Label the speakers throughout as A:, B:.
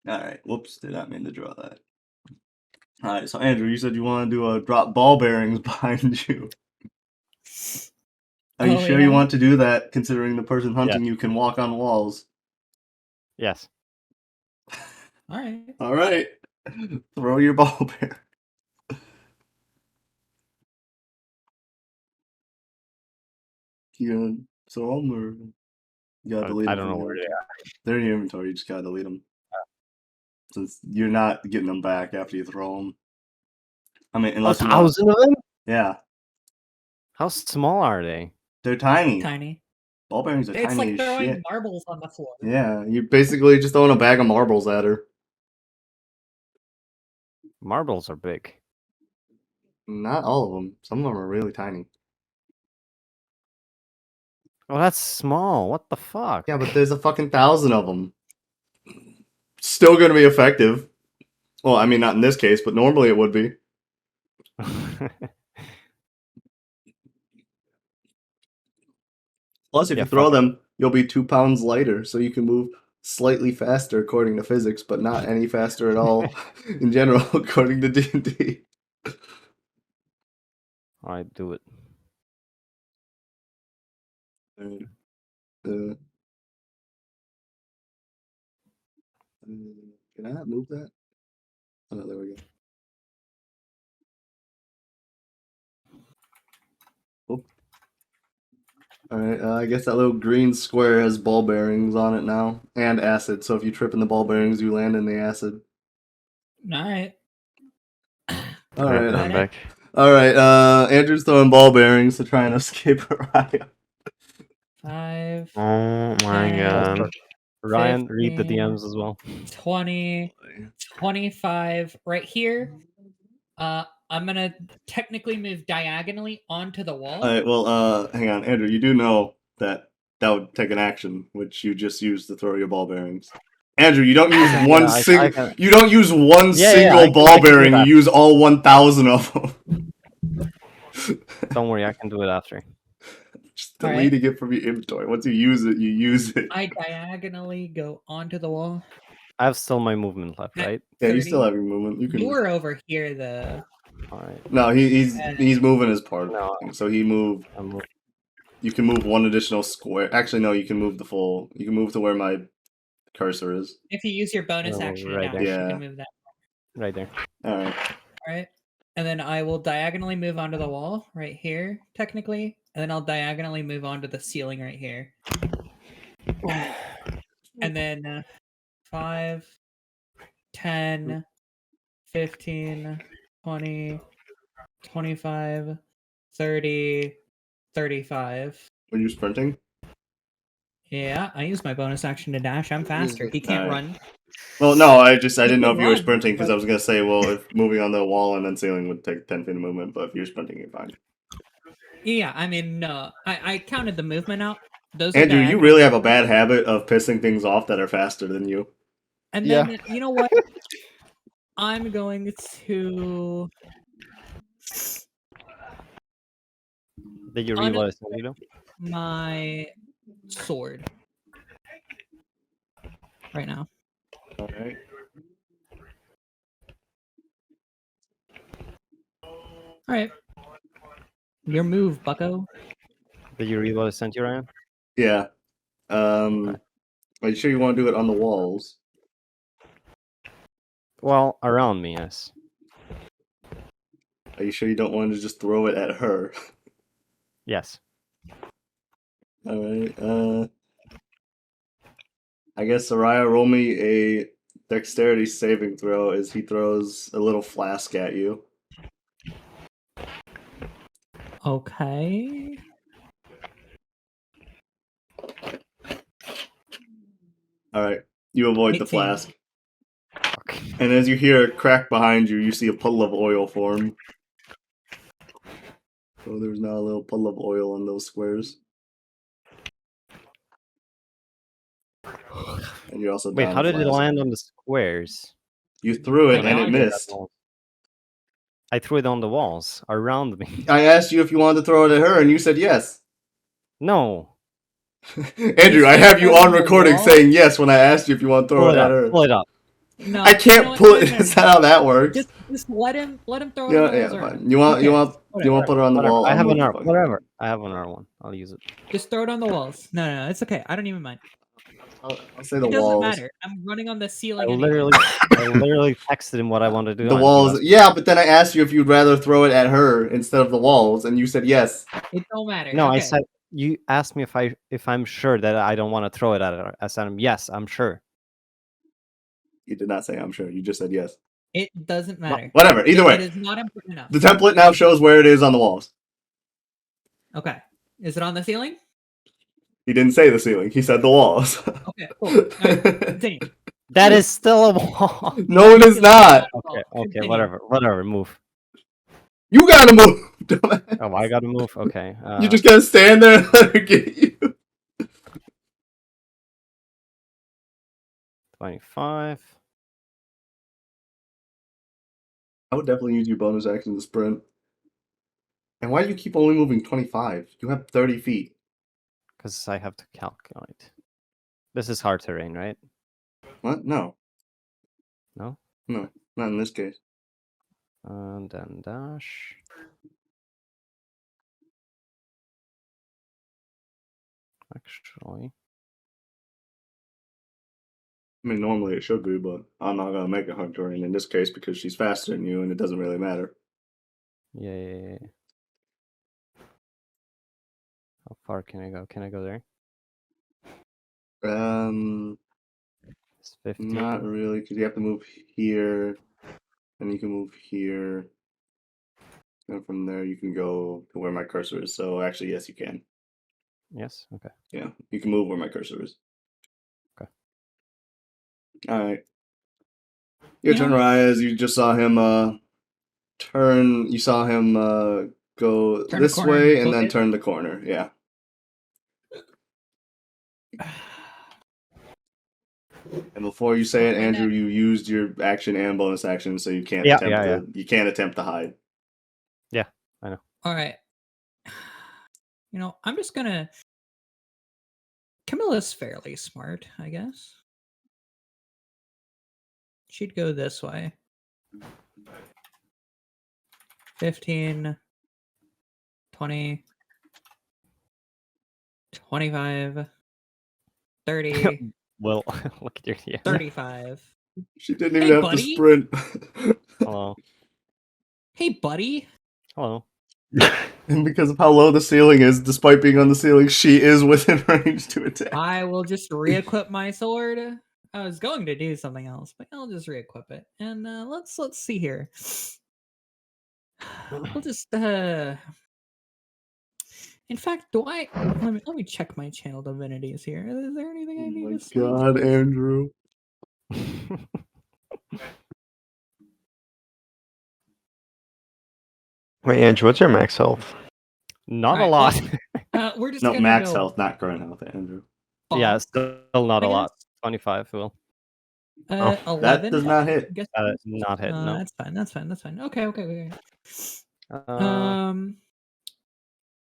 A: Alright, whoops, did not mean to draw that. Alright, so Andrew, you said you want to do a drop ball bearings behind you. Are you sure you want to do that, considering the person hunting you can walk on walls?
B: Yes.
C: Alright.
A: Alright. Throw your ball bearing. You gonna throw them, or you gotta delete them?
B: I don't know where they are.
A: They're in your inventory, you just gotta delete them. Since you're not getting them back after you throw them. I mean, unless
B: 1,000 of them?
A: Yeah.
B: How small are they?
A: They're tiny.
C: Tiny.
A: Ball bearings are
C: It's
A: tiny
C: like
A: as
C: throwing
A: shit.
C: marbles on the floor.
A: Yeah, you're basically just throwing a bag of marbles at her.
B: Marbles are big.
A: Not all of them. Some of them are really tiny.
B: Oh, that's small. What the fuck?
A: Yeah, but there's a fucking 1,000 of them. Still gonna be effective. Well, I mean, not in this case, but normally it would be. Plus, if you throw them, you'll be 2 pounds lighter, so you can move slightly faster according to physics, but not any faster at all in general according to D&D.
B: Alright, do it.
A: Can I not move that? Oh, there we go. Oh. Alright, I guess that little green square has ball bearings on it now, and acid, so if you trip in the ball bearings, you land in the acid.
C: Alright.
A: Alright,
B: I'm back.
A: Alright, Andrew's throwing ball bearings to try and escape Ryan.
C: 5.
B: Oh my
C: 10,
B: god. Ryan,
C: 15,
B: read the DMs as well.
C: 20, 25. Right here. I'm gonna technically move diagonally onto the wall.
A: Alright, well, hang on, Andrew, you do know that would take an action, which you just used to throw your ball bearings. Andrew, you don't use one single. You don't use one single ball bearing. You use all 1,000 of them.
B: Don't worry, I can do it after.
A: Just deleting it from your inventory. Once you use it, you use it.
C: I diagonally go onto the wall.
B: I have still my movement left, right?
A: Yeah, you still have your movement. You can.
C: You were over here, though.
B: Alright.
A: No, he's moving his part. No. So he moved. You can move one additional square. Actually, no, you can move the full. You can move to where my cursor is.
C: If you use your bonus action to dash, you can move that.
B: Right there.
A: Alright.
C: Alright. And then I will diagonally move onto the wall right here, technically. And then I'll diagonally move onto the ceiling right here. And then 5, 10, 15, 20, 25, 30, 35.
A: Were you sprinting?
C: Yeah, I use my bonus action to dash. I'm faster. He can't run.
A: Well, no, I didn't know if you were sprinting, because I was going to say, well, if moving on the wall and then ceiling would take 10 feet of movement, but if you're sprinting, you're fine.
C: Yeah, I mean, no. I counted the movement out.
A: Andrew, you really have a bad habit of pissing things off that are faster than you.
C: And then, you know what? I'm going to...
B: Did you realize that,
C: my sword. Right now.
A: Alright.
C: Alright. Your move, bucko.
B: Did you read what I sent you, Ryan?
A: Yeah. Are you sure you want to do it on the walls?
B: Well, around me, yes.
A: Are you sure you don't want to just throw it at her?
B: Yes.
A: Alright, I guess Soraya, roll me a dexterity saving throw as he throws a little flask at you.
C: Okay.
A: Alright, you avoid the flask. And as you hear a crack behind you, you see a puddle of oil form. So there's now a little puddle of oil on those squares. And you're also
B: Wait, how did it land on the squares?
A: You threw it and it missed.
B: I threw it on the walls around me.
A: I asked you if you wanted to throw it at her, and you said yes.
B: No.
A: Andrew, I have you on recording saying yes when I asked you if you want to throw it at her.
B: Pull it up.
C: No,
A: I can't put. Is that how that works?
C: Just let him throw it
A: Yeah,
C: on the walls.
A: fine. You want to put her on the wall?
B: I have
A: I'll
B: another.
A: move the
B: Whatever. I have another one. I'll use it.
C: Just throw it on the walls. No, it's okay. I don't even mind.
A: I'll say the
C: It doesn't
A: walls.
C: matter. I'm running on the
B: I
C: ceiling. Anyway.
B: literally texted him what I wanted to do.
A: The walls. Yeah, but then I asked you if you'd rather throw it at her instead of the walls, and you said yes.
C: It don't matter.
B: No,
C: okay.
B: I said you asked me if I'm sure that I don't want to throw it at her. I said yes, I'm sure.
A: You did not say I'm sure. You just said yes.
C: It doesn't matter.
A: Whatever. Either way,
C: it is not important enough.
A: the template now shows where it is on the walls.
C: Okay. Is it on the ceiling?
A: He didn't say the ceiling. He said the walls.
C: Okay, cool. All right, continue.
B: That is still a wall.
A: No, it is not.
B: Okay,
C: Continue.
B: whatever. Move.
A: You gotta move. Dumbass.
B: Oh, I gotta move. Okay.
A: You just gotta stand there and let her get you.
B: 25.
A: I would definitely use your bonus action to sprint. And why do you keep only moving 25? You have 30 feet.
B: Because I have to calculate. This is hard terrain, right?
A: What? No.
B: No?
A: No, not in this case.
B: And then dash. Actually.
A: I mean, normally it should be, but I'm not gonna make it hard terrain in this case because she's faster than you and it doesn't really matter.
B: Yeah. How far can I go? Can I go there? It's 50.
A: Not really, because you have to move here, and you can move here, and from there you can go to where my cursor is. So actually, yes, you can.
B: Yes? Okay.
A: Yeah, you can move where my cursor is.
B: Okay.
A: All right. Your turn, Reyes. You just saw him turn. You saw him go
C: Turn the
A: this
C: corner
A: way
C: and
A: and then
C: book it?
A: turn the corner. Yeah. And before you say it, Andrew, you used your action and bonus action, so you can't you can't attempt to hide.
B: Yeah, I know.
C: All right. I'm just gonna. Camilla's fairly smart, I guess. She'd go this way. 15, 20, 25, 30,
B: Well, look at your
C: 35.
A: She didn't even have
C: buddy.
A: to sprint.
B: Hello.
C: Hey, buddy.
B: Hello.
A: And because of how low the ceiling is, despite being on the ceiling, she is within range to attack.
C: I will just re-equip my sword. I was going to do something else, but I'll just re-equip it. And let's see here. We'll just in fact, let me check my channel divinities here. Is there anything I need to see?
A: Oh my god, Andrew.
D: Wait, Andrew, what's your max health?
B: Not a lot.
C: We're just
A: No,
C: gonna
A: max
C: go
A: health, not current health, Andrew.
B: Yeah, still not
C: I
B: a lot.
C: guess.
B: 25 will.
C: 11.
A: That does not hit.
C: Guess
B: Not hit, no.
C: That's fine. Okay.
B: Uh,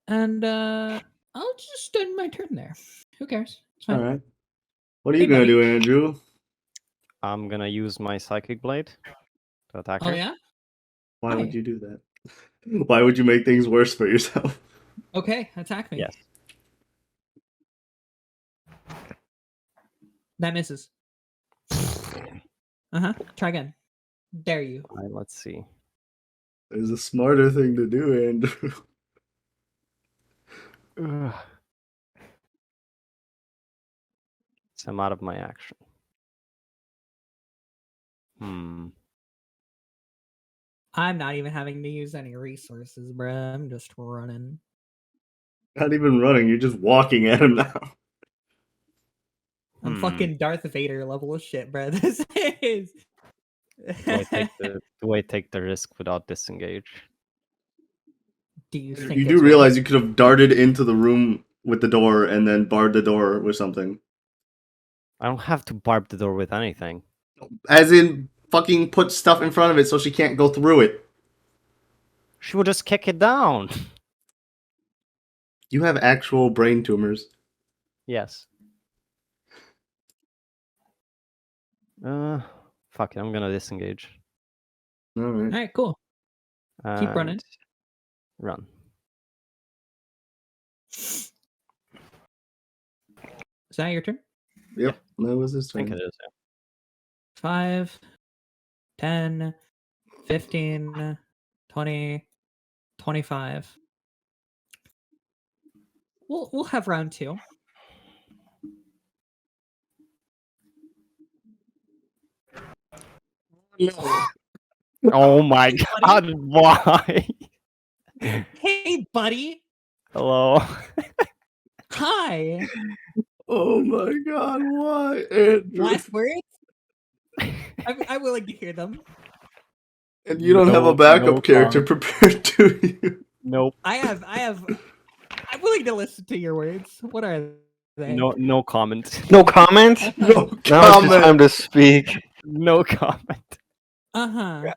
C: And I'll just end my turn there. Who cares? It's fine.
A: All right. What are you
C: Hey,
A: gonna
C: buddy.
A: do, Andrew?
B: I'm gonna use my Psychic Blade to attack her.
C: Oh yeah.
A: Why would you do that? Why would you make things worse for yourself?
C: Okay, attack me.
B: Yes.
C: That misses. Try again. Dare you.
B: All right, let's see.
A: There's a smarter thing to do, Andrew.
B: So I'm out of my action.
C: I'm not even having to use any resources, bruh. I'm just running.
A: Not even running, you're just walking at him now.
C: I'm fucking Darth Vader level of shit, bruh. This is.
B: Do I take the risk without disengage?
C: Do you think
A: You do realize you could have darted into the room with the door and then barred the door with something.
B: I don't have to barb the door with anything.
A: As in, fucking put stuff in front of it so she can't go through it.
B: She would just kick it down.
A: You have actual brain tumors.
B: Yes. Fuck it, I'm gonna disengage.
A: All right.
C: All right, cool. Keep running.
B: And Run.
C: Is that your turn?
A: Yep. That was his
B: I think
A: turn.
B: it is.
C: 5, 10, 15, 20, 25. We'll have round 2.
B: Yeah. Oh my god! Why?
C: Hey, buddy.
B: Hello.
C: Hi.
A: Oh my god! Why, Andrew?
C: Last words? I'm willing to hear them.
A: And you don't have a backup character prepared, do you?
B: Nope.
C: I have. I'm willing to listen to your words. What are they?
B: No comment.
D: No comment?
A: No
D: Now it's your time
A: comment.
D: to speak.
B: No comment.
C: Uh-huh.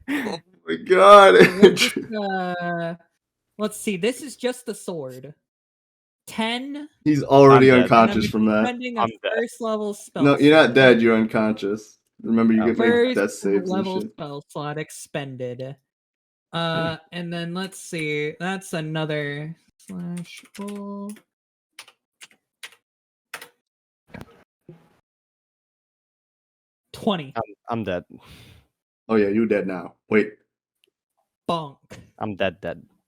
A: Oh my god,
C: We'll
A: Andrew.
C: just, let's see. This is just the sword. 10.
A: He's already
B: I'm dead.
A: unconscious from that.
C: Spending a
B: I'm dead.
C: first level spell.
A: No, you're not
C: slot.
A: dead. You're unconscious. Remember, you get make
C: First
A: death saves and
C: level
A: shit.
C: spell slot expended. And then let's see. That's another /roll. $20.
B: I'm dead.
A: Oh yeah, you're dead now. Wait,
C: Bonk.
B: I'm dead.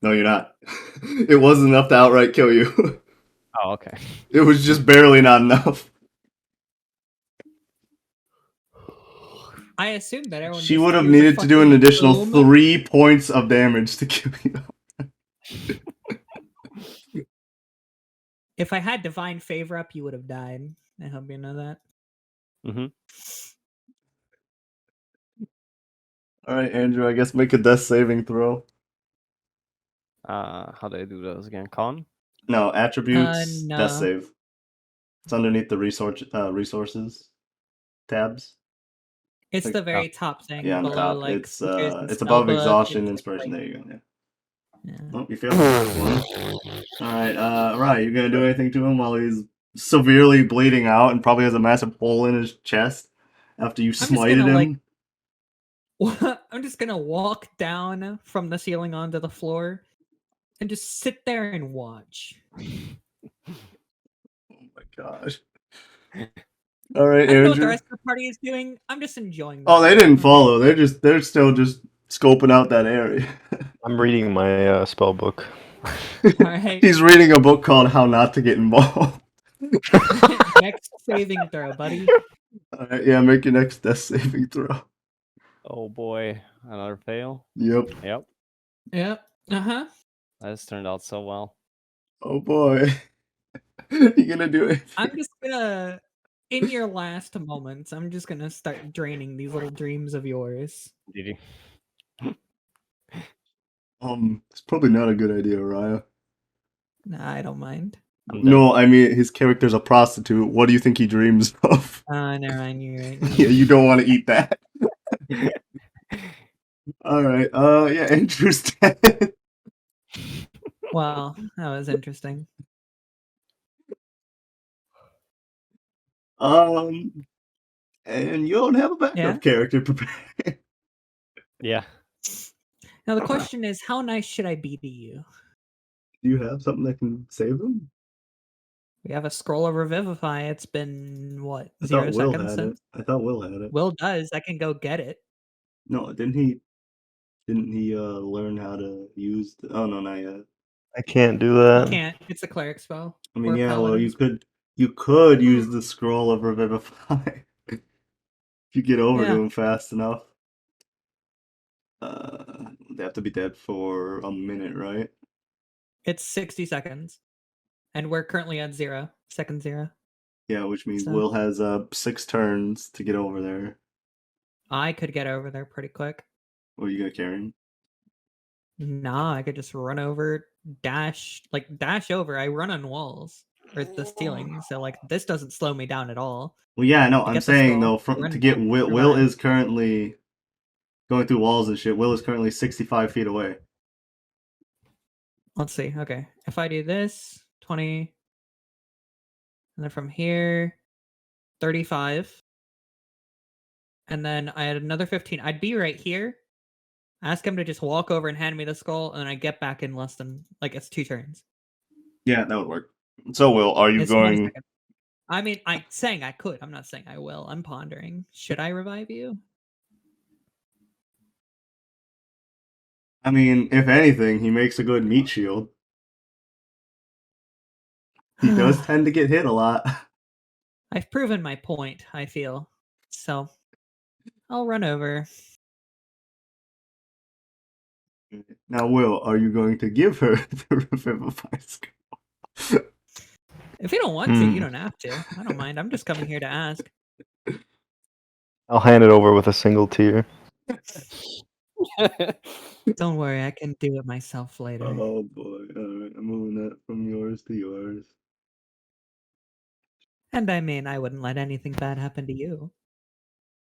A: no, you're not. It wasn't enough to outright kill you.
B: Oh, okay.
A: It was just barely not enough.
C: I assumed that everyone.
A: She
C: just
A: would have
C: hears a
A: needed to do an
C: fucking
A: additional
C: boom.
A: 3 points of damage to kill you.
C: If I had divine favor up, you would have died. I hope you know that.
B: Mm-hmm.
A: All right, Andrew. I guess make a death saving throw.
B: How do I do those again? Con?
A: No, attributes,
C: no.
A: death save. It's underneath the resources tabs.
C: It's
A: Like,
C: the very top thing
A: Yeah, on the
C: below,
A: top.
C: like
A: It's
C: features and
A: it's
C: spell
A: above
C: book,
A: exhaustion,
C: it's
A: inspiration.
C: like-
A: There you go. Yeah.
C: yeah.
A: Oh, you failed. All right. You gonna do anything to him while he's severely bleeding out and probably has a massive hole in his chest after you
C: just
A: smited
C: gonna,
A: him?
C: I'm just gonna walk down from the ceiling onto the floor and just sit there and watch.
A: Oh my gosh. All right,
C: I don't know what the
A: Andrew.
C: rest of the party is doing. I'm just enjoying.
A: Oh, they
C: myself.
A: didn't follow. They're still just scoping out that area.
D: I'm reading my spell book.
C: Alright.
A: He's reading a book called How Not to Get Involved.
C: Next saving throw, buddy.
A: All right, yeah, make your next death saving throw.
B: Oh boy, another fail.
A: Yep.
B: Yep.
C: Yep. Uh-huh.
B: This turned out so well.
A: Oh boy. You gonna do it?
C: I'm just gonna, in your last moments, I'm just gonna start draining these little dreams of yours.
B: Did you?
A: It's probably not a good idea, Raya.
C: Nah, I don't mind.
B: I'm dead.
A: No, I mean his character's a prostitute. What do you think he dreams of?
C: Never mind, you're right.
A: Yeah, you don't want to eat that. All right. Yeah, Andrew's dead.
C: Well, that was interesting.
A: And you don't have a backup
C: Yeah?
A: character prepared.
B: Yeah.
C: Now the question is, how nice should I be to you?
A: Do you have something that can save him?
C: We have a scroll of revivify. It's been what,
A: I
C: 0
A: thought Will
C: seconds
A: had it.
C: since?
A: I thought Will had it.
C: Will does. I can go get it.
A: No, didn't he? Didn't he learn how to use? Oh no, not yet.
D: I can't do that.
C: Can't. It's a cleric spell.
A: I mean,
C: Or
A: yeah. Well, you
C: paladin.
A: could use the scroll of revivify if you get over to
C: Yeah.
A: him fast enough. They have to be dead for a minute, right?
C: It's 60 seconds. And we're currently at 0. Second 0.
A: Yeah, which means
C: So-
A: Will has 6 turns to get over there.
C: I could get over there pretty quick.
A: What are you gonna carry him?
C: Nah, I could just run over, dash over. I run on walls or the ceiling, so like this doesn't slow me down at all.
A: Well, yeah, no,
C: I
A: I'm
C: get the
A: saying
C: scroll,
A: though,
C: run
A: to get
C: down,
A: Will,
C: revive.
A: is currently going through walls and shit. Will is currently 65 feet away.
C: Let's see. Okay, if I do this, 20, and then from here, 35. And then I had another 15. I'd be right here. Ask him to just walk over and hand me the skull, and then I get back in less than it's 2 turns.
A: Yeah, that would work. So, Will, are you
C: It's 1
A: going?
C: second. I mean, I'm saying I could. I'm not saying I will. I'm pondering. Should I revive you?
A: I mean, if anything, he makes a good meat shield. He does tend to get hit a lot.
C: I've proven my point, I feel. So, I'll run over.
A: Now, Will, are you going to give her the Revivify Scroll?
C: If you don't want to, you don't have to. I don't mind. I'm just coming here to ask.
D: I'll hand it over with a single tear.
C: Don't worry, I can do it myself later.
A: Oh boy. Alright, I'm moving that from yours to yours.
C: And I mean, I wouldn't let anything bad happen to you.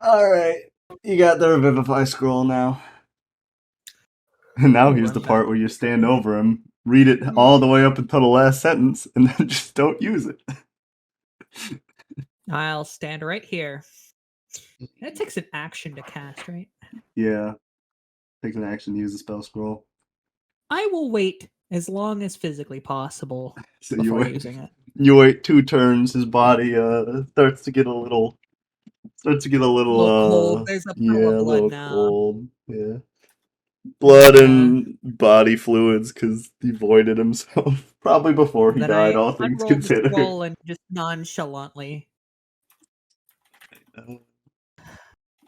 A: Alright. You got the Revivify Scroll now. And now
C: I'll
A: here's
C: run
A: the
C: back.
A: part where you stand over him, read it all the way up until the last sentence, and then just don't use it.
C: I'll stand right here. It takes an action to cast, right?
A: Yeah. Takes an action to use the spell scroll.
C: I will wait as long as physically possible
A: So you
C: before
A: wait,
C: using it.
A: you wait 2 turns, his body starts to get a little
C: Cold. There's a puddle of
A: a
C: blood
A: little
C: now.
A: cold. Yeah. Blood
C: Yeah.
A: and body fluids because he voided himself. Probably before he
C: Then
A: died,
C: I
A: all things
C: unroll the
A: considered.
C: scroll and just nonchalantly,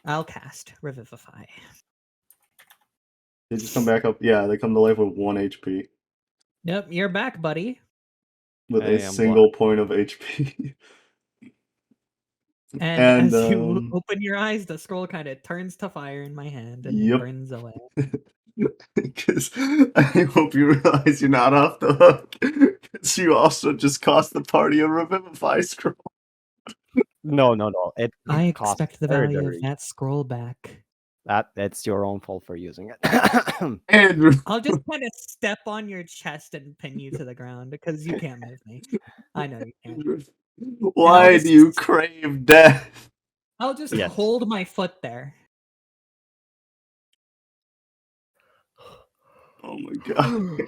C: I'll cast Revivify.
A: They just come back up. Yeah, they come to life with 1 HP.
C: Yep, you're back, buddy.
A: With
B: Hey,
A: a
B: I'm
A: single point of HP.
C: And,
A: And,
C: as you open your eyes, the scroll kind of turns to fire in my hand and
A: Yep.
C: burns away.
A: Because I hope you realize you're not off the hook. Because you also just cost the party a Revivify Scroll.
B: No. It
C: I
B: costs
C: expect the
B: very,
C: value
B: very-
C: of that scroll back.
B: That's your own fault for using it.
A: Andrew,
C: I'll just kind of step on your chest and pin you to the ground because you can't move me. I know you can't.
A: why
C: just-
A: do you crave death?
C: I'll just
B: Yes.
C: hold my foot there.
A: Oh my god.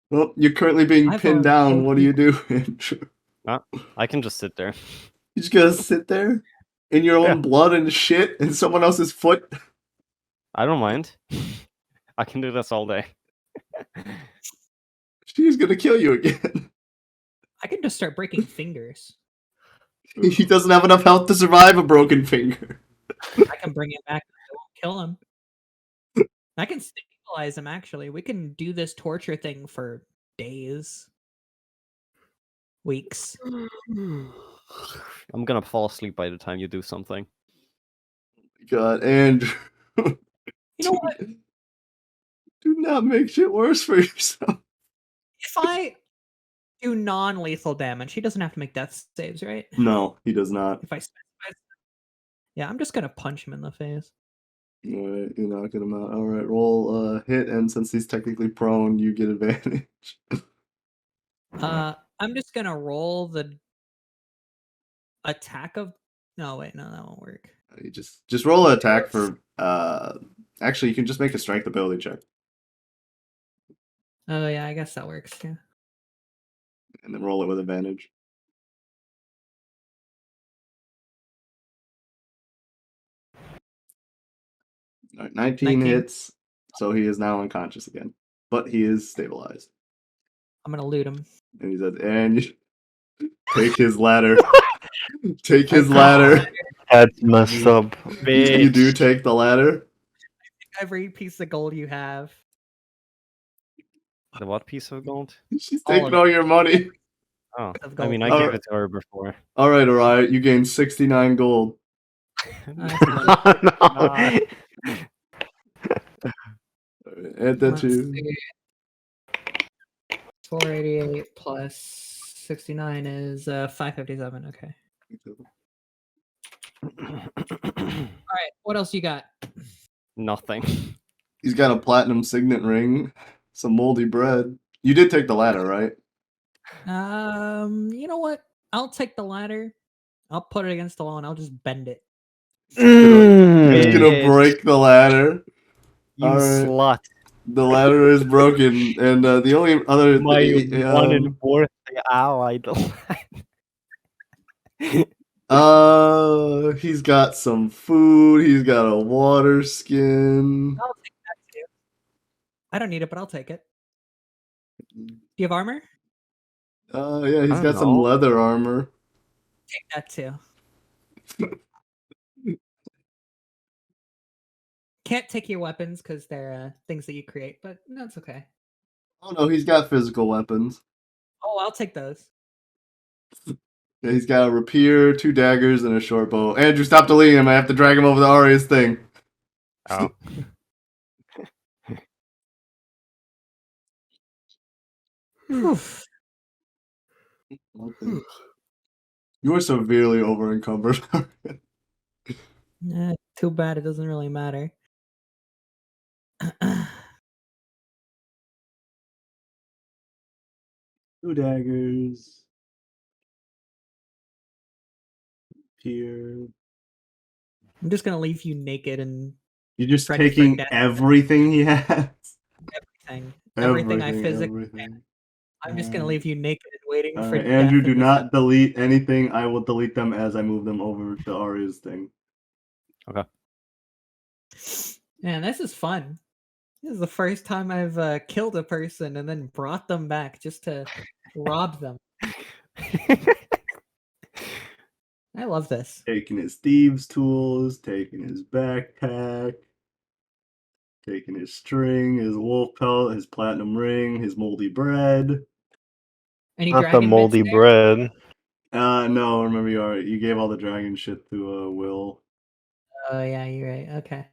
A: Well, you're currently being
C: I've
A: pinned
C: already
A: down.
C: told
A: What do you do, Andrew?
B: I can just sit there.
A: You just gonna sit there in your own
B: Yeah.
A: blood and shit and someone else's foot?
B: I don't mind. I can do this all day.
A: She's gonna kill you again.
C: I can just start breaking fingers.
A: He doesn't have enough health to survive a broken finger.
C: I can bring him back. I won't kill him. I can stabilize him, actually. We can do this torture thing for days. Weeks.
B: I'm gonna fall asleep by the time you do something.
A: God, Andrew.
C: You know what?
A: Do not make shit worse for yourself.
C: If I do non-lethal damage, he doesn't have to make death saves, right?
A: No, he does not.
C: If I specify. Yeah, I'm just gonna punch him in the face.
A: Alright, you're knocking him out. Alright, roll hit, and since he's technically prone, you get advantage.
C: I'm just gonna roll the attack of. No, wait, no, that won't work.
A: You just roll an attack for actually you can just make a strength ability check.
C: Oh yeah, I guess that works. Yeah.
A: And then roll it with advantage. Alright, 19 hits, so he is now unconscious again. But he is stabilized.
C: I'm gonna loot him.
A: And he said, and you take his ladder. Take his ladder.
D: That's messed up.
A: You do take the ladder.
C: Every piece of gold you have.
B: The what piece of gold?
A: She's
C: All of
A: taking
C: it.
A: all your money.
B: Oh,
C: Of
B: I mean, I
C: gold.
B: gave it to her before.
A: Alright. You gain 69 gold.
C: Nice.
D: No.
A: Alright, add that
C: Let's
A: to.
C: see. 488 plus 69 is 557. Okay. All right. What else you got?
B: Nothing.
A: He's got a platinum signet ring, some moldy bread. You did take the ladder, right?
C: You know what? I'll take the ladder. I'll put it against the wall and I'll just bend it.
A: He's gonna break the ladder.
B: You
A: All right.
B: slut.
A: The ladder is broken, and the only other
B: My
A: thing,
B: 1 in 4 ally.
A: he's got some food. He's got a water skin.
C: I'll take that too. I don't need it, but I'll take it. Do you have armor?
A: Yeah, he's
B: I
A: got
B: don't
A: some
B: know.
A: leather armor.
C: Take that too. Can't take your weapons because they're things that you create, but that's okay.
A: Oh no, he's got physical weapons.
C: Oh, I'll take those.
A: Yeah, he's got a rapier, 2 daggers, and a short bow. Andrew, stop deleting him. I have to drag him over the Aria's thing.
B: Oh.
C: Oof.
A: Okay. You are severely over encumbered.
C: Too bad it doesn't really matter.
A: 2 daggers. Here.
C: I'm just gonna leave you naked and
A: You're just
C: ready for
A: taking
C: death.
A: everything he has.
C: Everything I physically.
A: Everything.
C: I'm just gonna leave you naked and waiting
A: All
C: for
A: right,
C: death.
A: Andrew,
C: in
A: do
C: the
A: not delete anything. I will delete them as I move them over to Aria's thing.
B: Okay.
C: Man, this is fun. This is the first time I've killed a person and then brought them back just to rob them. I love this.
A: Taking his thieves' tools, taking his backpack, taking his string, his wolf pelt, his platinum ring, his moldy bread.
C: Any
D: Not the
C: dragon
D: moldy
C: bits there?
D: bread.
A: No, remember you gave all the dragon shit to Will.
C: Oh yeah, you're right. Okay.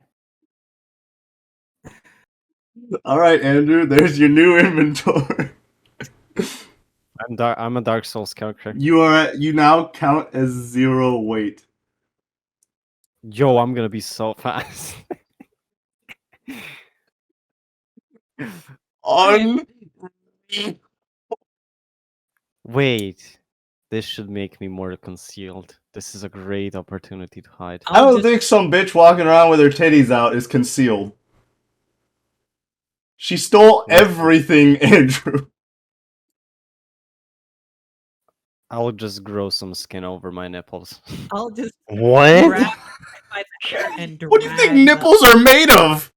A: All right, Andrew, there's your new inventory.
B: I'm a Dark Souls character.
A: You now count as 0 weight.
B: Yo, I'm gonna be so fast. Wait, this should make me more concealed. This is a great opportunity to hide.
A: I don't think some bitch walking around with her titties out is concealed. She stole everything, Andrew.
B: I'll just grow some skin over my nipples.
C: I'll just
D: What?
C: grab my hair and
A: What do you think
C: drag
A: nipples are made of?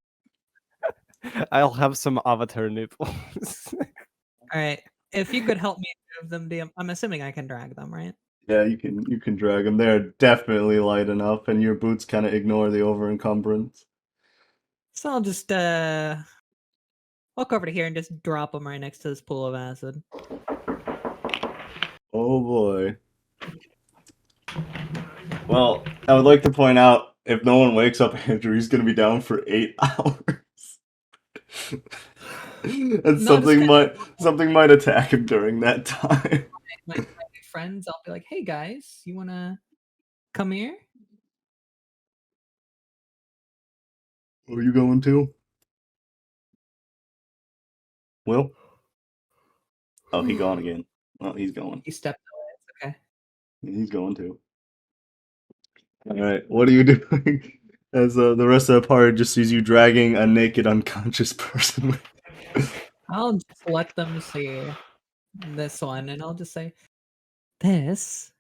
B: I'll have some avatar nipples.
C: All right. If you could help me move them, DM, I'm assuming I can drag them, right?
A: Yeah, you can drag them. They're definitely light enough, and your boots kind of ignore the over encumbrance.
C: So I'll just walk over to here and just drop them right next to this pool of acid.
A: Oh boy. Well, I would like to point out, if no one wakes up Andrew, he's gonna be down for 8 hours. And something might attack him during that time.
C: My friends, I'll be like, "Hey guys, you wanna come here?"
A: Where are you going to? Will? Oh, he gone again. Well, he's going.
C: He stepped away. It's okay.
A: He's going to. All right, what are you doing? As the rest of the party just sees you dragging a naked, unconscious person.
C: I'll just let them see this one, and I'll just say, "This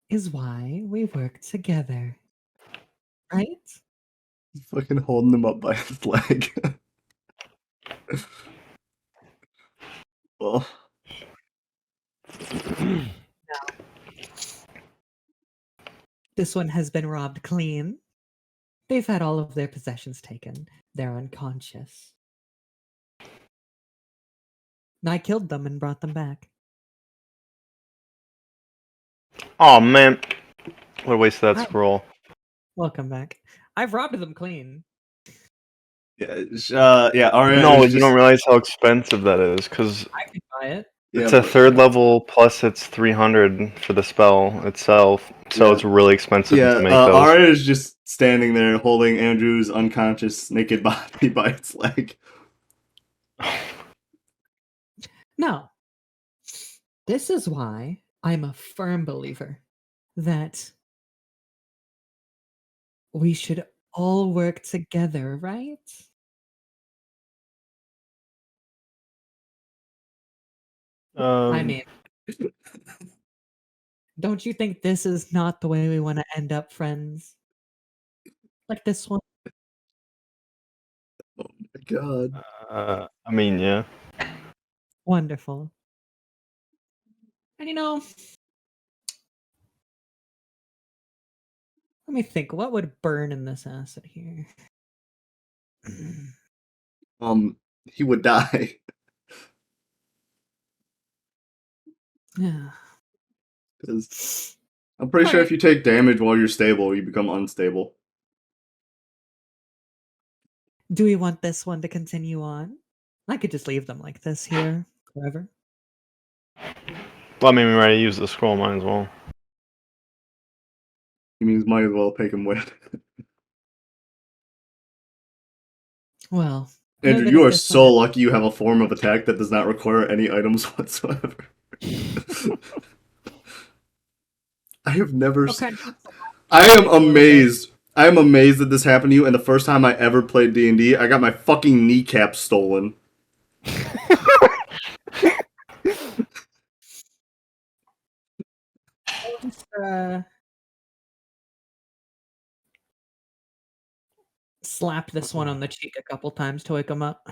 C: is why we work together, right?"
A: He's fucking holding him up by his leg. Well,
C: This one has been robbed clean. They've had all of their possessions taken. They're unconscious. And I killed them and brought them back.
D: Oh man, what a waste of that
C: Hi.
D: scroll.
C: Welcome back. I've robbed them clean.
A: yeah, Arya
D: No,
A: is
D: you don't realize how expensive that is, because
C: I can buy it.
D: it's a 3rd level plus it's 300 for the spell itself, so
A: Yeah.
D: it's really expensive
A: Yeah,
D: to make those.
A: Arya is just standing there holding Andrew's unconscious naked body by its leg.
C: No. This is why I'm a firm believer that we should all work together, right? I mean, don't you think this is not the way we want to end up, friends? Like this one?
A: Oh my god.
D: I mean, yeah.
C: Wonderful. And let me think. What would burn in this acid here?
A: He would die.
C: Yeah.
A: Because I'm pretty sure if you take damage while you're stable, you become unstable.
C: Do we want this one to continue on? I could just leave them like this here forever.
D: Well, I mean, we already used the scroll, might as well.
A: He means might as well take him with.
C: Well,
A: Andrew,
C: even
A: you
C: if
A: are
C: this
A: so
C: one-
A: lucky you have a form of attack that does not require any items whatsoever. I have never.
C: Okay.
A: I am amazed. I am amazed that this happened to you. And the first time I ever played D&D, I got my fucking kneecap stolen.
C: Just, slap this one on the cheek a couple times to wake him up.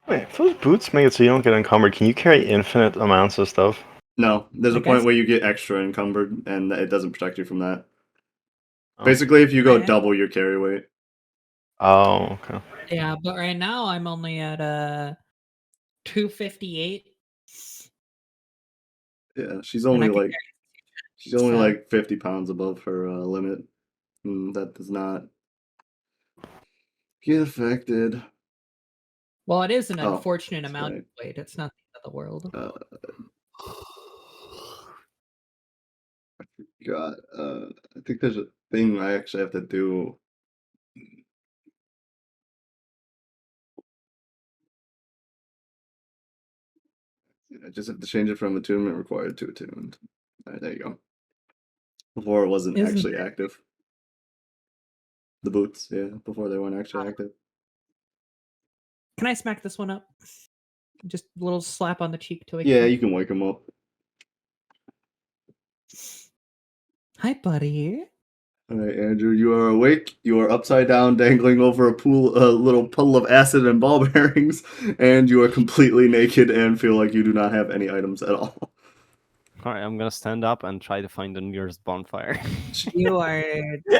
D: Wait, if those boots make it so you don't get encumbered, can you carry infinite amounts of stuff?
A: No, there's a
C: I
A: point
C: guess-
A: where you get extra encumbered, and it doesn't protect you from that.
D: Oh.
A: Basically, if you go
C: Okay.
A: double your carry weight.
D: Oh, okay.
C: Yeah, but right now I'm only at 258.
A: Yeah, she's
C: And I
A: only
C: can
A: like she's only
C: so-
A: like 50 pounds above her limit. That does not get affected.
C: Well, it is an
A: Oh,
C: unfortunate
A: that's
C: amount
A: right.
C: of weight. It's not the end of the world.
A: God, I think there's a thing I actually have to do. I just have to change it from attunement required to attuned. All right, there you go. Before it wasn't
C: Isn't
A: actually active. The boots, yeah, before they weren't actually active.
C: Can I smack this one up? Just a little slap on the cheek to wake
A: Yeah,
C: him up.
A: you can wake them up.
C: Hi, buddy.
A: All right, Andrew, you are awake. You are upside down, dangling over a little puddle of acid and ball bearings, and you are completely naked and feel like you do not have any items at all.
B: Alright, I'm gonna stand up and try to find the nearest bonfire.
C: You are.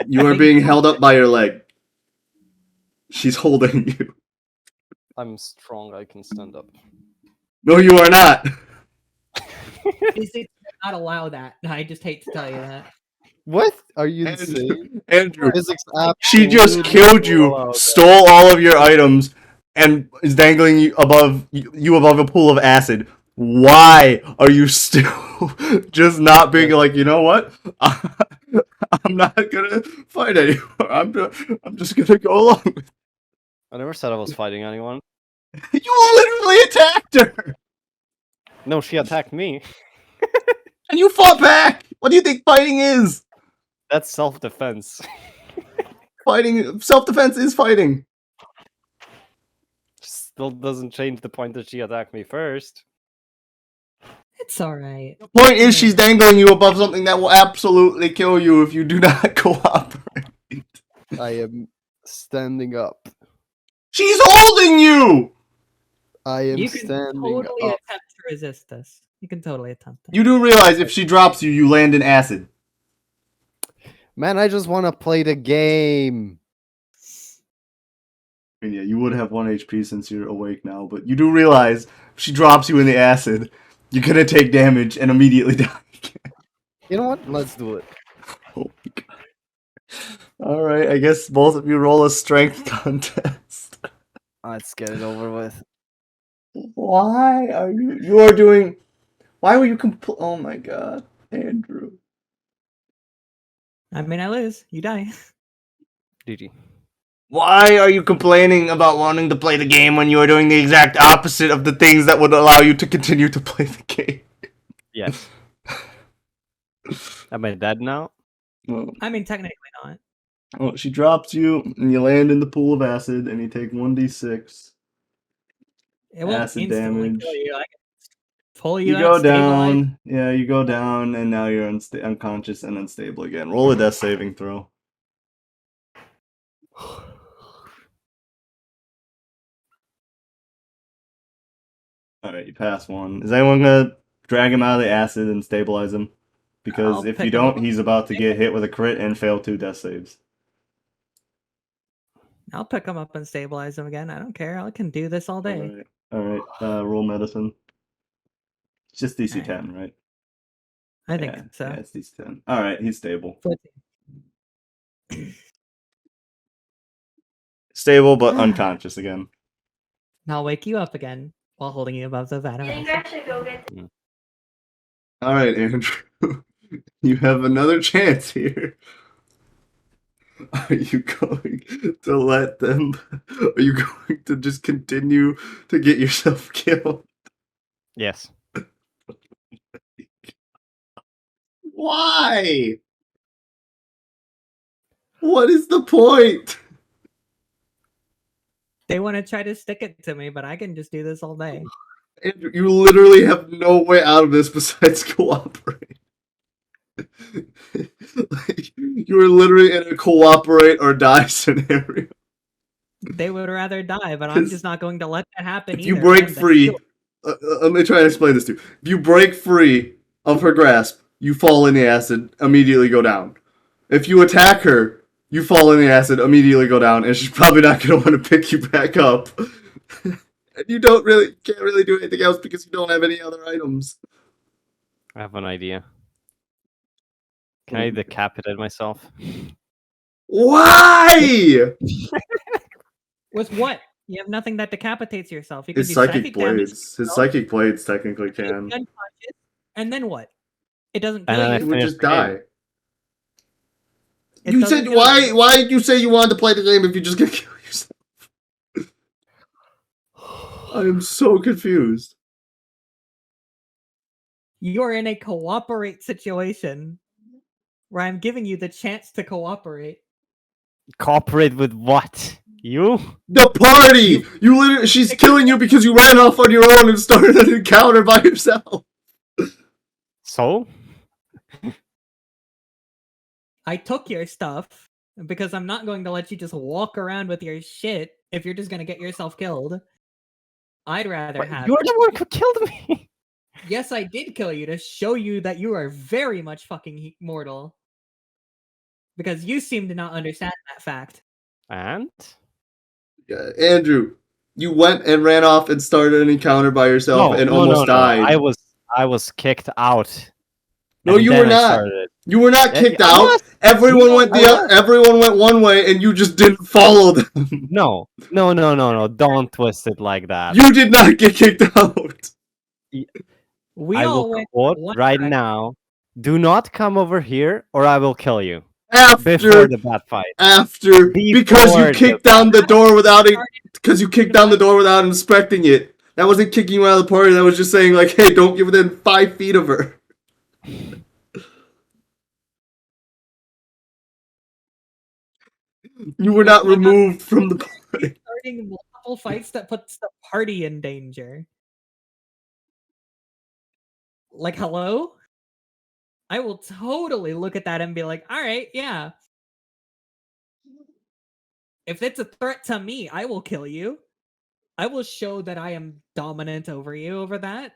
A: You are being held up by your leg. She's holding you.
B: I'm strong, I can stand up.
A: No, you are not.
C: Physics does not allow that. I just hate to tell you that.
B: What? Are you insane?
A: Andrew,
B: Physics
A: she just
B: absolutely
A: killed
B: don't
A: you,
B: allow that.
A: stole all of your items, and is dangling you above a pool of acid. Why are you still just not being like, you know what? I'm not gonna fight anymore. I'm just gonna go along with it.
B: I never said I was fighting anyone.
A: You literally attacked her!
B: No, she attacked me.
A: And you fought back! What do you think fighting is?
B: That's self-defense.
A: Self-defense is fighting.
B: Still doesn't change the point that she attacked me first.
C: It's all right.
A: The point is she's dangling you above something that will absolutely kill you if you do not cooperate.
B: I am standing up.
A: She's holding you!
B: I am
C: You can
B: standing
C: totally
B: up.
C: attempt to resist this. You can totally attempt it.
A: You do realize if she drops you, you land in acid.
B: Man, I just want to play the game.
A: And yeah, you would have 1 HP since you're awake now, but you do realize if she drops you in the acid, you're gonna take damage and immediately die.
B: You know what? Let's do it.
A: Oh my god. Alright, I guess both of you roll a strength contest.
B: Let's get it over with.
A: Why are you are doing why were you oh my god, Andrew.
C: I mean, I lose. You die.
B: GG.
A: Why are you complaining about wanting to play the game when you are doing the exact opposite of the things that would allow you to continue to play the game?
B: Yes. Am I dead now?
A: Oh.
C: I mean, technically not.
A: Oh, she drops you, and you land in the pool of acid, and you take 1d6
C: It won't
A: acid
C: instantly
A: damage.
C: kill you. I can pull
A: You
C: you
A: go
C: out, stabilize.
A: down. Yeah, you go down, and now you're unconscious and unstable again. Roll a death saving throw. Alright, you pass one. Is anyone gonna drag him out of the acid and stabilize him? Because
C: I'll
A: if
C: pick
A: you
C: him up.
A: don't, he's about to get hit with a crit and fail 2 death saves.
C: I'll pick him up and stabilize him again. I don't care. I can do this all day.
A: Alright. Roll medicine. It's just DC
C: Alright.
A: 10, right?
C: I think so.
A: Yeah, it's DC 10. Alright, he's stable.
C: 14.
A: Stable, but unconscious again.
C: And I'll wake you up again while holding you above the vat of acid.
A: Alright, Andrew. You have another chance here. Are you going to let them? Are you going to just continue to get yourself killed?
B: Yes.
A: Why? What is the point?
C: They want to try to stick it to me, but I can just do this all day.
A: Andrew, you literally have no way out of this besides cooperate. Like, you are literally in a cooperate or die scenario.
C: They would rather die, but I'm just not going to let that happen
A: If
C: either.
A: you break
C: man.
A: free, let me try and explain this to you. If you break free of her grasp, you fall in the acid, immediately go down. If you attack her, you fall in the acid, immediately go down, and she's probably not going to want to pick you back up. And you can't really do anything else because you don't have any other items.
B: I have an idea. Can I decapitate myself?
A: Why?
C: With what? You have nothing that decapitates yourself. You can
A: His
C: do
A: psychic
C: damage to
A: blades. His
C: yourself,
A: psychic blades technically
C: you can
A: can.
C: be unconscious, and then what? It doesn't
B: And
C: kill
B: then I
A: He
C: you.
A: would
B: finish
A: just
B: the game.
A: die.
C: It
A: You
C: doesn't
A: said
C: kill you.
A: why did you say you wanted to play the game if you're just gonna kill yourself? I am so confused.
C: You're in a cooperate situation where I'm giving you the chance to cooperate.
B: Cooperate with what? You?
A: The party! You literally she's killing you because you ran off on your own and started an encounter by yourself.
B: So?
C: I took your stuff because I'm not going to let you just walk around with your shit if you're just going to get yourself killed. I'd rather have.
B: You're the one who killed me!
C: Yes, I did kill you to show you that you are very much fucking mortal. Because you seem to not understand that fact.
B: And?
A: Andrew, you went and ran off and started an encounter by yourself and almost died.
B: I was kicked out.
A: No,
B: and
A: you
B: then
A: were
B: I
A: not.
B: started.
A: You were not
B: Yeah,
A: kicked
B: I
A: out.
B: was.
A: Everyone went
B: I was.
A: everyone went one way and you just didn't follow them.
B: No. Don't twist it like that.
A: You did not get kicked out.
C: We
B: I
C: all
B: will
C: went
B: quote
C: one
B: right
C: direction.
B: now. Do not come over here or I will kill you.
A: After
B: Before the bad fight.
A: Because you kicked down the door without inspecting it. That wasn't kicking you out of the party. That was just saying like, hey, don't get within 5 feet of her. You were not removed from the party.
C: Starting multiple fights that puts the party in danger. Like, hello? I will totally look at that and be like, all right, yeah. If it's a threat to me, I will kill you. I will show that I am dominant over you over that.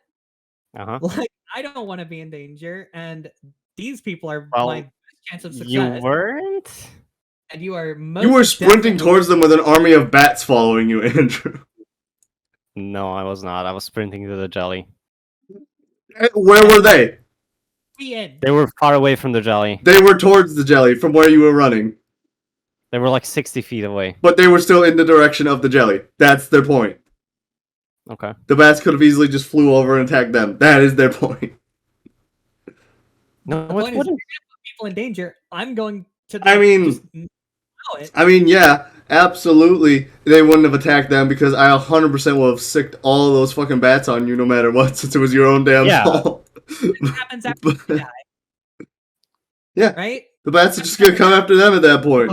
B: Uh-huh.
C: Like, I don't want to be in danger, and these people are
B: Well,
C: my best chance of success.
B: You weren't?
C: And you are most
A: You were sprinting
C: definitely-
A: towards them with an army of bats following you, Andrew.
B: No, I was not. I was sprinting to the jelly.
A: Where were they?
C: The end.
B: They were far away from the jelly.
A: They were towards the jelly from where you were running.
B: They were like 60 feet away.
A: But they were still in the direction of the jelly. That's their point.
B: Okay.
A: The bats could have easily just flew over and attacked them. That is their point.
B: No,
C: The
B: it
C: point is, if you're
B: wouldn't.
C: gonna put people in danger, I'm going to.
A: I mean-
C: just allow it.
A: I mean, yeah, absolutely. They wouldn't have attacked them because I 100% would have sicked all of those fucking bats on you no matter what, since it was your own damn
B: Yeah.
A: fault.
C: It happens after you die.
A: Yeah.
C: Right?
A: The bats are just gonna come after them at that point.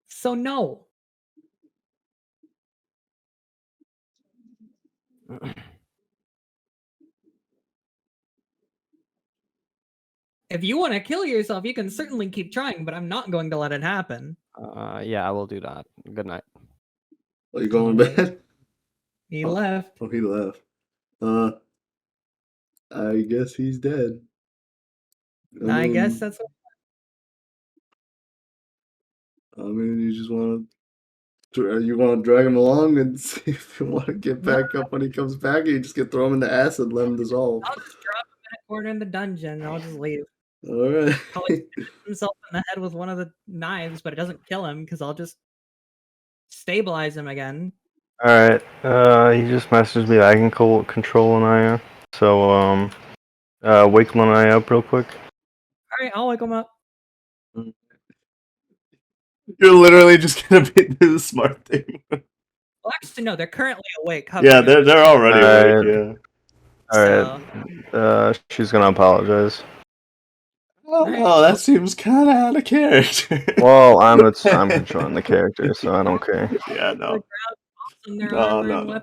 C: So no. If you want to kill yourself, you can certainly keep trying, but I'm not going to let it happen.
B: Yeah, I will do that. Good night.
A: Are you going to bed?
C: He left.
A: Oh, he left. I guess he's dead.
C: I guess that's what.
A: I mean, you just want to drag him along and see if you want to get back up when he comes back. You just get throw him in the acid, and let him dissolve.
C: I'll just drop him in a corner in the dungeon and I'll just leave.
A: All right.
C: Probably hit himself in the head with one of the knives, but it doesn't kill him because I'll just stabilize him again.
D: Alright, he just messaged me that I can control Anaya. So, wake Lanaya up real quick.
C: Alright, I'll wake him up.
A: You're literally just gonna be the smart thing.
C: Well, actually, no, they're currently awake.
A: Yeah, they're already awake. Yeah.
D: Alright, she's gonna apologize.
A: Oh, that seems kind of out of character.
D: Well, I'm controlling the character, so I don't care.
A: Yeah, no.
C: No.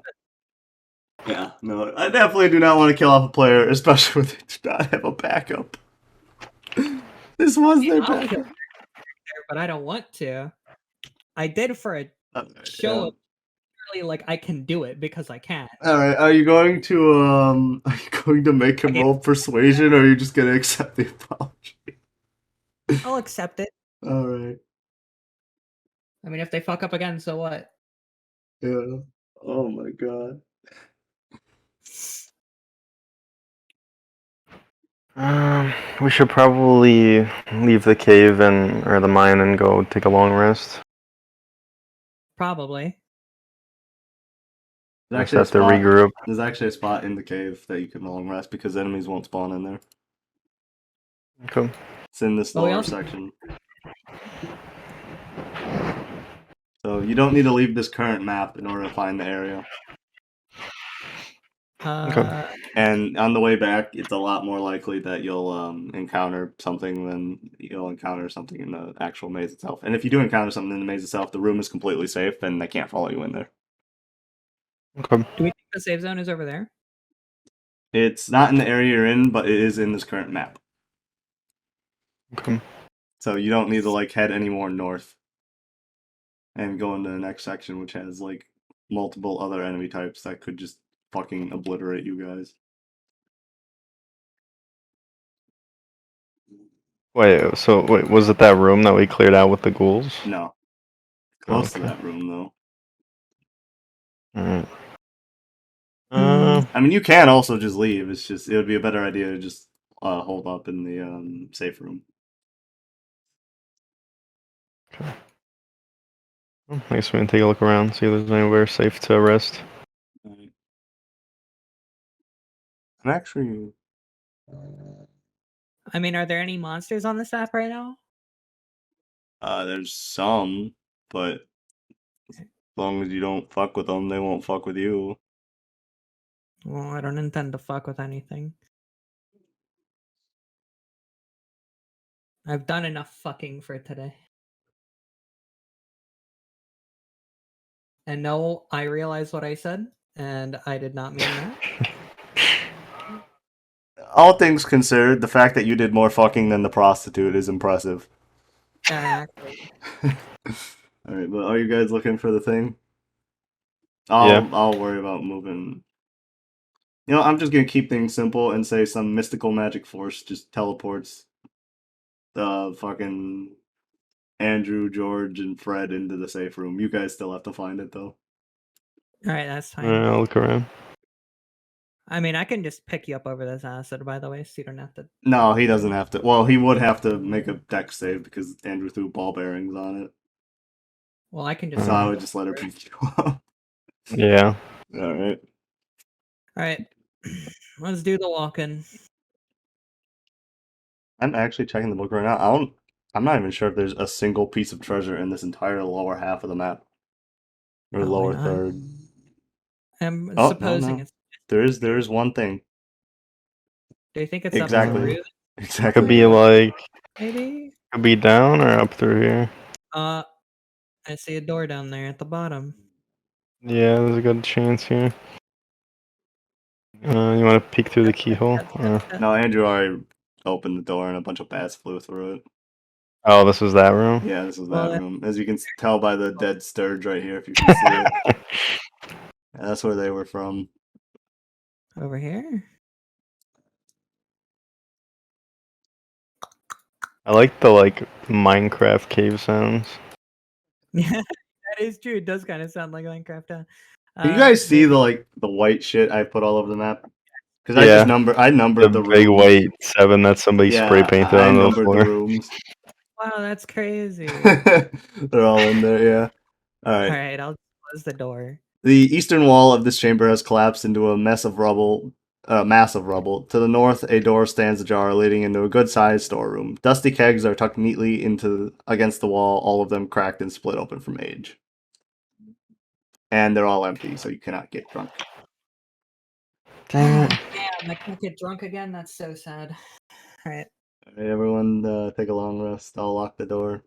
A: Yeah, no. I definitely do not want to kill off a player, especially when they do not have a backup. This was their backup.
C: But I don't want to. I did for a show of really like I can do it because I can.
A: Alright, are you going to make him roll persuasion, or are you just gonna accept the apology?
C: I'll accept it.
A: Alright.
C: I mean, if they fuck up again, so what?
A: Yeah. Oh my god.
D: We should probably leave the cave or the mine and go take a long rest.
C: Probably.
A: There's
D: have to regroup.
A: There's actually a spot in the cave that you can long rest because enemies won't spawn in there.
D: Okay.
A: It's in this lower section. So you don't need to leave this current map in order to find the area.
D: Okay.
A: And on the way back, it's a lot more likely that you'll encounter something than you'll encounter something in the actual maze itself. And if you do encounter something in the maze itself, the room is completely safe and they can't follow you in there.
D: Okay.
C: Do we think the save zone is over there?
A: It's not in the area you're in, but it is in this current map.
D: Okay.
A: So you don't need to like head any more north and go into the next section, which has like multiple other enemy types that could just fucking obliterate you guys.
D: Wait, was it that room that we cleared out with the ghouls?
A: No. Close to that room, though.
D: Alright.
A: I mean, you can also just leave. It's just, it would be a better idea to just hold up in the safe room.
D: Okay. Well, I guess we can take a look around, see if there's anywhere safe to rest.
A: Right. I'm actually...
C: I mean, are there any monsters on this app right now?
A: There's some, but as long as you don't fuck with them, they won't fuck with you.
C: Well, I don't intend to fuck with anything. I've done enough fucking for today. And no, I realize what I said, and I did not mean that.
A: All things considered, the fact that you did more fucking than the prostitute is impressive.
C: Exactly.
A: Alright, but are you guys looking for the thing?
D: Yeah.
A: I'll worry about moving. You know, I'm just gonna keep things simple and say some mystical magic force just teleports fucking Andrew, George, and Fred into the safe room. You guys still have to find it, though.
C: Alright, that's fine.
D: I'll look around.
C: I mean, I can just pick you up over this acid, by the way, so you don't have to...
A: No, he doesn't have to. Well, he would have to make a dex save because Andrew threw ball bearings on it.
C: Well, I can just...
A: So I would just let her pick you up.
D: Yeah.
A: Alright.
C: Alright. Let's do the walk-in.
A: I'm actually checking the book right now. I'm not even sure if there's a single piece of treasure in this entire lower half of the map. Or lower third.
C: I'm
A: Oh,
C: supposing
A: no.
C: it's
A: There is one thing.
C: Do you think it's
A: Exactly.
C: up through?
A: Exactly.
D: Could be like,
C: Maybe.
D: could be down or up through here.
C: I see a door down there at the bottom.
D: Yeah, there's a good chance here. You want to peek through the keyhole?
A: No, Andrew already opened the door and a bunch of bats flew through it.
D: Oh, this was that room?
A: Yeah, this is
C: Well,
A: that room. As you can tell by the dead sturge right here, if you can see it. Yeah, that's where they were from.
C: Over here.
D: I like the Minecraft cave sounds.
C: Yeah, that is true. It does kind of sound like Minecraft.
A: Can you guys see the white shit I put all over the map? Because
D: Yeah.
A: I numbered the
D: big
A: rooms.
D: white 7 that somebody spray painted
A: I
D: on the
A: numbered
D: floor.
A: the rooms.
C: Wow, that's crazy.
A: They're all in there, yeah.
C: All right, I'll close the door.
A: The eastern wall of this chamber has collapsed into a mass of rubble. To the north, a door stands ajar, leading into a good-sized storeroom. Dusty kegs are tucked neatly against the wall, all of them cracked and split open from age. And they're all empty, so you cannot get drunk.
D: Dang it.
C: Damn, I can't get drunk again. That's so sad. All right.
A: All right, everyone, take a long rest. I'll lock the door.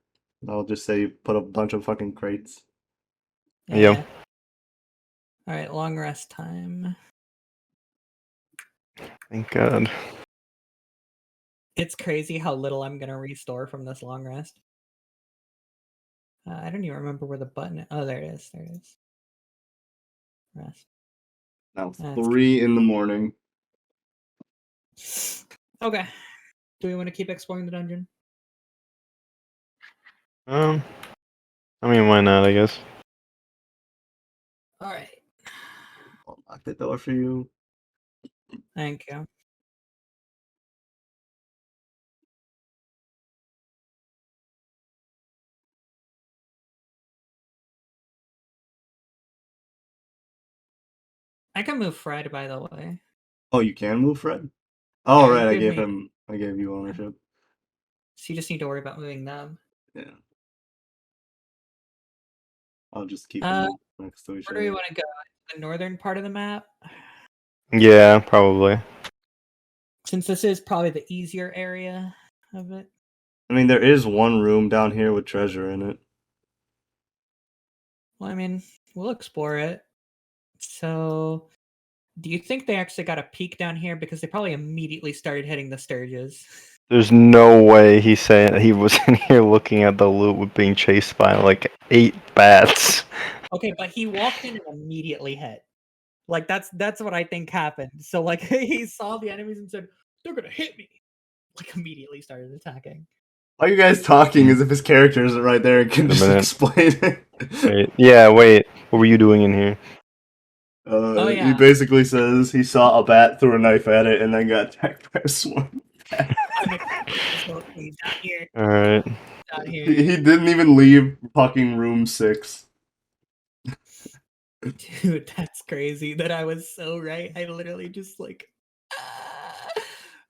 A: I'll just say you put a bunch of fucking crates.
D: Yep.
C: All right, long rest time.
D: Thank God.
C: It's crazy how little I'm gonna restore from this long rest. I don't even remember where the button. Oh, there it is. There it is. Rest.
A: Now
C: That's
A: 3 in the morning.
C: Okay. Do we want to keep exploring the dungeon?
D: I mean, why not, I guess.
C: All right.
A: I'll lock the door for you.
C: Thank you. I can move Fred, by the way.
A: Oh, you can move Fred? Oh,
C: Yeah,
A: right, I
C: give
A: gave
C: me-
A: I gave you ownership.
C: So you just need to worry about moving them.
A: Yeah. I'll just keep
C: Uh,
A: them next to each
C: Where do we
A: other.
C: want to go? The northern part of the map?
D: Yeah, probably.
C: Since this is probably the easier area of it.
A: I mean, there is one room down here with treasure in it.
C: Well, I mean, we'll explore it. So, do you think they actually got a peek down here? Because they probably immediately started hitting the Sturges.
D: There's no way he's saying he was in here looking at the loot with being chased by like 8 bats.
C: Okay, but he walked in and immediately hit. Like that's what I think happened. So like he saw the enemies and said, "They're gonna hit me." Like immediately started attacking.
A: Why are you guys talking as if his character isn't right there and can
D: Wait a
A: just
D: minute.
A: explain it?
D: Wait. Yeah, wait. What were you doing in here?
A: He
C: Yeah.
A: basically says he saw a bat, threw a knife at it, and then got attacked by a swarm.
C: I'm he's down here.
D: Alright.
C: Down here.
A: He didn't even leave fucking room 6.
C: Dude, that's crazy that I was so right. I literally just like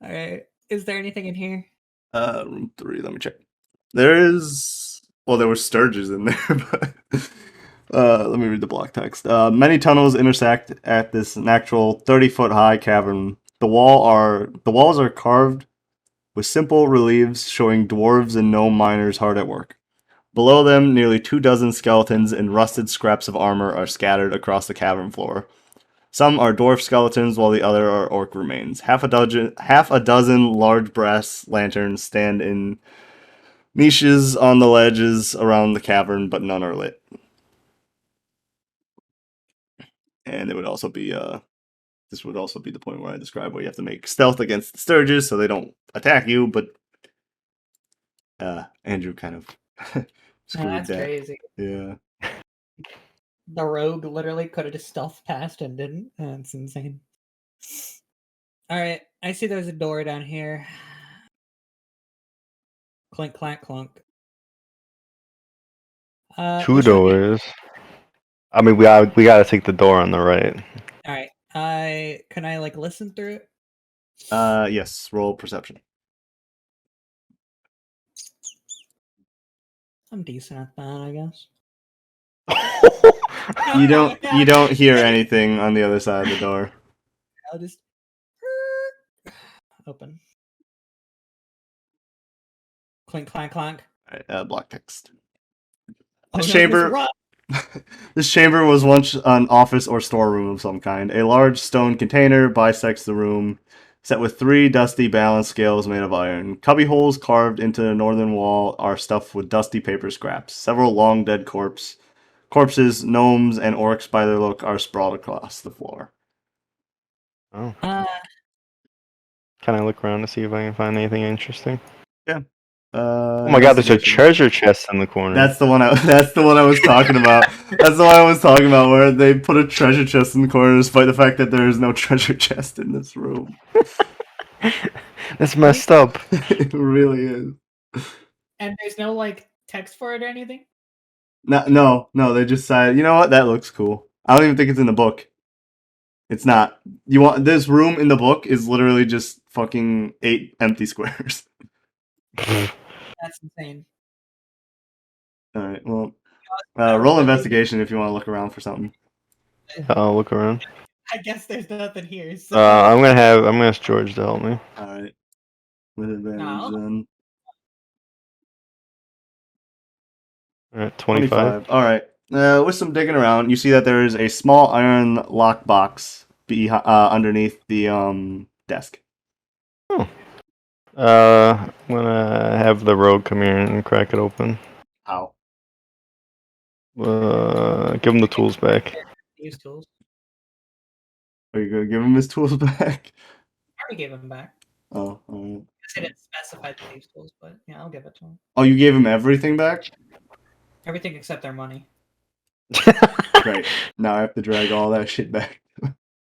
C: all right. Is there anything in here?
A: Room 3, let me check. There were sturges in there, but let me read the block text. Many tunnels intersect at this natural 30-foot high cavern. The walls are carved with simple reliefs showing dwarves and gnome miners hard at work. Below them, nearly 24 skeletons and rusted scraps of armor are scattered across the cavern floor. Some are dwarf skeletons, while the other are orc remains. Half a dozen large brass lanterns stand in niches on the ledges around the cavern, but none are lit. And it would also be this would also be the point where I describe where you have to make stealth against the sturges so they don't attack you, but Andrew kind of screwed
C: That's
A: that.
C: crazy.
A: Yeah.
C: The rogue literally could have just stealth passed and didn't. That's insane. Alright, I see there's a door down here. Clink clank clunk.
D: 2
C: which one do you-
D: doors. I mean, we gotta take the door on the right.
C: Alright. Can I like listen through it?
A: Yes, roll perception.
C: I'm decent at that, I guess.
A: You don't hear anything on the other side of the door.
C: I'll just open. Clink, clank, clank.
A: Alright, block text.
C: Oh,
A: This
C: no,
A: chamber.
C: Run!
A: This chamber was once an office or storeroom of some kind. A large stone container bisects the room, set with 3 dusty balance scales made of iron. Cubby holes carved into the northern wall are stuffed with dusty paper scraps. Several long dead corpses, gnomes, and orcs by their look are sprawled across the floor.
D: Oh.
C: Uh,
D: Can I look around to see if I can find anything interesting?
A: Yeah.
D: Oh my god, there's a treasure chest in the corner.
A: That's the one I was talking about. That's the one I was talking about, where they put a treasure chest in the corner despite the fact that there is no treasure chest in this room.
D: That's messed up.
A: It really is.
C: and there's no like text for it or anything?
A: No, they just said, you know what, that looks cool. I don't even think it's in the book. It's not. You want this room in the book is literally just fucking 8 empty squares.
C: That's insane.
A: Alright, well, roll investigation if you want to look around for something.
D: I'll look around.
C: I guess there's nothing here. So.
D: I'm gonna ask George to help me.
A: Alright. With advantage
C: No.
A: then.
D: Alright, 25.
A: Alright. With some digging around, you see that there is a small iron lockbox underneath the desk.
D: Oh. I'm gonna have the rogue come here and crack it open.
A: How?
D: Give him the tools back.
C: Use tools.
A: Are you gonna give him his tools back?
C: I already gave him back.
A: Oh, alright.
C: I didn't specify the use tools, but yeah, I'll give it to him.
A: Oh, you gave him everything back?
C: Everything except their money.
A: Great. Now I have to drag all that shit back.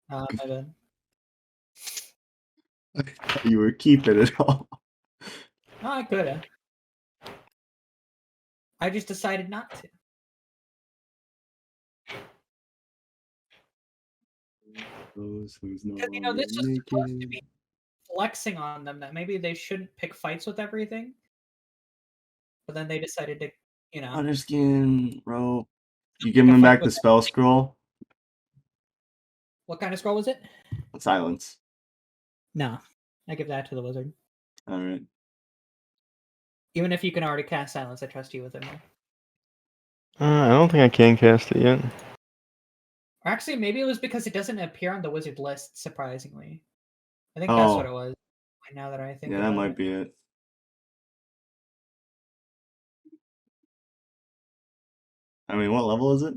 C: My bad.
A: You were keeping it all.
C: No, I could have. I just decided not to.
A: Because
C: Because this was supposed to be flexing on them that maybe they shouldn't pick fights with everything. But then they decided to,
A: Underskin, bro. You give him back the spell scroll?
C: What kind of scroll was it?
A: Silence.
C: No. I give that to the wizard.
A: Alright.
C: Even if you can already cast silence, I trust you with it more.
D: I don't think I can cast it yet.
C: Or actually, maybe it was because it doesn't appear on the wizard list, surprisingly. I think that's what it was. Now that I think
A: that might be it. I mean, what level is it?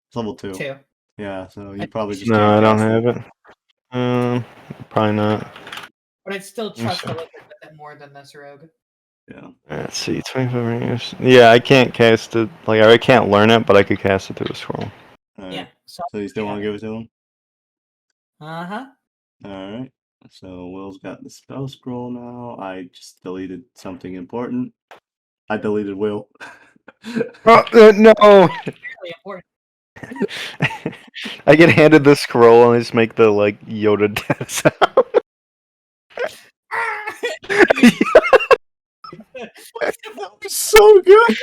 A: It's level 2.
C: 2.
A: Yeah, so you probably just
D: No, I don't have it. Probably not.
C: But I'd still trust the wizard with it more than this rogue.
A: Yeah.
D: Let's see, 25 years. Yeah, I can't cast it. Like, I can't learn it, but I could cast it through a scroll.
A: Right.
C: Yeah.
A: So you still want to give it to him?
C: Uh-huh.
A: Alright. So Will's got the spell scroll now. I just deleted something important. I deleted Will.
D: No!
C: Really important.
D: I get handed the scroll and I just make the, like, Yoda death sound.
A: That was so good!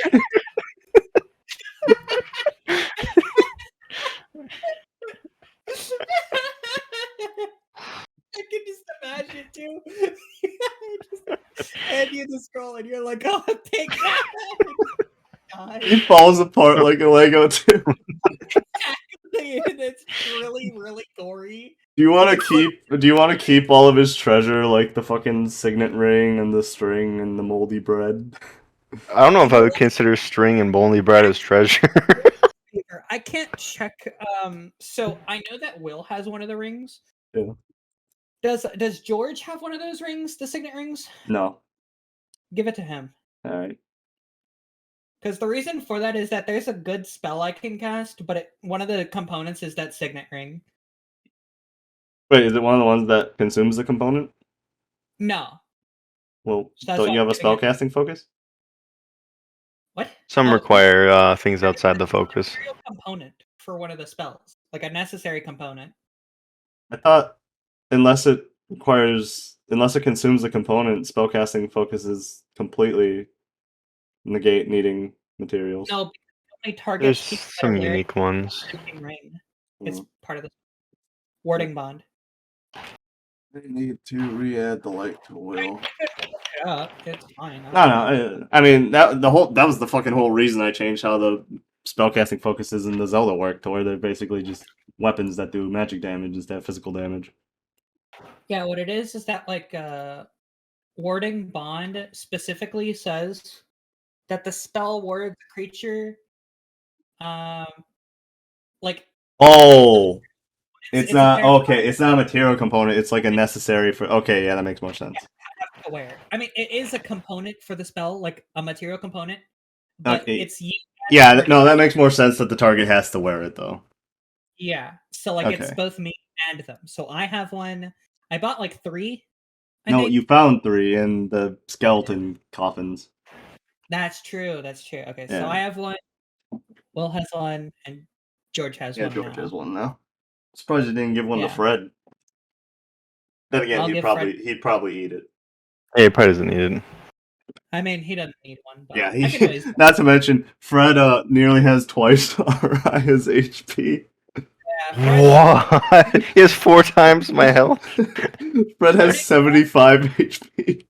C: I can just imagine too. Just hand you the scroll and you're like, oh, take that.
A: It falls apart like a Lego too.
C: It's really, really gory.
A: Do you want to keep all of his treasure, like the fucking signet ring and the string and the moldy bread?
D: I don't know if I would consider string and moldy bread as treasure.
C: I can't check. So I know that Will has one of the rings.
A: Yeah.
C: Does George have one of those rings, the signet rings?
A: No.
C: Give it to him.
A: Alright.
C: Because the reason for that is that there's a good spell I can cast, but one of the components is that signet ring.
A: Wait, is it one of the ones that consumes the component?
C: No.
A: Well,
C: So
A: don't you have a spellcasting focus?
C: What?
D: Some require things outside the focus.
C: A real component for one of the spells, like a necessary component.
A: I thought unless it consumes the component, spellcasting focuses completely negate needing materials.
C: No, because it only
D: There's
C: targets
D: some unique ones.
C: ring. It's part of the warding bond.
A: They need to re-add the light to will.
C: Yeah, it's fine.
A: No. I mean that was the fucking whole reason I changed how the spellcasting focuses in the Zelda work to where they're basically just weapons that do magic damage instead of physical damage.
C: Yeah, what it is that like warding bond specifically says that the spell wards the creature um like
A: Oh, it's
C: it's
A: not
C: apparent
A: okay. It's not a material component. It's like a necessary for. Okay, yeah, that makes more sense.
C: aware. I mean, it is a component for the spell, like a material component, but
A: Okay,
C: it's used
A: yeah,
C: for
A: no, that makes more sense that the target has to wear it though.
C: yeah. So like it's
A: Okay.
C: both me and them. So I have one. I bought like 3. I
A: No,
C: think
A: you found 3 in the skeleton coffins.
C: that's true. That's true. Okay, so
A: Yeah.
C: I have one. Will has one, and George has
A: Yeah,
C: one
A: George
C: now.
A: has one now. Surprised you didn't give one to
C: Yeah.
A: Fred. Then again,
C: I'll
A: he'd
C: give Fred.
A: probably eat it.
D: Yeah, he probably doesn't need it.
C: I mean, he doesn't need one, but
A: Yeah,
C: I can always.
A: not to mention Fred nearly has twice Araya's HP.
C: Yeah, Fred,
D: What? He has 4 times my health.
A: Fred has 75 HP.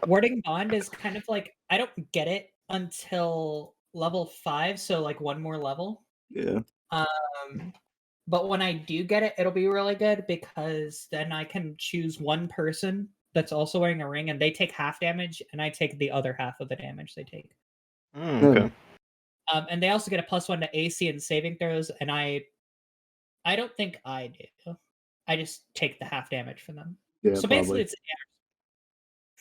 C: warding bond is kind of like I don't get it until level 5, so like one more level.
A: Yeah.
C: But when I do get it, it'll be really good because then I can choose one person that's also wearing a ring, and they take half damage, and I take the other half of the damage they take.
D: Okay.
C: And they also get a +1 to AC and saving throws, and I don't think I do. I just take the half damage from them.
A: Yeah,
C: So
A: probably.
C: basically,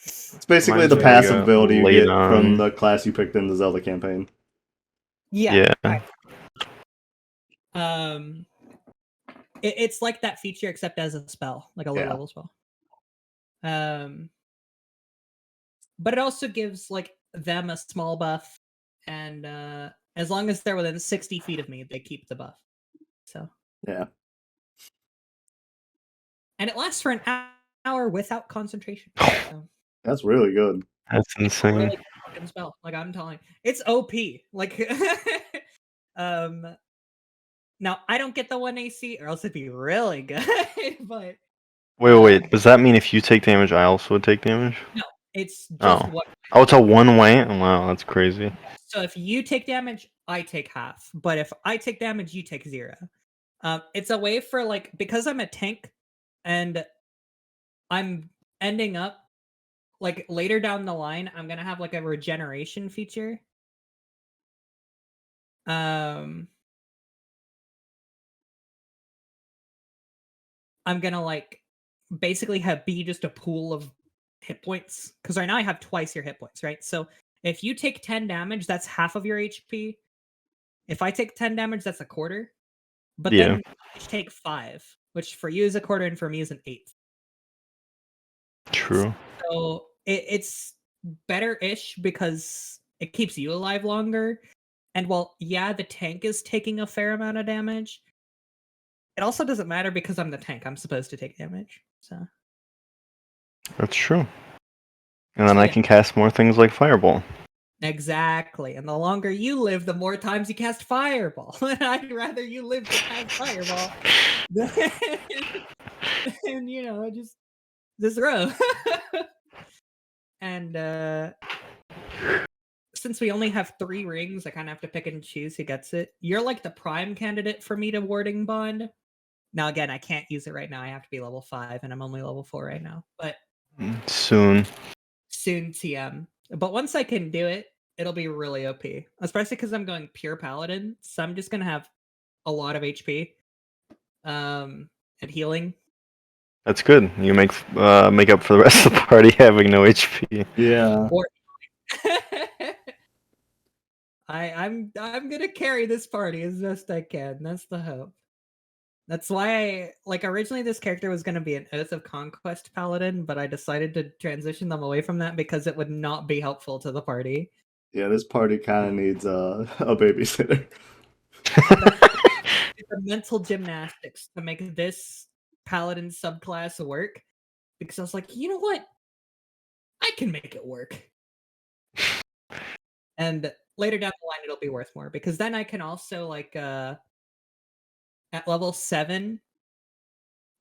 A: It's basically
D: Reminds
A: the
D: me, I
A: passive
D: got
A: ability you
D: laid
A: get from
D: on.
A: the class you picked in the Zelda campaign.
C: yeah.
D: Yeah.
C: It's like that feature except as a spell, like a low
A: Yeah.
C: level spell. But it also gives like them a small buff, and as long as they're within 60 feet of me, they keep the buff. So
A: Yeah.
C: and it lasts for an hour without concentration. So
A: That's really good.
D: That's insane.
C: really good fucking spell. Like I'm telling, it's OP. Like now I don't get the 1 AC, or else it'd be really good. But
D: Wait. Does that mean if you take damage, I also would take damage?
C: no, it's just
D: Oh.
C: what.
D: Oh, it's a one-way? Wow, that's crazy.
C: So if you take damage, I take half. But if I take damage, you take 0. It's a way for like because I'm a tank, and I'm ending up like later down the line, I'm gonna have like a regeneration feature. I'm gonna like basically be just a pool of hit points because right now I have twice your hit points, right? So if you take 10 damage, that's half of your HP. If I take 10 damage, that's a quarter. But
D: Yeah.
C: then you each take 5, which for you is a quarter and for me is an eighth.
D: True.
C: So it's better-ish because it keeps you alive longer. And while yeah, the tank is taking a fair amount of damage, it also doesn't matter because I'm the tank. I'm supposed to take damage. So
D: That's true. And then I
C: Yeah.
D: can cast more things like Fireball.
C: exactly. And the longer you live, the more times you cast Fireball. And I'd rather you live to cast Fireball than just throw. And since we only have 3 rings, I kind of have to pick and choose who gets it. You're like the prime candidate for me to warding bond. Now, again, I can't use it right now. I have to be level 5, and I'm only level 4 right now. But
D: Soon.
C: soon, TM. But once I can do it, it'll be really OP. Especially because I'm going pure paladin, so I'm just gonna have a lot of HP, and healing.
D: That's good. You make up for the rest of the party having no HP.
A: Yeah.
C: Or I'm gonna carry this party as best I can. That's the hope. That's why originally this character was gonna be an Oath of Conquest paladin, but I decided to transition them away from that because it would not be helpful to the party.
A: Yeah, this party kind of needs a babysitter.
C: It's a mental gymnastics to make this paladin subclass work, because I was like, you know what? I can make it work. And later down the line, it'll be worth more because then I can also at level 7,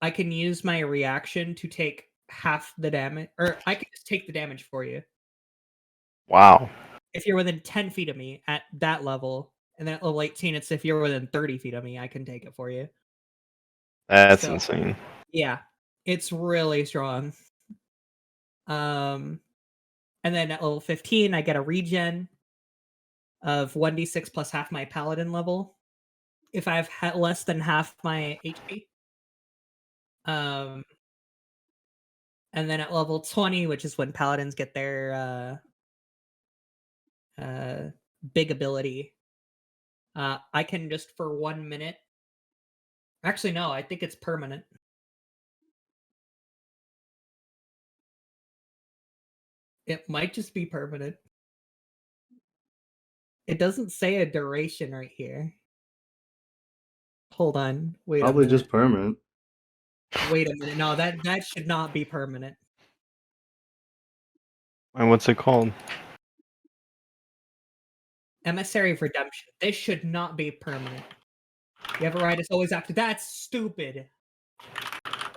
C: I can use my reaction to take half the damage, or I can just take the damage for you.
D: Wow.
C: If you're within 10 feet of me at that level, and then at level 18, it's if you're within 30 feet of me, I can take it for you.
D: That's
C: So,
D: insane.
C: yeah, it's really strong. And then at level 15, I get a regen of 1d6 plus half my paladin level if I have less than half my HP. And then at level 20, which is when paladins get their big ability, I can just for 1 minute. Actually, no, I think it's permanent. It might just be permanent. It doesn't say a duration right here. Hold on. Wait
A: Probably
C: a minute.
A: just permanent.
C: Wait a minute. No, that should not be permanent.
D: And what's it called?
C: Emissary of Redemption. This should not be permanent. You ever ride is always active. That's stupid.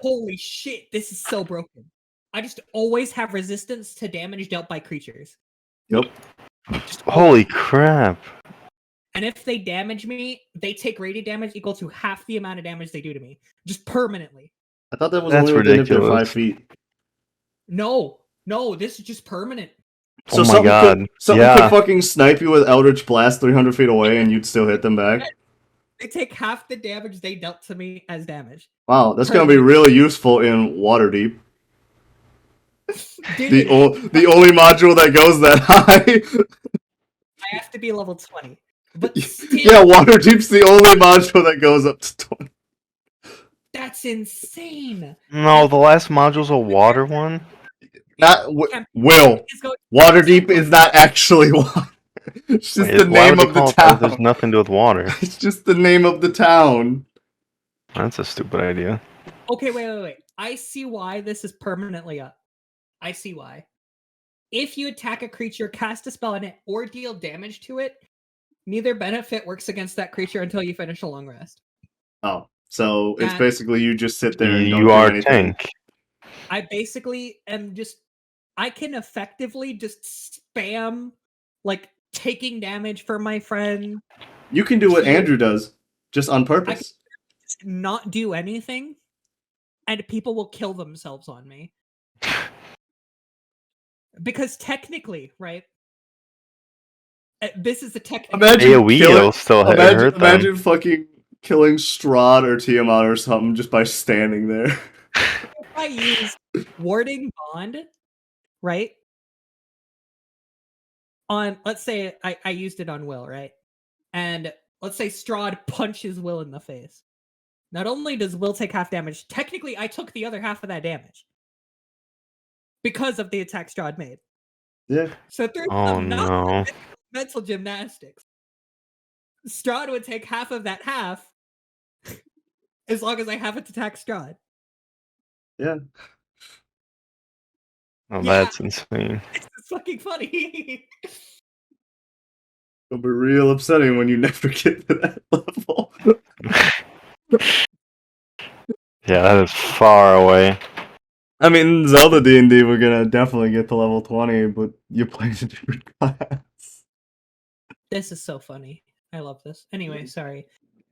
C: Holy shit, this is so broken. I just always have resistance to damage dealt by creatures.
A: Yep.
D: Holy crap.
C: And if they damage me, they take radiant damage equal to half the amount of damage they do to me. Just permanently.
A: I thought that was
D: That's
A: only within if they're
D: ridiculous.
A: 5 feet.
C: No, this is just permanent.
A: So
D: Oh my
A: something
D: god.
A: something
D: Yeah.
A: could fucking snipe you with Eldritch Blast 300 feet away and you'd still hit them back.
C: They take half the damage they dealt to me as damage.
A: Wow, that's going to be really useful in Waterdeep. The only module that goes that high.
C: I have to be level 20. But still,
A: Yeah, Waterdeep's the only module that goes up to 20.
C: that's insane.
D: No, the last module's a water one?
A: Not Will. Waterdeep is not actually water. It's just the
D: Why
A: name
D: would they
A: of the
D: call it that? There's
A: town.
D: nothing to do with water.
A: It's just the name of the town.
D: That's a stupid idea.
C: Okay, wait. I see why this is permanently up. I see why. If you attack a creature, cast a spell on it, or deal damage to it, neither benefit works against that creature until you finish a long rest.
A: Oh, so it's
C: And-
A: basically you just sit there and don't
D: You
A: do
D: are
A: anything.
D: tank.
C: I basically am just... I can effectively just spam, like, taking damage for my friend,
A: You can do what Andrew does, just on purpose.
C: just not do anything, and people will kill themselves on me. Because technically, right? This is the technical.
A: Imagine
D: AoE will still hurt them.
A: Imagine fucking killing Strahd or Tiamat or something just by standing there.
C: If I use Warding Bond, right? On, let's say I used it on Will, right? And let's say Strahd punches Will in the face. Not only does Will take half damage, technically I took the other half of that damage. Because of the attack Strahd made.
A: Yeah.
C: So through
D: Oh
C: some
D: no.
C: mental gymnastics, Strahd would take half of that half as long as I have it to attack Strahd.
A: Yeah.
D: Oh,
C: Yeah.
D: that's insane.
C: It's fucking funny.
A: It'll be real upsetting when you never get to that level.
D: Yeah, that is far away.
A: I mean, Zelda D&D, we're gonna definitely get to level 20, but you play a different class.
C: This is so funny. I love this. Anyway, sorry.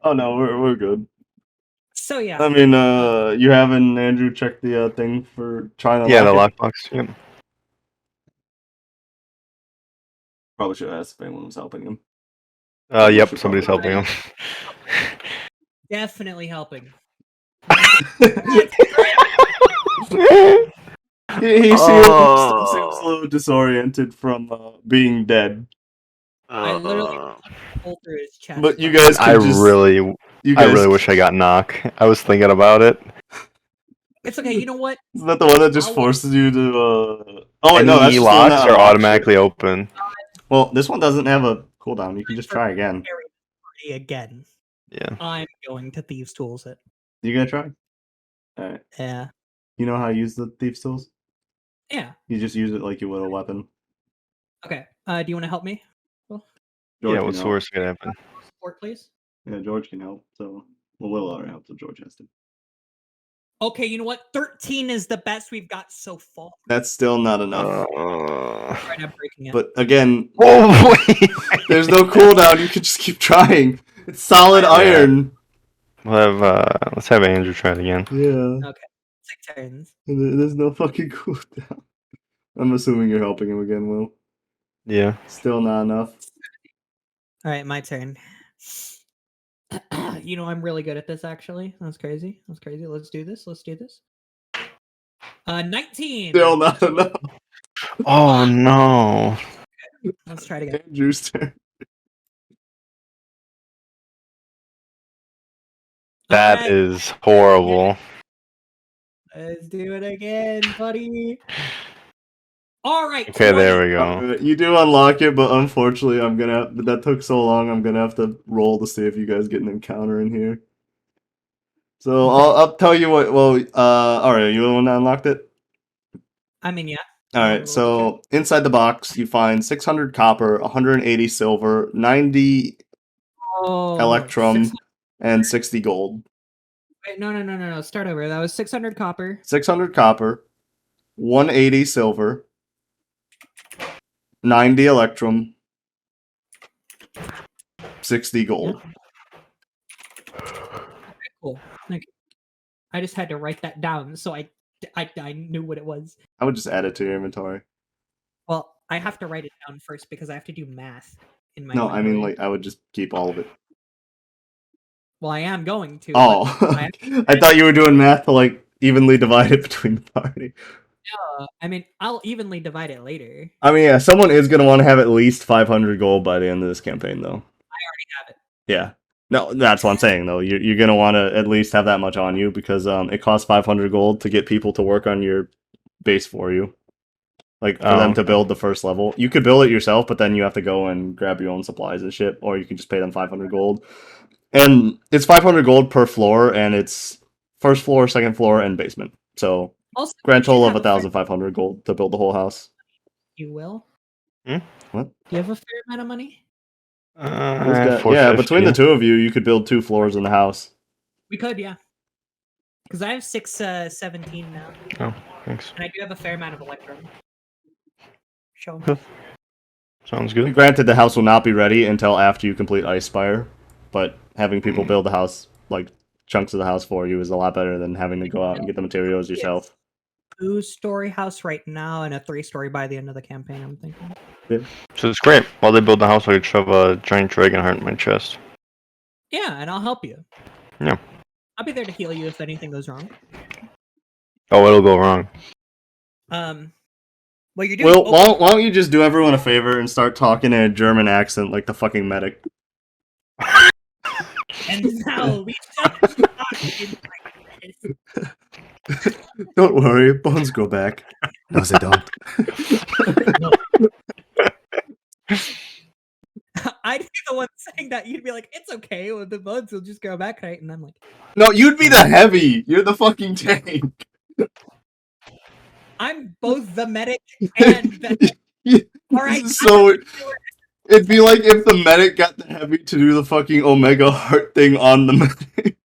A: Oh no, we're good.
C: So yeah.
A: I mean, you haven't, Andrew, checked the thing for trying to
D: Yeah, the
A: lock it?
D: lockbox. Yep.
A: Probably should have asked if anyone was helping him.
D: Yep,
A: should
D: somebody's
A: probably-
D: helping him.
C: Definitely helping.
A: He seems a little disoriented from being dead.
C: I literally pulled through his chest.
A: But you guys
D: I
A: can just...
D: really wish I got knock. I was thinking about it.
C: It's okay, you know what?
A: Isn't that the one that just
C: I'll-
A: forces you to... Oh wait, no, that's
D: Any
A: just the one
D: locks
A: that
D: are
A: unlocks
D: automatically
A: it.
D: open.
A: Well, this one doesn't have a cooldown. You can just try again.
C: Again.
D: Yeah.
C: I'm going to Thieves' Tools it.
A: You gonna try? Alright.
C: Yeah.
A: You know how to use the Thieves' Tools?
C: Yeah.
A: You just use it like you would a weapon.
C: Okay. Do you want to help me?
A: George
D: Yeah,
A: can
D: what's the
A: help.
D: worst gonna happen?
C: Support, please.
A: Yeah, George can help. So, well, Will already helped, so George has to.
C: Okay, you know what? 13 is the best we've got so far.
A: That's still not enough.
C: Right, I'm breaking it.
A: But again,
D: Oh wait.
A: there's no cooldown. You can just keep trying. It's solid iron.
D: Let's have Andrew try it again.
A: Yeah.
C: Okay. 6 turns.
A: There's no fucking cooldown. I'm assuming you're helping him again, Will.
D: Yeah.
A: Still not enough.
C: All right, my turn. You know, I'm really good at this, actually. That's crazy. That's crazy. Let's do this. 19.
A: Still not enough.
D: Oh no.
C: Let's try it again.
A: Andrew's turn.
D: That is horrible.
C: Let's do it again, buddy. All right.
D: Okay,
C: 20.
D: there we go.
A: You do unlock it, but unfortunately, that took so long. I'm gonna have to roll to see if you guys get an encounter in here. So I'll tell you what. Well, all right. You the one that unlocked it?
C: I mean, yeah.
A: All right. So inside the box, you find 600 copper, 180 silver, 90 electrum, and 60 gold.
C: Wait, no. Start over. That was 600 copper.
A: 600 copper, 180 silver, 90 electrum, 60 gold.
C: Okay, cool. Thank you. I just had to write that down so I knew what it was.
A: I would just add it to your inventory.
C: Well, I have to write it down first because I have to do math in my
A: No,
C: inventory.
A: I mean, like, I would just keep all of it.
C: Well, I am going to.
A: Oh, I thought you were doing math to, like, evenly divide it between the party.
C: I mean, I'll evenly divide it later.
A: I mean, yeah, someone is going to want to have at least 500 gold by the end of this campaign, though.
C: I already have it.
A: Yeah. No, that's what I'm saying, though. You're going to want to at least have that much on you because it costs 500 gold to get people to work on your base for you. Like, for them to build the first level. You could build it yourself, but then you have to go and grab your own supplies and shit, or you can just pay them 500 gold. And it's 500 gold per floor, and it's first floor, second floor, and basement. So,
C: Also,
A: grand total of
C: have a fair-
A: 1,500 gold to build the whole house.
C: You will?
A: What?
C: Do you have a fair amount of money?
A: Yeah, between the two of you, you could build 2 floors in the house.
C: We could, yeah. Because I have 617 now.
D: Oh, thanks.
C: And I do have a fair amount of electrum. Show 'em.
D: Cool. Sounds good.
A: Granted, the house will not be ready until after you complete Ice Spire, but having people build the house, like chunks of the house for you, is a lot better than having to go out and get the materials yourself.
C: 2-story house right now and a 3-story by the end of the campaign, I'm thinking.
A: Yeah.
D: So it's great. While they build the house, I could shove a giant dragon heart in my chest.
C: Yeah, and I'll help you.
D: Yeah.
C: I'll be there to heal you if anything goes wrong.
D: Oh, it'll go wrong.
C: Well, you're doing.
A: Well, why don't you just do everyone a favor and start talking in a German accent like the fucking medic?
C: And now we start talking like this.
A: Don't worry, bones grow back. No, they don't.
C: I'd be the one saying that. You'd be like, "It's okay. Well, the buds will just grow back, right?" And I'm like,
A: No, you'd be the heavy. You're the fucking tank.
C: "I'm both the medic and the." All right.
A: So it'd be like if the medic got the heavy to do the fucking Omega Heart thing on the medic.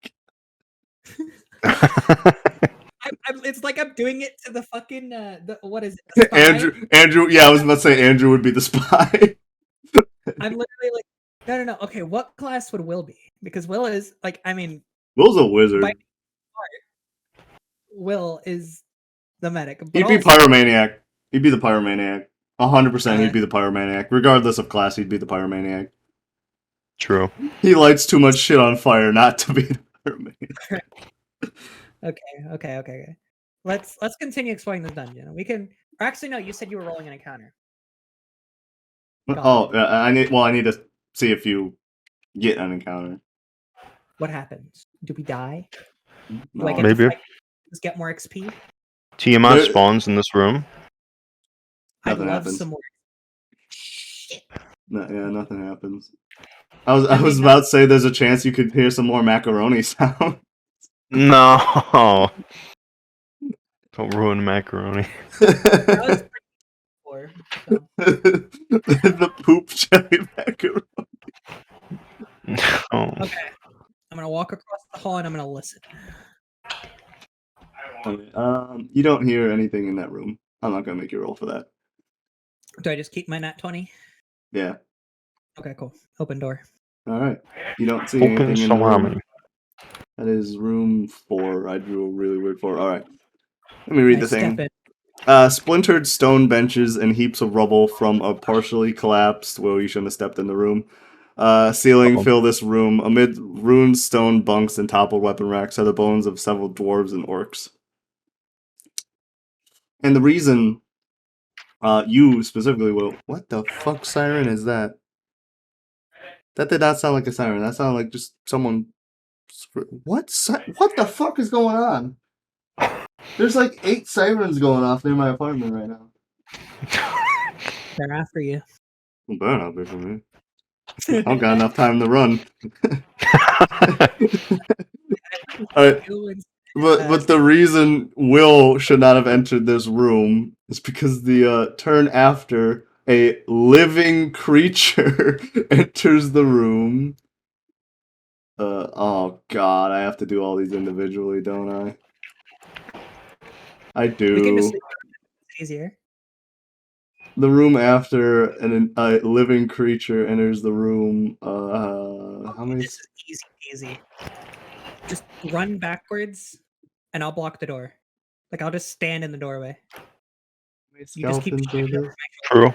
C: It's like I'm doing it to the fucking what is it? The spy?
A: Andrew. Yeah, I was about to say Andrew would be the spy.
C: I'm literally like, no. Okay, what class would Will be? Because Will is like, I mean,
A: Will's a wizard.
C: Will is the medic. But
A: He'd be pyromaniac. He'd be the pyromaniac. 100%. He'd be the pyromaniac, regardless of class. He'd be the pyromaniac.
D: True.
A: He lights too much shit on fire not to be the pyromaniac.
C: Okay. Let's continue exploring the dungeon. We can. Or actually, no. You said you were rolling an encounter.
A: Oh, I need to see if you get an encounter.
C: What happens? Do we die?
A: No.
C: Do I get
D: Maybe.
C: Just get more XP?
D: Tiamat spawns in this room.
C: I'd
A: Nothing
C: love
A: happens.
C: some more.
A: Nothing happens. I was about to say there's a chance you could hear some more macaroni sound.
D: No. Don't ruin macaroni.
C: That was pretty before, so.
A: The poop jelly macaroni.
D: No.
C: Okay. I'm gonna walk across the hall and I'm gonna listen.
A: Okay, you don't hear anything in that room. I'm not gonna make you roll for that.
C: Do I just keep my nat 20?
A: Yeah.
C: Okay, cool. Open door.
A: All right. You don't see
D: Open
A: anything in the room.
D: salami.
A: That is room 4. I drew a really weird 4. All right. Let me read
C: I
A: the
C: step
A: thing.
C: in.
A: Splintered stone benches and heaps of rubble from a partially collapsed. Well, you shouldn't have stepped in the room. Ceiling fill this room. Amid ruined stone bunks and toppled weapon racks are the bones of several dwarves and orcs. And the reason, you specifically will. What the fuck siren is that? That did not sound like a siren. That sounded like just someone. What the fuck is going on? There's like 8 sirens going off near my apartment right now.
C: They're after you.
A: Well, better not be for me. I've got enough time to run. Alright, but the reason Will should not have entered this room is because the turn after a living creature enters the room. Oh god, I have to do all these individually, don't I? I do.
C: We can just it's easier.
A: The room after a living creature enters the room. How many?
C: This is easy. Just run backwards, and I'll block the door. Like I'll just stand in the doorway. You just keep
A: Skeletons are this?
D: True.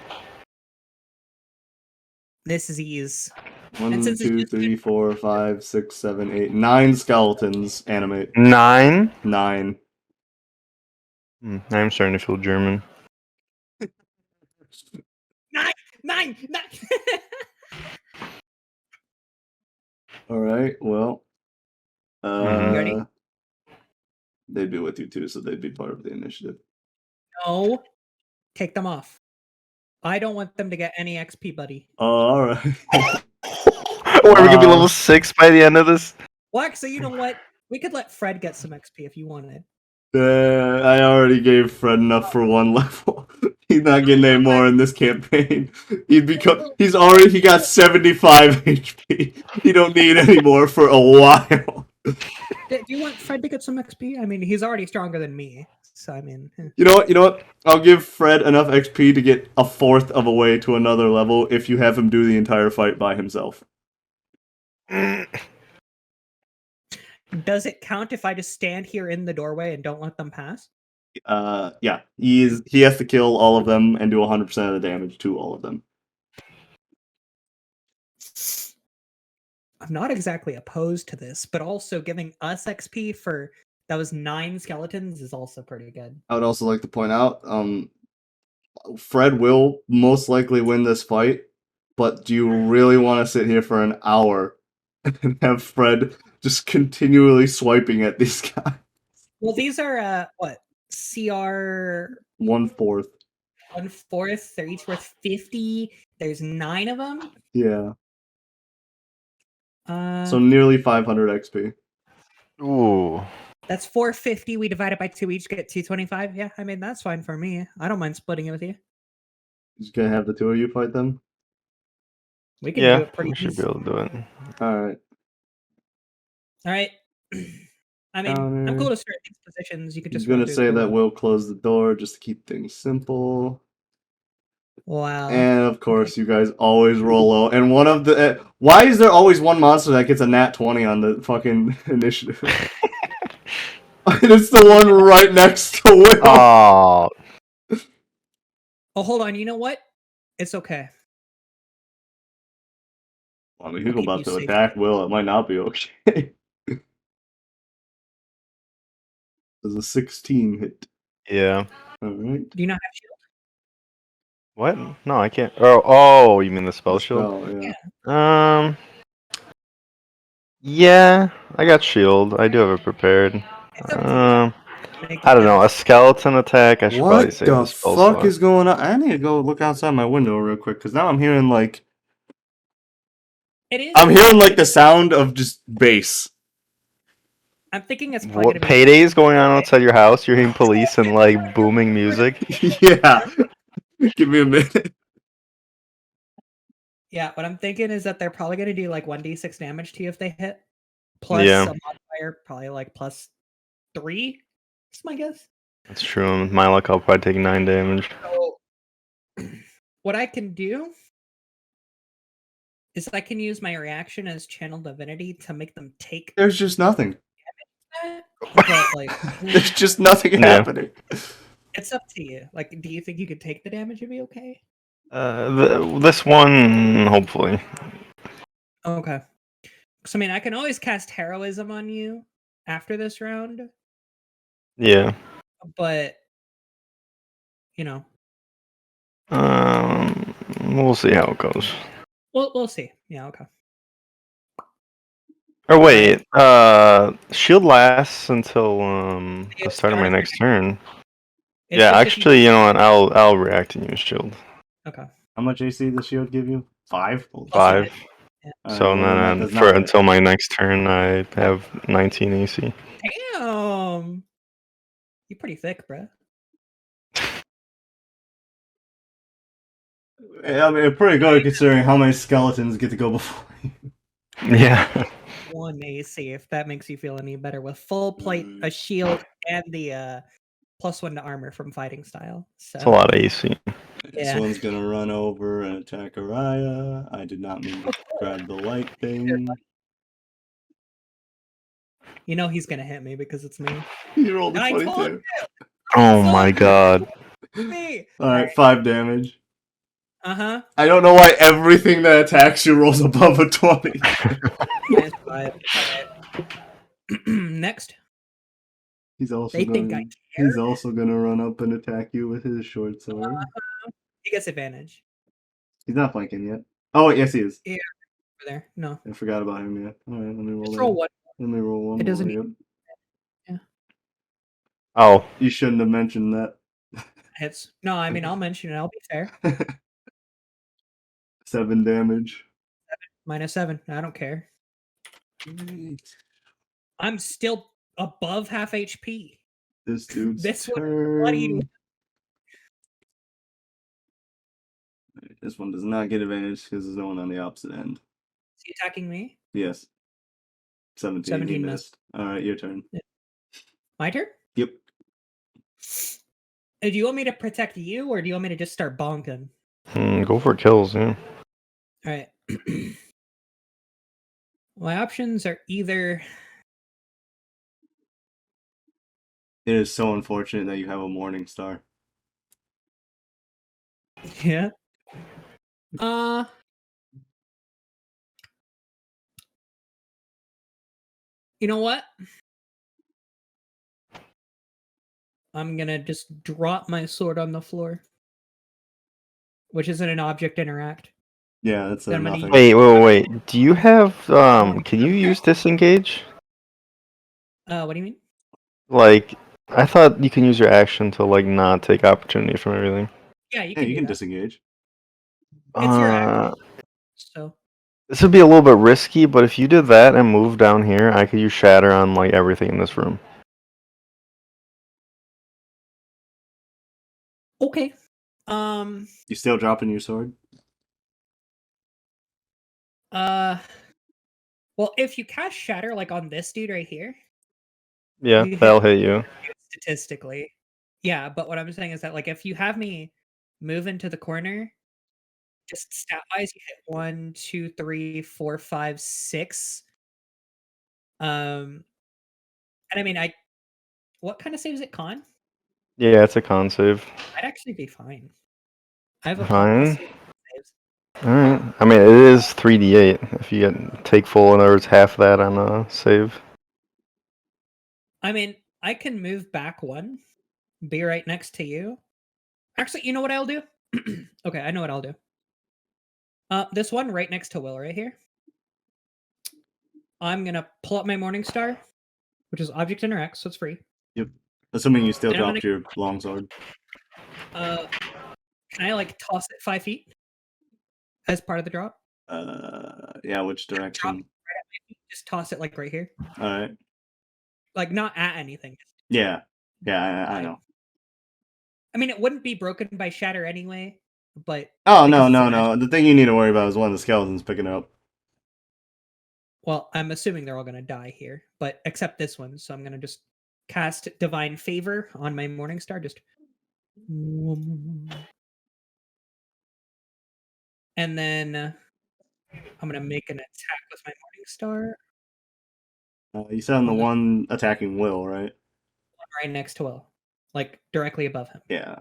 C: This is ease.
A: 1,
C: And since it's
A: 2,
C: just
A: 3, 4, 5, 6, 7, 8, 9 skeletons animate.
D: 9?
A: 9.
D: I'm starting to feel German.
C: nine.
A: All right. Well,
C: Ready?
A: they'd be with you too, so they'd be part of the initiative.
C: No, take them off. I don't want them to get any XP, buddy.
A: All right.
D: Or we could be level 6 by the end of this.
C: Well, actually, you know what? We could let Fred get some XP if you wanted.
A: I already gave Fred enough for 1 level. He's not getting any more in this campaign. He got 75 HP. He don't need any more for a while.
C: Do you want Fred to get some XP? I mean, he's already stronger than me. So, I mean...
A: You know what? I'll give Fred enough XP to get a 1/4 of a way to another level if you have him do the entire fight by himself.
C: Does it count if I just stand here in the doorway and don't let them pass?
A: Yeah. He has to kill all of them and do 100% of the damage to all of them.
C: I'm not exactly opposed to this, but also giving us XP for those 9 skeletons is also pretty good.
A: I would also like to point out, Fred will most likely win this fight, but do you really want to sit here for an hour and have Fred just continually swiping at these guys?
C: Well, these are, what? CR...
A: 1/4.
C: 1/4. They're each worth 50. There's 9 of them.
A: Yeah. So nearly 500 XP.
D: Ooh.
C: That's 450. We divide it by 2 each, get 225. Yeah, I mean, that's fine for me. I don't mind splitting it with you.
A: Just gonna have the 2 of you fight them?
C: We can do it pretty
D: we should
C: easy.
D: be able to do it.
A: Alright.
C: All right. I mean, I'm cool to start these positions. You could just.
A: I'm gonna say that we'll close the door just to keep things simple.
C: Wow.
A: And of course, you guys always roll low. And one of the why is there always one monster that gets a nat 20 on the fucking initiative? And it's the one right next to Will.
D: Oh.
C: Oh, hold on. You know what? It's okay.
A: I mean, he's about to attack Will. It might not be okay. There's a 16 hit.
D: Yeah.
A: Alright.
C: Do you not have shield?
D: What? No, I can't. Oh, you mean the spell shield?
A: Yeah.
D: Yeah, I got shield. I do have it prepared.
C: It's up to you.
D: I don't know. A skeleton attack. I should probably save the spell
A: What the fuck
D: slot.
A: is going on? I need to go look outside my window real quick because now I'm hearing like.
C: It is.
A: I'm hearing like the sound of just bass.
C: I'm thinking it's probably
D: What
C: gonna be
D: paydays going on outside your house? You're hearing police and like booming music.
A: Yeah. Give me a minute.
C: Yeah, what I'm thinking is that they're probably gonna do like 1d6 damage to you if they hit. Plus
D: Yeah.
C: a modifier, probably like +3. That's my guess.
D: That's true. With my luck, I'll probably take 9 damage.
C: So, what I can do is I can use my reaction as channel divinity to make them take
A: There's just nothing.
C: that, but like
A: There's just nothing
D: Yeah.
A: happening.
C: it's up to you. Like, do you think you could take the damage and be okay?
D: This one, hopefully.
C: Okay. So I mean, I can always cast heroism on you after this round,
D: Yeah.
C: but you know,
D: We'll see how it goes.
C: we'll see. Yeah, okay.
D: Or wait, shield lasts until the
C: It's
D: start of my
C: gotta be-
D: next turn.
C: It's
D: Yeah,
C: just if you-
D: actually, you know what? I'll react and use shield.
C: Okay.
A: How much AC does shield give you? 5?
C: Plus
D: 5.
C: Yeah.
D: So
A: Alright, well, that
D: then
A: does
D: for
A: not hit.
D: until my next turn, I have 19 AC.
C: Damn. You're pretty thick, bruh.
A: I mean, pretty good considering how many skeletons get to go before you.
D: Yeah.
C: 1 AC, if that makes you feel any better, with full plate, a shield, and the +1 to armor from fighting style. So
D: It's a lot of AC.
A: This
C: Yeah.
A: one's gonna run over and attack Araya. I did not mean to grab the light thing.
C: you know he's gonna hit me because it's me.
A: You rolled a
C: I told
A: 22.
D: Oh my god.
C: Me.
A: Alright, 5 damage.
C: Uh-huh.
A: I don't know why everything that attacks you rolls above a 20.
C: -5. Next.
A: He's also
C: They think I
A: going.
C: care.
A: He's also gonna run up and attack you with his short sword.
C: He gets advantage.
A: He's not flanking yet. Oh wait, yes he is.
C: Over there. No.
A: I forgot about him yet. Alright, let me roll
C: Just
A: that.
C: roll 1.
A: Let me roll one.
C: It doesn't
A: more,
C: need-
A: yep.
D: Oh.
A: You shouldn't have mentioned that.
C: Hits. No, I mean I'll mention it. I'll be fair.
A: 7 damage.
C: -7. I don't care. I'm still above half HP.
A: This dude's
C: This one-
A: turn.
C: what do you-
A: This one does not get advantage because there's no one on the opposite end.
C: Is he attacking me?
A: Yes. 17.
C: 17
A: He
C: missed.
A: missed. Alright, your turn.
C: My turn?
A: Yep.
C: Do you want me to protect you, or do you want me to just start bonking?
D: Go for kills, yeah.
C: All right. My options are either
A: It is so unfortunate that you have a morning star.
C: yeah. You know what? I'm gonna just drop my sword on the floor, which isn't an object interact.
A: Yeah, that's a
C: Then I'm gonna
A: nothing.
D: Wait. Do you have can you use disengage?
C: What do you mean?
D: Like, I thought you can use your action to like not take opportunity from everything.
C: Yeah, you
A: Yeah,
C: can.
A: you
C: do
A: can
C: that.
A: disengage.
C: It's your action. So
D: This would be a little bit risky, but if you did that and moved down here, I could use shatter on like everything in this room.
C: okay.
A: You still dropping your sword?
C: Well, if you cast shatter like on this dude right here,
D: Yeah,
C: you
D: that'll hit you.
C: statistically. Yeah, but what I'm saying is that like if you have me move into the corner, just stat wise, you hit 1, 2, 3, 4, 5, 6. And I mean, what kind of saves it? Con?
D: Yeah, it's a con save.
C: I'd actually be fine. I have a
D: Fine.
C: +6 saves.
D: Alright. I mean, it is 3d8. If you take full, in other words, half that on a save.
C: I mean, I can move back 1, be right next to you. Actually, you know what I'll do? Okay, I know what I'll do. This one right next to Will right here. I'm gonna pull up my Morning Star, which is object interact, so it's free.
A: Yep. Assuming you still
C: And I'm
A: dropped your longsword.
C: Can I like toss it 5 feet as part of the drop?
A: Yeah, which
C: Drop
A: direction?
C: right at my feet, just toss it like right here,
A: Alright.
C: like not at anything.
A: Yeah. Yeah, I know.
C: I mean, it wouldn't be broken by shatter anyway, but
A: Oh, no,
C: because it's
A: no,
C: a
A: no. The thing you need to worry about is one of the skeletons picking it up.
C: well, I'm assuming they're all gonna die here, but except this one, so I'm gonna just cast Divine Favor on my Morning Star. Just. And then I'm going to make an attack with my Morning Star.
A: You said on the one attacking Will, right?
C: Right next to Will. Like, directly above him.
A: Yeah.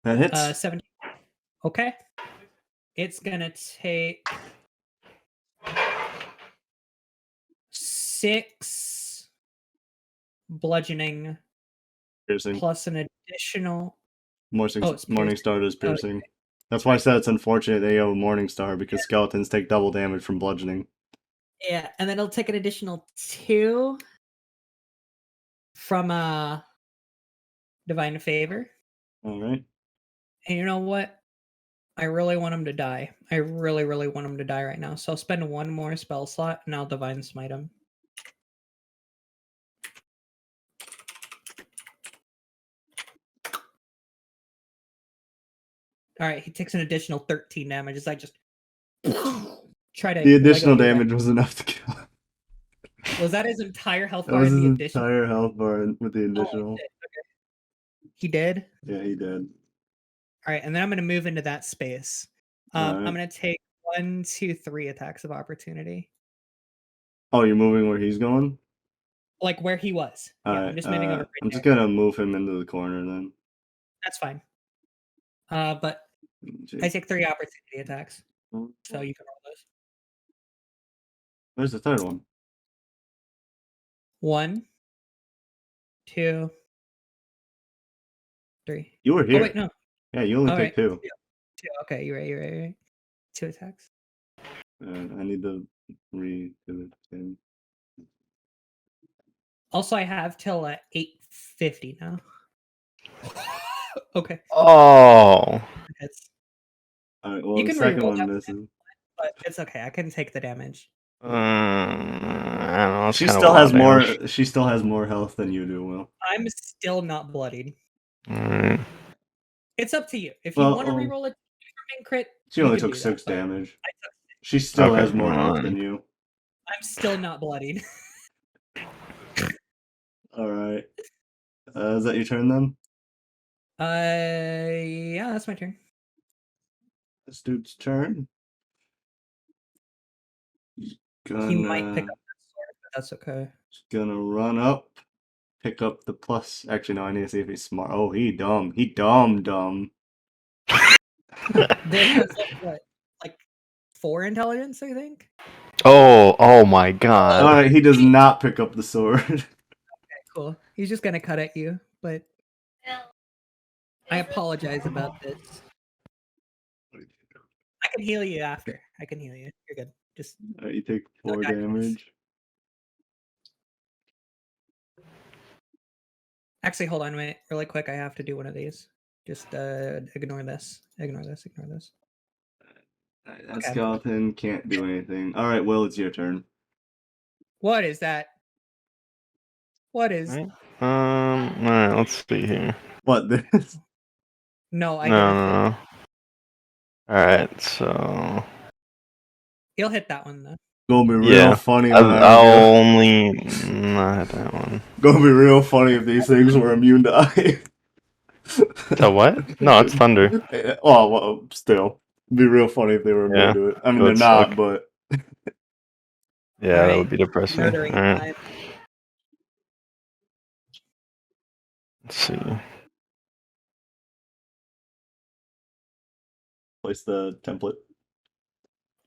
A: That hits.
C: 17. Okay. It's going to take 6 bludgeoning
A: Piercing.
C: plus an additional...
A: Morning Star is piercing. Okay. That's why I said it's unfortunate they have a Morning Star, because skeletons take double damage from bludgeoning.
C: Yeah, and then it'll take an additional 2 from Divine Favor.
A: All right.
C: And you know what? I really want him to die. I really, really want him to die right now. So I'll spend 1 more spell slot, and I'll Divine Smite him. All right, he takes an additional 13 damage as I just try to...
A: The additional damage was enough to kill him.
C: Was that his entire health
A: bar? That was his entire health bar with the additional.
C: Okay. He did?
A: Yeah, he did.
C: All right, and then I'm going to move into that space. I'm going to take 1, 2, 3 attacks of opportunity.
A: Oh, you're moving where he's going?
C: Like where he was. Yeah, I'm just moving over right
A: I'm just going to move him into the corner then.
C: That's fine. But I take 3 opportunity attacks. So you can roll those.
A: Where's the third one?
C: 1, 2, 3.
A: You were here.
C: Oh, wait, no.
A: Yeah, you only take 2.
C: 2. Okay, you're right. 2 attacks.
A: I need to redo it again.
C: Also, I have till 8:50 now. Okay.
D: Oh.
A: All right. Well, the second one misses.
C: But it's okay. I can take the damage.
D: I don't know.
A: She still has more. She still has more health than you do, Will.
C: I'm still not bloodied.
D: Alright.
C: It's up to you. If you want to reroll it from crit,
A: she only took 6 damage. She still has more health than you.
C: I'm still not bloodied.
A: All right. Is that your turn then?
C: Yeah, that's my turn.
A: This dude's turn. He
C: might pick up that sword, but that's okay.
A: He's gonna run up, pick up the plus. Actually, no, I need to see if he's smart. Oh, he dumb. He dumb.
C: They has what, like 4 intelligence, I think.
D: Oh my god.
A: All right, he does not pick up the sword. Okay,
C: cool. He's just gonna cut at you, but I apologize about this. I can heal you after. I can heal you. You're good. Just
A: you take 4 damage.
C: Actually, hold on, wait, really quick. I have to do one of these. Just ignore this. Ignore this.
A: That skeleton can't do anything. All right, Will, it's your turn.
C: What is that? What is?
D: Right. All right, let's see here.
A: What this?
C: No, I
D: no. All right, so
C: you'll hit that one though.
A: Gonna be real funny.
D: I'll only not hit that one.
A: Gonna be real funny if these things were immune to ice.
D: To what? No, it's thunder.
A: Oh, well, still. It'd be real funny if they were immune to it. I mean, they're not, but...
D: Yeah, that would be depressing. All right. Let's see.
A: Place the template.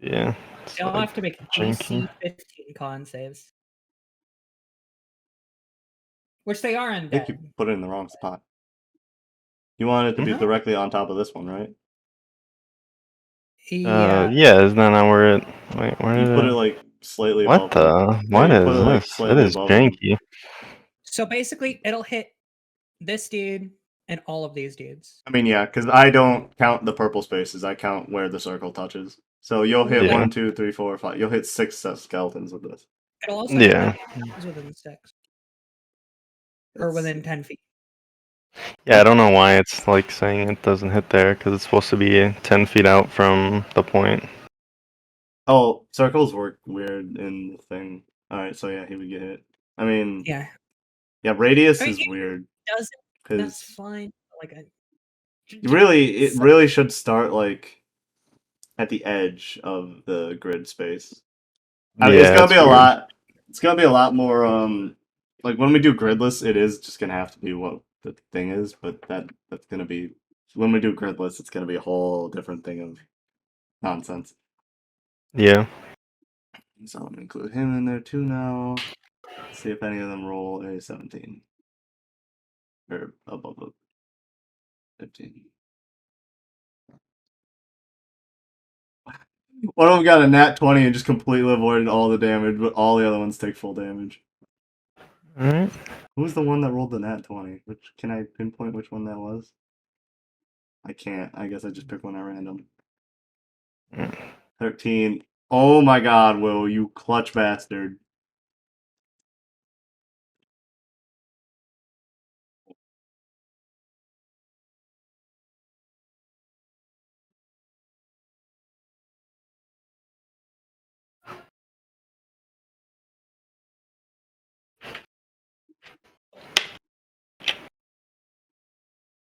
D: Yeah.
C: You'll have to make DC 15 con saves. Which they are in.
A: I think you put it in the wrong spot. You want it to be directly on top of this one, right?
C: Yeah.
D: Yeah, isn't that not where it... Wait, where did
A: you put it like slightly
D: above. What the? What is this? It is janky.
C: So basically, it'll hit this dude and all of these dudes.
A: I mean, yeah, because I don't count the purple spaces. I count where the circle touches. So you'll hit 1, 2, 3, 4, 5. You'll hit 6 skeletons with this.
C: It'll also hit within 6. Or within 10 feet.
D: Yeah, I don't know why it's like saying it doesn't hit there, because it's supposed to be 10 feet out from the point.
A: Oh, circles work weird in the thing. Alright, so yeah, he would get hit. I mean,
C: Yeah.
A: yeah, radius
C: I mean,
A: is
C: it
A: weird
C: doesn't. That's
A: because
C: fine. Like,
A: it really should start like at the edge of the grid space. I mean,
D: Yeah, that's weird.
A: It's gonna be a lot more. Like when we do gridless, it is just gonna have to be what the thing is. But that's gonna be when we do gridless, it's gonna be a whole different thing of nonsense.
D: Yeah.
A: So I'm gonna include him in there too now. See if any of them roll a 17 or above a 15. One of them got a nat 20 and just completely avoided all the damage, but all the other ones take full damage.
D: Alright.
A: Who was the one that rolled the nat 20? Which can I pinpoint which one that was? I can't. I guess I just pick one at random. 13. Oh my god, Will, you clutch bastard.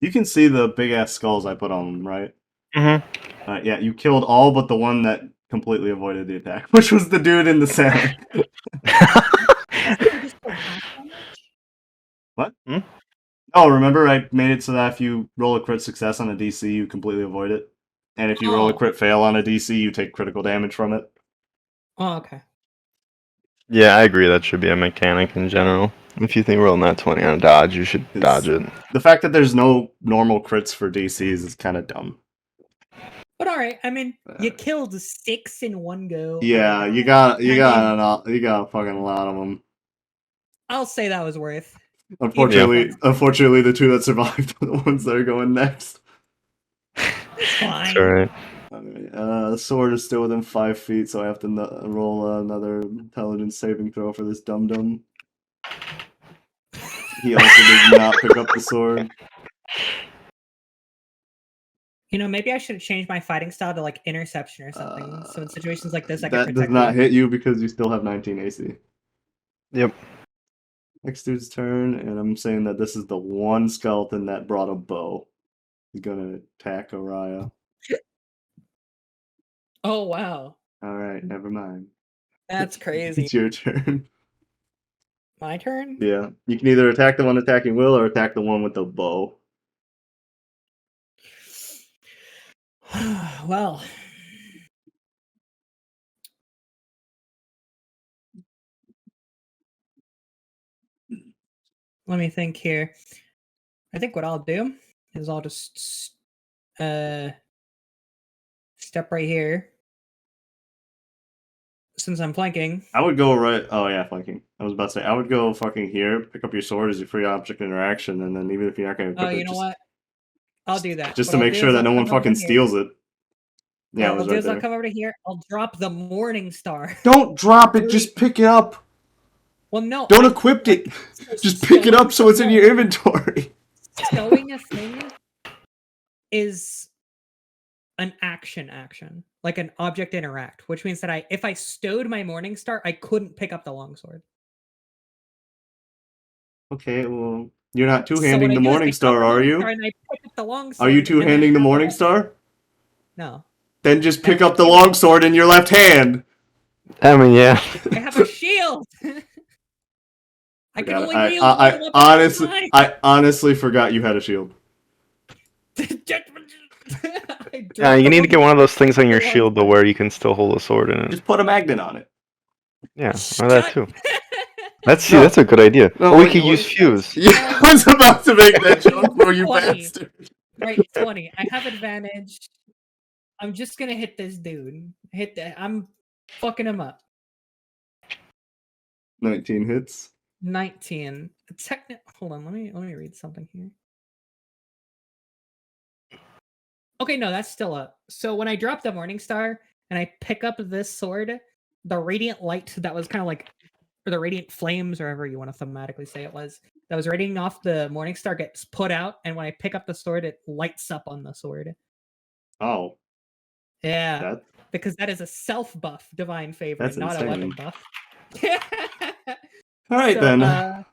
A: You can see the big ass skulls I put on them, right?
D: Mm-hmm.
A: Yeah, you killed all but the one that completely avoided the attack, which was the dude in the center.
C: You just go half damage?
A: What?
D: Hmm?
A: Oh, remember I made it so that if you roll a crit success on a DC, you completely avoid it. And if you roll a
C: Oh.
A: crit fail on a DC, you take critical damage from it.
C: Oh, okay.
D: Yeah, I agree. That should be a mechanic in general. If you think rolling that 20 on a dodge, you should dodge it.
A: The fact that there's no normal crits for DCs is kind of dumb.
C: But all right, I mean, you killed 6 in one go.
A: Yeah, you got a fucking lot of them.
C: I'll say that was worth.
A: Unfortunately, the two that survived are the ones that are going next.
C: It's fine.
D: That's alright.
A: The sword is still within 5 feet, so I have to roll another intelligence saving throw for this dum dum. He also did not pick up the sword.
C: You know, maybe I should have changed my fighting style to like interception or something. So in situations like this, I can
A: That
C: protect
A: does not
C: you.
A: hit you because you still have 19 AC.
D: Yep.
A: Next dude's turn, and I'm saying that this is the one skeleton that brought a bow. He's gonna attack Araya.
C: Oh wow,
A: Alright, never mind.
C: that's crazy.
A: It's your turn.
C: My turn?
A: Yeah. You can either attack the one attacking Will or attack the one with the bow.
C: Well, let me think here. I think what I'll do is I'll just step right here. Since I'm flanking.
A: I would go right. Oh yeah, flanking. I was about to say I would go fucking here, pick up your sword as your free object interaction, and then even if you're not gonna equip
C: Oh,
A: it,
C: you know what? I'll do that.
A: just
C: What
A: to
C: I'll
A: make
C: do
A: sure
C: is
A: that
C: I'll
A: no one
C: come over
A: fucking
C: here.
A: steals it. Yeah,
C: What
A: it was
C: I'll do
A: right
C: is I'll
A: there.
C: come over to here. I'll drop the Morning Star.
A: Don't drop it. Just pick it up.
C: Well, no.
A: Don't equip it. Just pick it up so it's in your inventory.
C: Stowing a thing is an action, like an object interact, which means that if I stowed my Morning Star, I couldn't pick up the longsword.
A: Okay, well, you're not
C: So
A: two-handing the Morning Star, are you?
C: And I pick up the longsword.
A: Are you two-handing the Morning Star?
C: No.
A: Then just pick up the longsword in your left hand.
D: I mean, yeah.
C: I have a shield. I can only wield one weapon
A: I honestly forgot you had a shield.
D: Yeah, you need to get one of those things on your shield though, where you can still hold a sword in it.
A: Just put a magnet on it.
D: Yeah, or that too. That's a good idea.
A: No,
D: we could use fuse.
A: Yeah, I was about to make that joke for you, bastard.
C: Right, 20. I have advantage. I'm just gonna hit this dude. I'm fucking him up.
A: 19 hits.
C: 19. Hold on, let me read something here. Okay, no, that's still up. So when I drop the Morning Star and I pick up this sword, the radiant light that was kind of like, or the radiant flames, or however you want to thematically say it was, that was radiating off the Morning Star gets put out, and when I pick up the sword, it lights up on the sword.
A: Oh.
C: Yeah. Because that is a self buff divine favor, not
A: insane.
C: a weapon buff.
A: All right
C: So,
A: then. So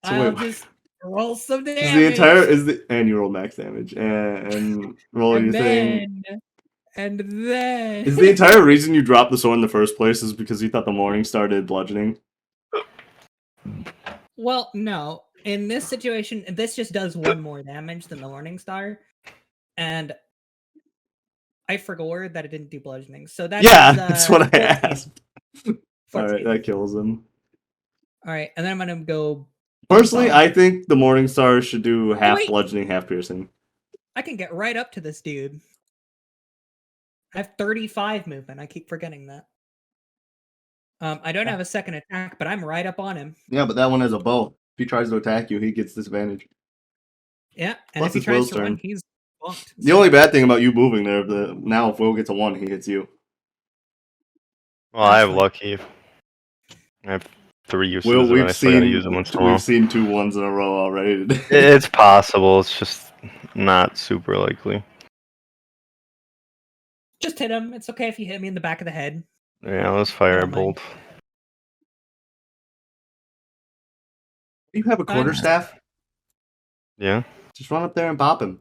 C: I'll
A: wait,
C: just roll some
A: is
C: damage.
A: the entire and you roll max damage and roll
C: and
A: your thing.
C: then
A: Is the entire reason you dropped the sword in the first place is because you thought the morning star did bludgeoning?
C: Well, no. In this situation, this just does 1 more damage than the Morning Star, and I forgot that it didn't do bludgeoning. So that
A: Yeah,
C: is,
A: that's what I
C: 14.
A: asked. All
C: 14.
A: right, that kills him.
C: All right, and then I'm gonna go.
A: Personally,
C: bonk.
A: I think the morning star should do half
C: wait.
A: bludgeoning, half piercing.
C: I can get right up to this dude. I have 35 movement. I keep forgetting that. I don't have a second attack, but I'm right up on him.
A: Yeah, but that one has a bow. If he tries to attack you, he gets disadvantage.
C: Yeah, and
A: Plus
C: if he
A: it's
C: tries
A: Will's
C: to run,
A: turn.
C: he's bonked.
A: The only bad thing about you moving there, now if Will gets a 1, he hits you.
D: Well, I
C: That's
D: have
C: fine.
D: lucky. I have 3 uses,
A: Will,
D: and I still gotta use them once in a while.
A: we've seen 2 1s in a row already today.
D: It's possible. It's just not super likely.
C: Just hit him. It's okay if you hit me in the back of the head.
D: Yeah, let's fire a
C: don't mind.
D: bolt.
A: You have a quarterstaff?
D: Yeah.
A: Just run up there and pop him.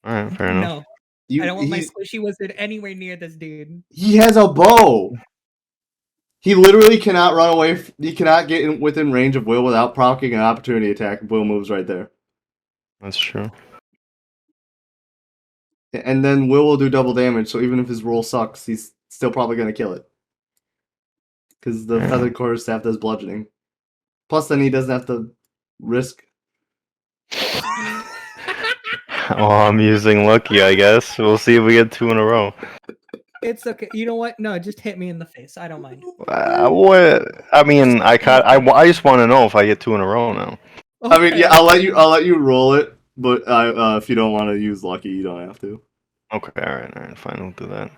D: All right, fair enough.
C: No, I don't want my squishy wizard anywhere near this dude.
A: He has a bow. He literally cannot run away. He cannot get within range of Will without proccing an opportunity attack. Will moves right there.
D: That's true.
A: And then Will do double damage, so even if his roll sucks, he's still probably going to kill it. Because the feathered quarterstaff does bludgeoning. Plus, then he doesn't have to risk.
D: Well, I'm using lucky, I guess. We'll see if we get 2 in a row.
C: It's okay. You know what? No, just hit me in the face. I don't mind.
D: What? I mean, I just want to know if I get 2 in a row now.
C: Okay,
A: I mean, yeah, I'll let you roll it, but if you don't want to use lucky, you don't have to.
D: Okay, all right, fine, we'll do that.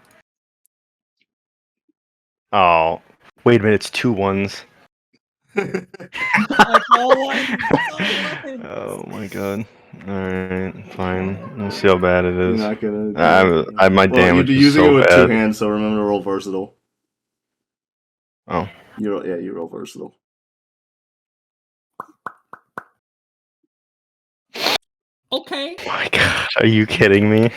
D: Oh, wait a minute, it's 2 1s.
C: It's all one.
D: Oh my god. Alright, fine. We'll see how bad it
A: You're
D: is.
A: not gonna.
D: My
A: Well, you'd
D: damage
A: be
D: is
A: using
D: so
A: it with
D: bad.
A: 2 hands, so remember to roll versatile.
D: Oh.
A: You roll versatile.
C: Okay.
D: Oh my gosh, are you kidding me?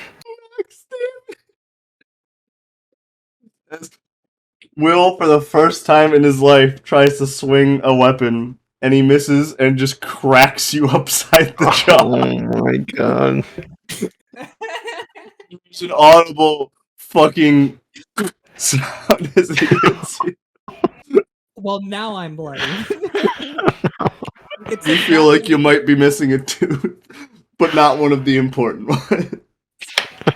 A: Will, for the first time in his life, tries to swing a weapon, and he misses and just cracks you upside the jaw.
D: Oh my god.
A: It's an audible fucking sound as he hits you.
C: Well, now I'm bloody.
A: You feel like you might be missing a tooth, but not one of the important ones.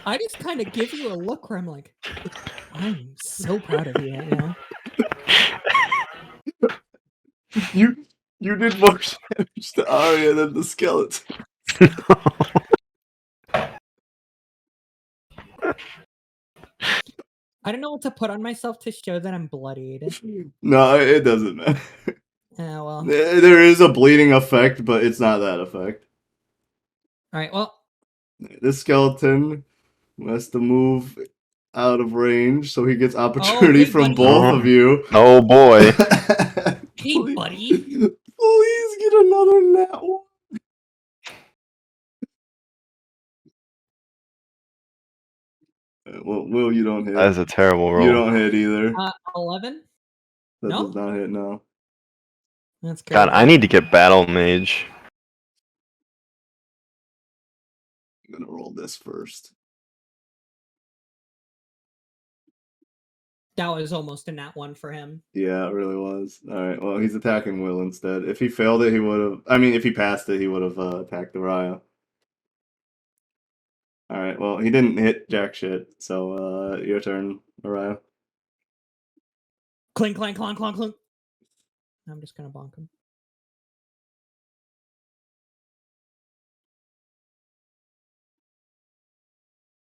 C: I just kind of give you a look where I'm like, I'm so proud of you right now.
A: You did more damage to Arya than the skeleton.
C: I don't know what to put on myself to show that I'm bloodied.
A: No, it doesn't matter.
C: Yeah, well.
A: There is a bleeding effect, but it's not that effect.
C: Alright, well.
A: This skeleton has to move out of range, so he gets opportunity from both of you.
D: Oh boy.
C: Hey, buddy.
A: Please get another nat one. Well, Will, you don't hit.
D: That is a terrible roll.
A: You don't hit either.
C: 11?
A: That
C: No?
A: does not hit, no.
C: That's crazy.
D: God, I need to get Battle Mage.
A: I'm gonna roll this first.
C: That was almost a nat 1 for him.
A: Yeah, it really was. Alright, well, he's attacking Will instead. If he failed it, he would have... I mean, if he passed it, he would have attacked Araya. Alright, well, he didn't hit jack shit, so, your turn, Araya.
C: Clink, clank, clonk, clonk, clonk. I'm just gonna bonk him.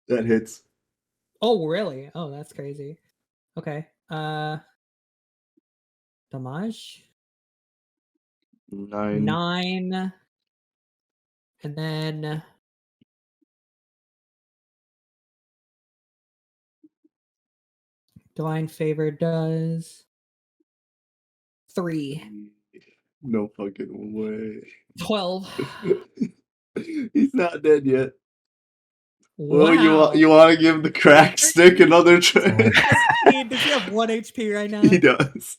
A: That hits.
C: Oh, really? Oh, that's crazy. Okay. Damage?
A: 9.
C: 9. And then... Divine Favor does 3.
A: No fucking way.
C: 12.
A: He's not dead yet.
C: Wow.
A: Well, you want to give the crack stick another try?
C: Does he have 1 HP right now?
A: He does.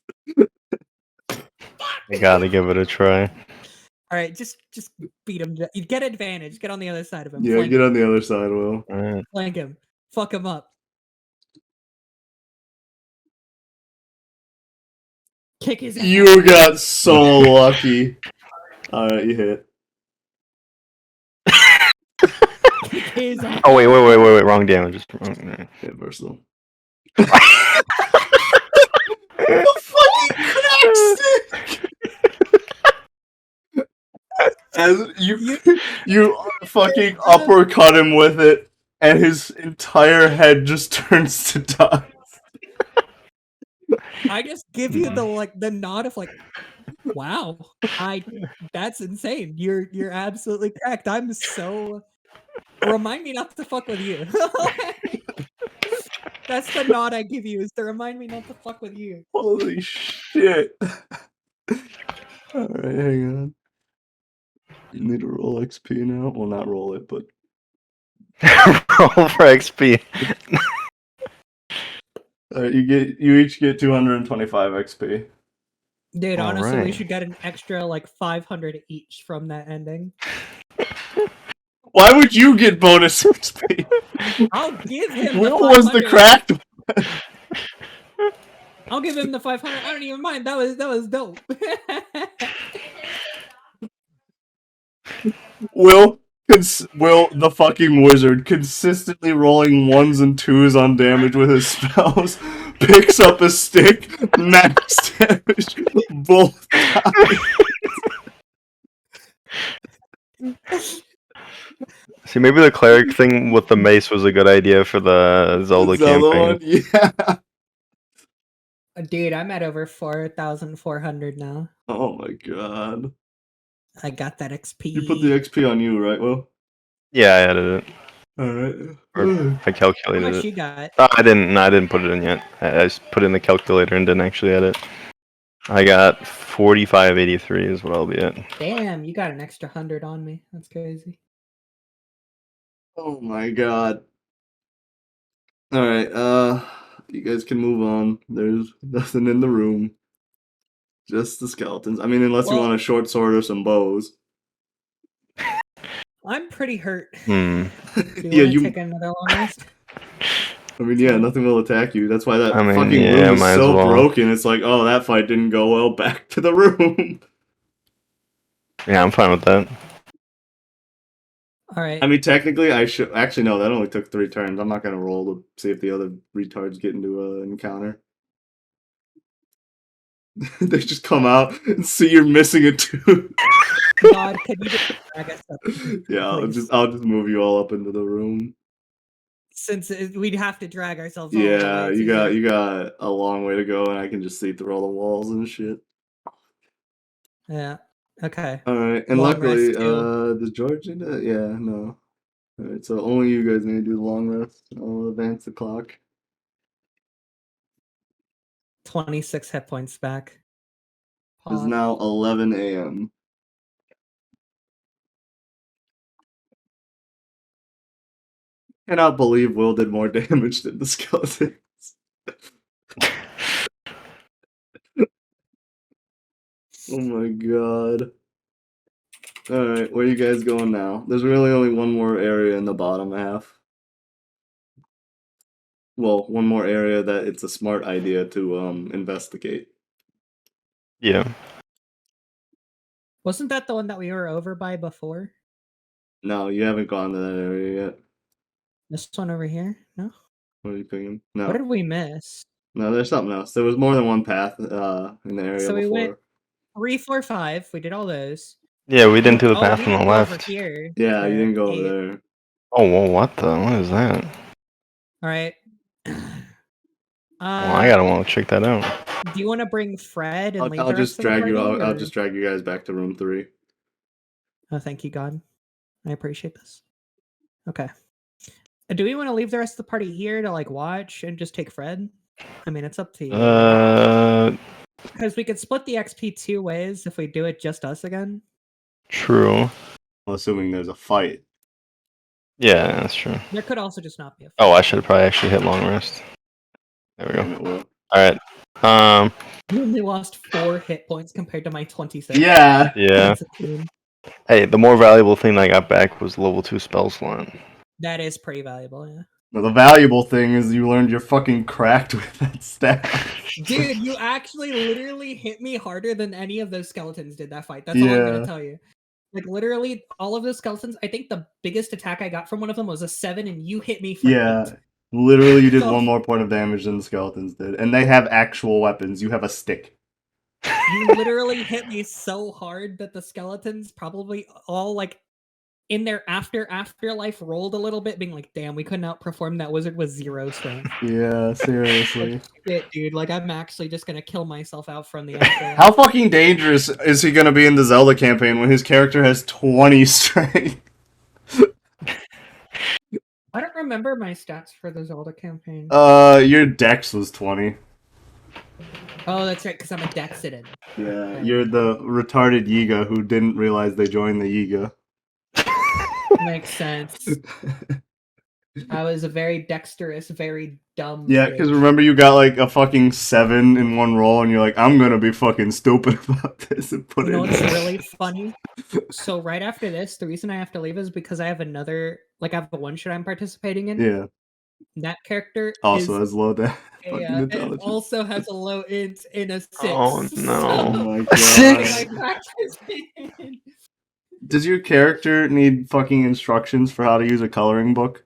D: I gotta give it a try.
C: All right, just beat him. You get advantage. Get on the other side of him.
A: Yeah,
C: Flank
A: get
C: him.
A: on the other side, Will.
D: Alright.
C: Flank him. Fuck him up. Kick his ass.
A: You got so lucky. Alright, you hit.
C: Kick his ass.
D: Oh wait, wrong damage.
A: Hit versatile. The fucking crack stick! As you fucking uppercut him with it, and his entire head just turns to dust.
C: I just give you the nod of like, wow, that's insane. You're absolutely correct. I'm so remind me not to fuck with you. That's the nod I give you, is to remind me not to fuck with you.
A: Holy shit. Alright, hang on. You need to roll XP now? Well, not roll it, but...
D: Roll for XP.
A: Alright, you each get 225 XP.
C: Dude, honestly, we
D: Alright.
C: should get an extra like 500 each from that ending.
A: Why would you get bonus XP?
C: I'll give him
A: What
C: the
A: was the
C: 500.
A: cracked one?
C: I'll give him the 500. I don't even mind. That was dope.
A: Will the fucking wizard, consistently rolling 1s and 2s on damage with his spells, picks up a stick, max damage both times.
D: See, maybe the cleric thing with the mace was a good idea for the Zelda campaign.
A: One? Yeah.
C: Dude, I'm at over 4,400 now.
A: Oh my god.
C: I got that XP.
A: You put the XP on you, right, Will?
D: Yeah, I added it.
A: Alright.
D: Or I
C: How
D: calculated
C: much
D: it.
C: you got?
D: Oh, I didn't put it in yet. I just put it in the calculator and didn't actually add it. I got 4583 is what I'll be at.
C: Damn, you got an extra 100 on me. That's crazy.
A: Oh my god. Alright, you guys can move on. There's nothing in the room. Just the skeletons. I mean, unless you want a short sword or some bows.
C: I'm pretty hurt.
D: Hmm.
C: Do you want to take another long rest?
A: I mean, yeah, nothing will attack you. That's why that
D: I mean,
A: fucking
D: yeah,
A: room is
D: might as
A: so
D: well.
A: broken. It's like, oh, that fight didn't go well. Back to the room.
D: Yeah, I'm fine with that.
C: All right.
A: I mean, technically, I should actually no. That only took 3 turns. I'm not gonna roll to see if the other retards get into an encounter. They just come out and see you're missing a tooth.
C: God, can you just drag us up?
A: Yeah,
C: please?
A: I'll just move you all up into the room.
C: Since we'd have to drag ourselves. all the
A: Yeah,
C: way
A: you
C: to
A: got a long way to go, and I can just see through all the walls and shit.
C: Yeah. Okay.
A: All right, and
C: Long
A: luckily,
C: rest, too.
A: does George need that? Yeah, no. All right, so only you guys need to do the long rest. I'll advance the clock.
C: 26 hit points back.
A: It is
C: Pause.
A: now 11 a.m. Cannot believe Will did more damage than the skeletons. Oh my god. Alright, where are you guys going now? There's really only one more area in the bottom half. Well, one more area that it's a smart idea to investigate.
D: Yeah.
C: Wasn't that the one that we were over by before?
A: No, you haven't gone to that area yet.
C: This one over here? No?
A: What are you thinking? No.
C: What did we miss?
A: No, there's something else. There was more than one path in the area
C: So we
A: before.
C: went 3, 4, 5. We did all those.
D: Yeah, we didn't do the
C: Oh,
D: path
C: we
D: on the
C: didn't go over
D: left.
C: here.
A: Yeah, you didn't go over
C: 8.
A: there.
D: Oh, well, what is that?
C: All right.
D: Well, I gotta want to check that out.
C: Do you want to bring Fred and leave
A: I'll
C: the
A: just
C: rest of the
A: drag you
C: party,
A: out. I'll
C: or-
A: just drag you guys back to room 3.
C: Oh, thank you, God. I appreciate this. Okay. Do we want to leave the rest of the party here to like watch and just take Fred? I mean, it's up to you. Because we could split the XP 2 ways if we do it just us again.
D: True.
A: Well, assuming there's a fight.
D: Yeah, that's true.
C: There could also just not be a fight.
D: Oh, I should have probably actually hit long rest. There we
A: Damn
D: go.
A: it, Will.
D: Alright.
C: You only lost 4 hit points compared to my 26.
A: Yeah.
D: Yeah.
C: That's a team.
D: Hey, the more valuable thing I got back was level 2 spell slot.
C: That is pretty valuable, yeah.
A: Well, the valuable thing is you learned you're fucking cracked with that staff.
C: Dude, you actually literally hit me harder than any of those skeletons did that fight. That's all I'm gonna tell you. Like literally all of those skeletons, I think the biggest attack I got from one of them was a 7 and you hit me for 8.
A: Literally you did
C: So-
A: one more point of damage than the skeletons did. And they have actual weapons. You have a stick.
C: You literally hit me so hard that the skeletons probably all like in their afterlife rolled a little bit, being like, damn, we couldn't outperform that wizard with 0 strength.
A: Yeah, seriously.
C: Shit, dude, like I'm actually just gonna kill myself out from the afterlife.
A: How fucking dangerous is he gonna be in the Zelda campaign when his character has 20 strength?
C: I don't remember my stats for the Zelda campaign.
A: Your dex was 20.
C: Oh, that's right, because I'm a Dexident.
A: Yeah, you're the retarded Yiga who didn't realize they joined the Yiga.
C: Makes sense. I was a very dexterous, very dumb.
A: Yeah, because
C: bitch.
A: remember you got like a fucking 7 in one roll, and you're like, I'm gonna be fucking stupid about this and put
C: You know
A: it.
C: what's really funny? So right after this, the reason I have to leave is because I have another, like I have a one shot I'm participating in.
A: Yeah.
C: That character
A: Also
C: is
A: has low fucking
C: it
A: intelligence.
C: also has a low int in a 6.
D: Oh, no.
A: Oh my
D: A
A: god.
D: 6?
A: Does your character need fucking instructions for how to use a coloring book?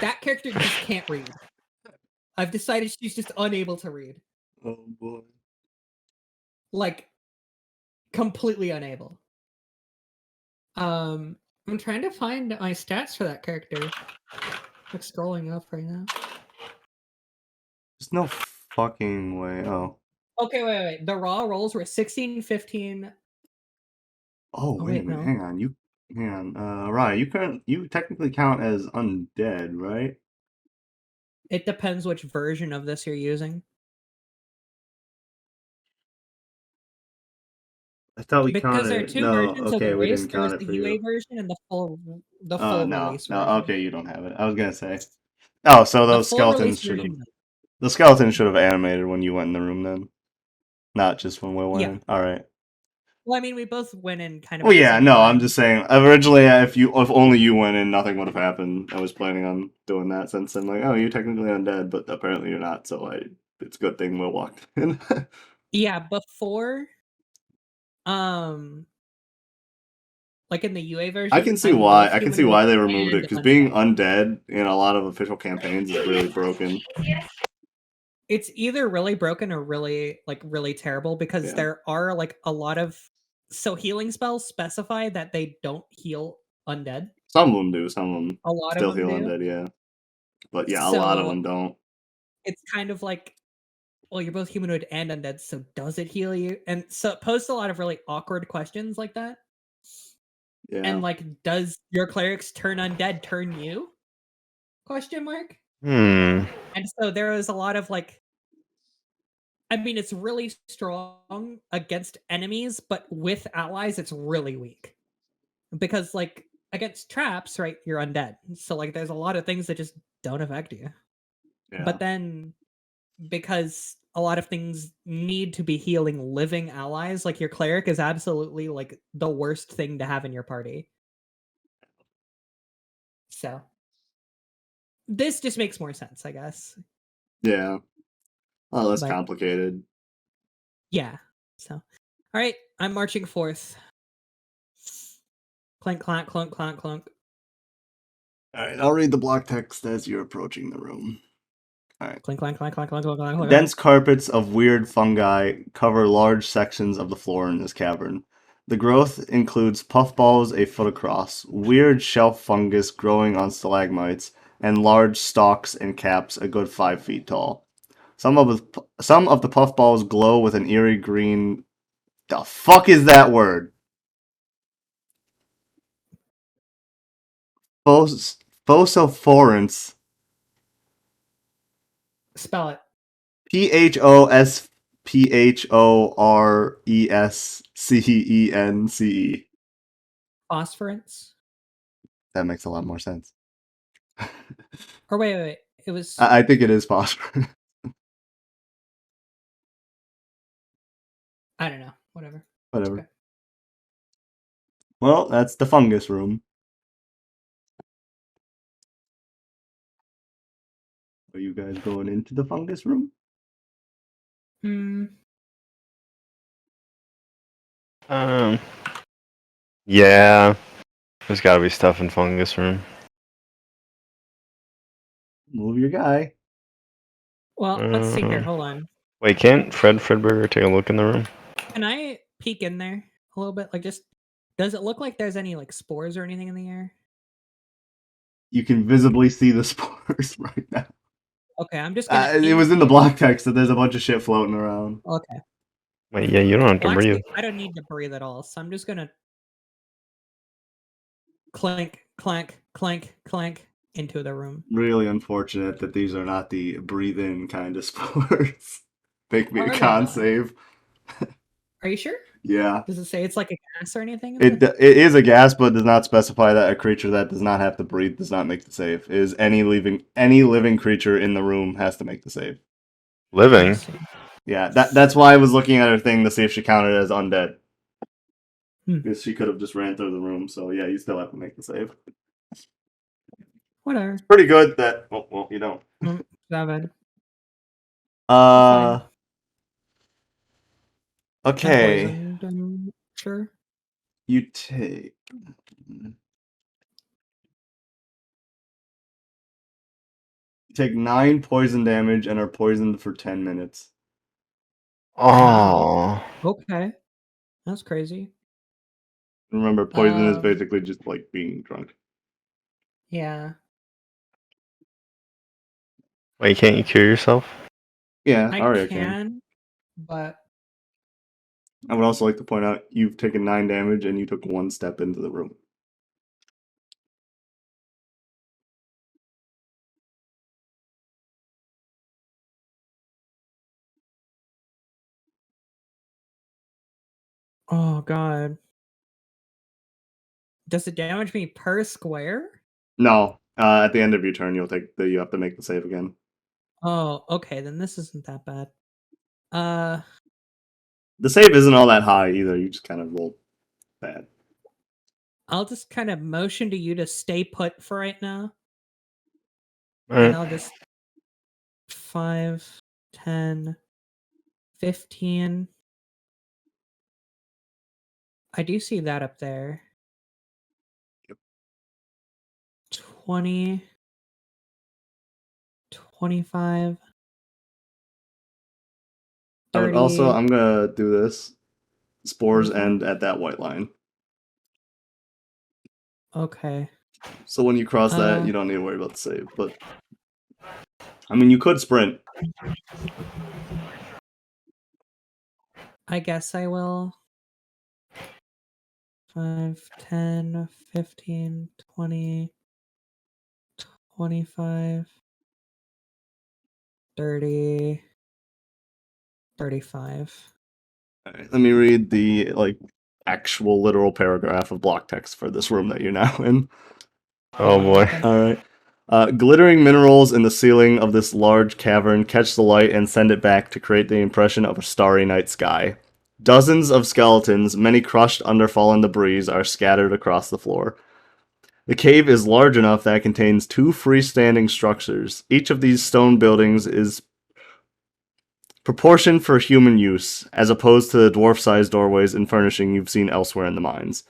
C: That character just can't read. I've decided she's just unable to read.
A: Oh boy.
C: Like completely unable. I'm trying to find my stats for that character. Like scrolling up right now.
A: There's no fucking way. Oh.
C: Okay, wait. The raw rolls were 16, 15.
A: Oh, wait a minute.
C: no.
A: Hang on. Hang on. Ryan, you technically count as undead, right?
C: It depends which version of this you're using.
A: I thought we
C: Because there are
A: counted.
C: two
A: No,
C: versions of
A: okay,
C: the
A: we
C: race.
A: didn't
C: There was
A: count it
C: the
A: for
C: UA
A: you.
C: version and the full
A: No,
C: release
A: no.
C: version.
A: Okay, you don't have it. I was gonna say. Oh, so
C: The
A: those
C: full
A: skeletons
C: release
A: should have.
C: version.
A: The skeletons should have animated when you went in the room then, not just when we went
C: Yeah.
A: in. All right.
C: Well, I mean, we both went in kind of.
A: Well,
C: at the
A: yeah,
C: same
A: no,
C: time.
A: I'm just saying. Originally, if only you went in, nothing would have happened. I was planning on doing that since I'm like, oh, you're technically undead, but apparently you're not. So it's a good thing we walked in.
C: Yeah, before. Like in the UA version.
A: I can see
C: I'm
A: why.
C: both
A: I can see
C: humanoid
A: why they removed it
C: and
A: because
C: undead.
A: being undead in a lot of official campaigns is really broken.
C: It's either really broken or really terrible because
A: Yeah.
C: there are like a lot of healing spells specify that they don't heal undead.
A: Some of them do. Some of them
C: A lot
A: still
C: of them
A: heal
C: do.
A: undead. Yeah, but yeah, a lot of them don't.
C: It's kind of like, well, you're both humanoid and undead, so does it heal you? And so it posed a lot of really awkward questions like that.
A: Yeah.
C: And like, does your clerics turn undead turn you? Question mark.
D: Hmm.
C: And so there was a lot of like, I mean, it's really strong against enemies, but with allies, it's really weak. Because like against traps, right, you're undead. So like there's a lot of things that just don't affect you.
A: Yeah.
C: But then because a lot of things need to be healing living allies, like your cleric is absolutely like the worst thing to have in your party. So this just makes more sense, I guess.
A: Yeah. Oh, less
C: But-
A: complicated.
C: Yeah. So, all right, I'm marching forth. Clink, clunk, clunk, clunk, clunk.
A: All right, I'll read the block text as you're approaching the room. All right.
C: Clink, clunk, clunk, clunk, clunk, clunk, clunk, clunk.
A: Dense carpets of weird fungi cover large sections of the floor in this cavern. The growth includes puffballs a foot across, weird shelf fungus growing on stalagmites, and large stalks and caps a good 5 feet tall. Some of the puffballs glow with an eerie green. The fuck is that word? Phosphorescence.
C: Spell it.
A: PHOSPHORESCENCE.
C: Phosphorance?
A: That makes a lot more sense.
C: Or wait. It was.
A: I think it is phosphorus.
C: I don't know. Whatever.
A: Whatever.
C: Okay.
A: Well, that's the fungus room. Are you guys going into the fungus room?
D: Yeah. There's gotta be stuff in fungus room.
A: Move your guy.
C: Well, let's see here. Hold on.
D: Wait, can't Fredberger take a look in the room?
C: Can I peek in there a little bit? Like, just does it look like there's any like spores or anything in the air?
A: You can visibly see the spores right now.
C: Okay, I'm just gonna.
A: It was in the block text that there's a bunch of shit floating around.
C: Okay.
D: Wait, yeah, you don't have to
C: Well,
D: breathe.
C: actually, I don't need to breathe at all, so I'm just gonna clank, clank, clank, clank into the room.
A: Really unfortunate that these are not the breathe in kind of spores. Make me
C: Or
A: a
C: are they
A: con
C: not?
A: save.
C: Are you sure?
A: Yeah.
C: Does it say it's like a gas or anything?
A: It is a gas, but does not specify that a creature that does not have to breathe does not make the save. It is any living creature in the room has to make the save.
D: Living?
A: Yeah, that's why I was looking at her thing to see if she counted as undead.
C: Hmm.
A: Because she could have just ran through the room, so yeah, you still have to make the save.
C: Whatever.
A: Pretty good that well you don't.
C: 7.
A: Okay.
C: Unpoisoned, sure.
A: You take You take 9 poison damage and are poisoned for 10 minutes.
D: Oh.
C: Okay. That's crazy.
A: Remember, poison is basically just like being drunk.
C: Yeah.
D: Wait, can't you cure yourself?
A: Yeah,
C: I
A: Arya
C: can, but
A: I would also like to point out you've taken 9 damage and you took 1 step into the room.
C: oh god. Does it damage me per square?
A: No, at the end of your turn, you have to make the save again.
C: Oh, okay, then this isn't that bad.
A: The save isn't all that high either. You just kind of rolled bad.
C: I'll just kind of motion to you to stay put for right now.
D: Alright.
C: And I'll just 5, 10, 15. I do see that up there.
A: Yep.
C: 20, 25, 30.
A: I'm gonna do this. Spores
C: 35.
A: end at that white line.
C: Okay.
A: So when you cross that, you don't need to worry about the save. But I mean, you could sprint.
C: I guess I will. 5, 10, 15, 20, 25, 30, 35.
A: All right, let me read the actual literal paragraph of block text for this room that you're now in.
D: Oh boy.
A: All right. Glittering minerals in the ceiling of this large cavern catch the light and send it back to create the impression of a starry night sky. Dozens of skeletons, many crushed under fallen debris, are scattered across the floor. The cave is large enough that it contains 2 freestanding structures. Each of these stone buildings is proportioned for human use, as opposed to the dwarf-sized doorways and furnishing you've seen elsewhere in the mines.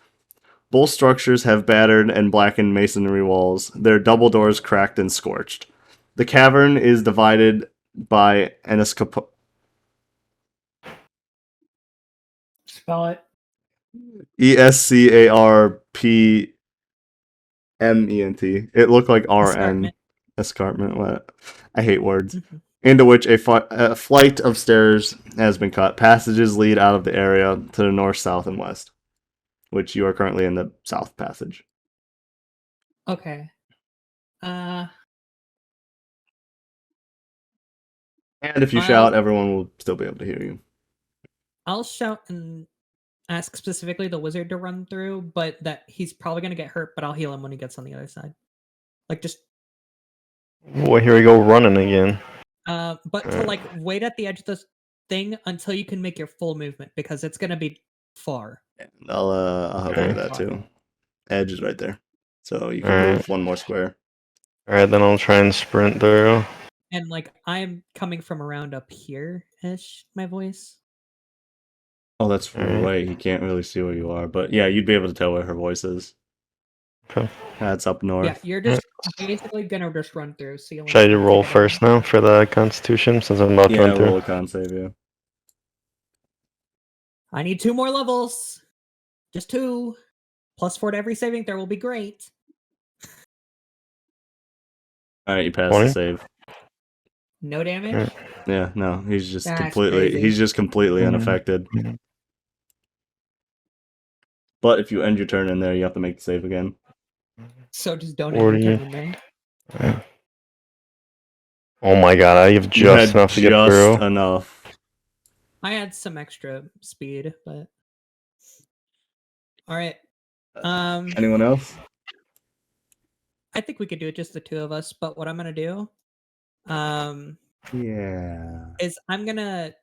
A: Both structures have battered and blackened masonry walls, their double doors cracked and scorched. The cavern is divided by an escarpment.
C: Spell it.
A: ESCARPMENT. It looked like RN.
C: Escarpment.
A: Escarpment. What? I hate words. Into which a flight of stairs has been cut. Passages lead out of the area to the north, south, and west, which you are currently in the south passage.
C: Okay.
A: And if you shout, everyone will still be able to hear you.
C: I'll shout and ask specifically the wizard to run through, but that he's probably gonna get hurt, but I'll heal him when he gets on the other side. Like just
D: Well, here we go running again.
C: but to like wait at the edge of this thing until you can make your full movement because it's gonna be far.
A: I'll help you with that too. Edge is right there, so you can move one more square.
D: All right, then I'll try and sprint through.
C: And like I'm coming from around up here-ish, my voice.
A: Oh, that's right. He can't really see where you are, but yeah, you'd be able to tell where her voice is.
D: Okay.
A: That's up north.
C: Yeah, you're just basically gonna just run through.
D: Should I roll first now for the Constitution since I'm about to run through?
A: Roll a con save, yeah.
C: I need 2 more levels. Just 2. +4 to every saving throw will be great.
A: All right, you pass
D: 20?
A: the save.
C: No damage.
A: Yeah, no, he's just
C: That's
A: completely
C: crazy.
A: unaffected. But if you end your turn in there, you have to make the save again.
C: So just don't end your turn in there.
D: Oh my god, I have just enough to get through.
A: Just enough.
C: I had some extra speed, but all right.
A: Anyone else?
C: I think we could do it just the 2 of us, but what I'm gonna do is I'm gonna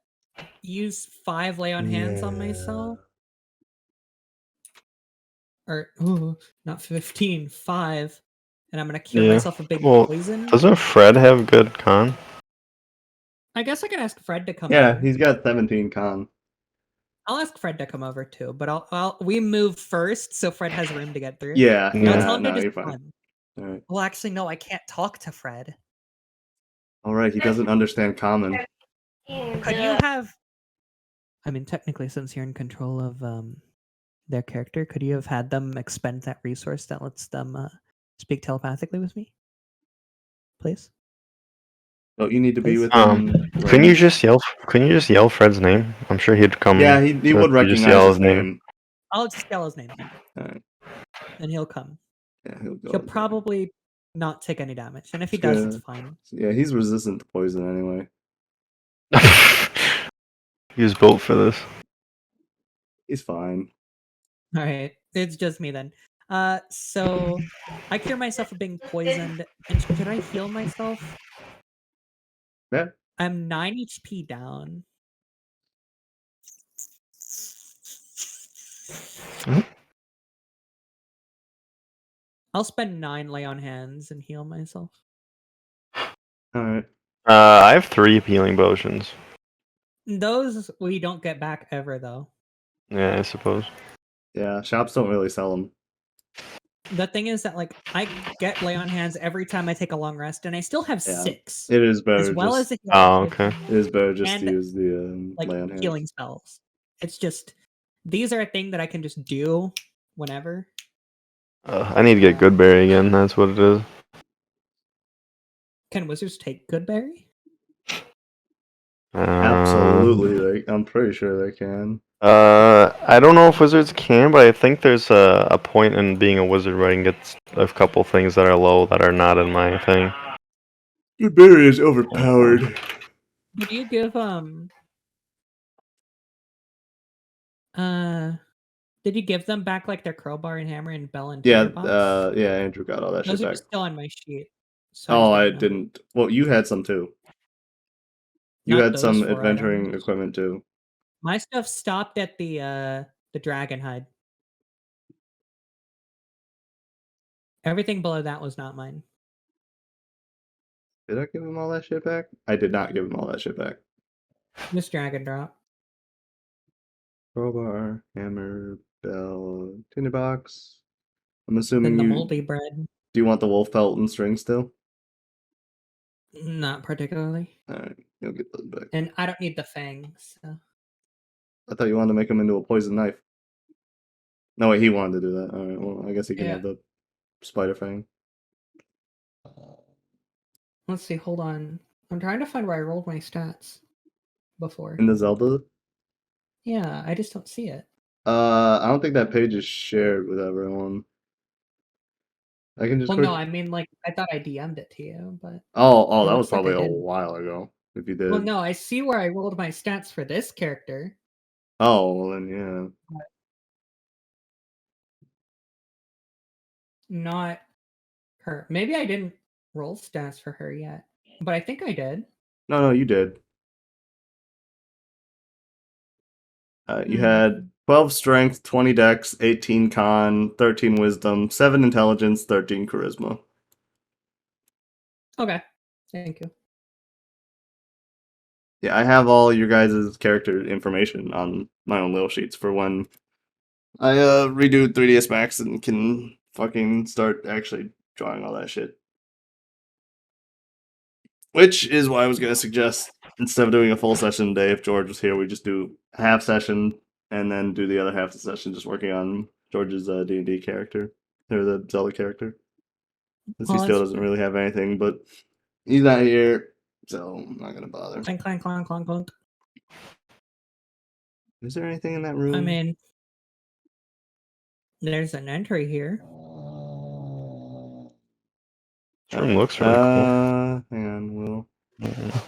C: use 5 lay on hands on myself. Or not 15, 5. And I'm gonna cure myself a big poison.
D: Doesn't Fred have good con?
C: I guess I can ask Fred to come
A: Yeah,
C: over.
A: he's got 17 con.
C: I'll ask Fred to come over too, but we move first so Fred has room to get through.
A: Yeah,
C: Tell him to just
A: you're fine.
C: run.
A: All right.
C: Well, actually, no, I can't talk to Fred.
A: All right, he doesn't understand common.
C: Could you have? I mean, technically, since you're in control of their character, could you have had them expend that resource that lets them speak telepathically with me, please?
A: Oh, you need to be with him.
D: Can you just yell Fred's name? I'm sure he'd come.
A: Yeah, he would recognize his name.
C: I'll just yell his name,
A: All right.
C: and he'll come.
A: Yeah,
C: he'll probably not take any damage, and if he does, it's fine.
A: Yeah, he's resistant to poison anyway.
D: He was built for this.
A: He's fine.
C: All right, it's just me then. So I cure myself of being poisoned, and should I heal myself?
A: Yeah.
C: I'm 9 HP down. I'll spend 9 lay on hands and heal myself.
A: All right.
D: I have 3 healing potions.
C: Those we don't get back ever, though.
D: Yeah, I suppose.
A: Yeah, shops don't really sell them.
C: The thing is that, like, I get lay on hands every time I take a long rest, and I still have 6.
A: It is better.
C: As well as the
D: okay.
A: It is better just to use the
C: like
A: lay on hands.
C: healing spells. It's just these are a thing that I can just do whenever.
D: I need to get Goodberry again. That's what it is.
C: Can wizards take Goodberry?
A: Absolutely, I'm pretty sure they can.
D: I don't know if wizards can, but I think there's a point in being a wizard where I can get a couple things that are low that are not in my thing.
A: Goodberry is overpowered.
C: Did you give did you give them back like their crowbar and hammer and bell and tinderbox?
A: Yeah, Andrew got all that
C: Those
A: shit
C: are
A: back.
C: still on my sheet. So
A: I didn't. Well, you had some too. You
C: Not
A: had some
C: those 4
A: adventuring
C: items.
A: equipment too.
C: My stuff stopped at the dragon hide. Everything below that was not mine.
A: Did I give him all that shit back? I did not give him all that shit back.
C: This dragon drop.
A: Crowbar, hammer, bell, tinderbox. I'm assuming
C: Then the moldy bread.
A: Do you want the wolf pelt and string still?
C: Not particularly.
A: Alright, you'll get those back.
C: And I don't need the fangs. So.
A: I thought you wanted to make him into a poison knife. No, wait, he wanted to do that. Alright, well, I guess he can have the spider fang.
C: Let's see, hold on. I'm trying to find where I rolled my stats before.
A: In the Zelda?
C: Yeah, I just don't see it.
A: I don't think that page is shared with everyone. I can just
C: no, I mean, like, I thought I DM'd it to you, but...
A: Oh, that was probably a while ago. if you did.
C: Well, no, I see where I rolled my stats for this character.
A: Oh, well then yeah.
C: Not her. Maybe I didn't roll stats for her yet, but I think I did.
A: No, you did. You had 12 strength, 20 dex, 18 con, 13 wisdom, 7 intelligence, 13 charisma.
C: Okay, thank you.
A: Yeah, I have all your guys' character information on my own little sheets for when I redo 3ds Max and can fucking start actually drawing all that shit. Which is why I was gonna suggest, instead of doing a full session today, if George was here, we just do a half session and then do the other half of the session just working on George's D&D character, or the Zelda character. Since he still doesn't really have anything, but he's not here, so I'm not gonna bother.
C: Clank, clank, clank, clank, clank.
A: Is there anything in that room?
C: I mean, there's an entry here.
D: This room looks really cool.
A: Hang on, Will.
D: Mhm.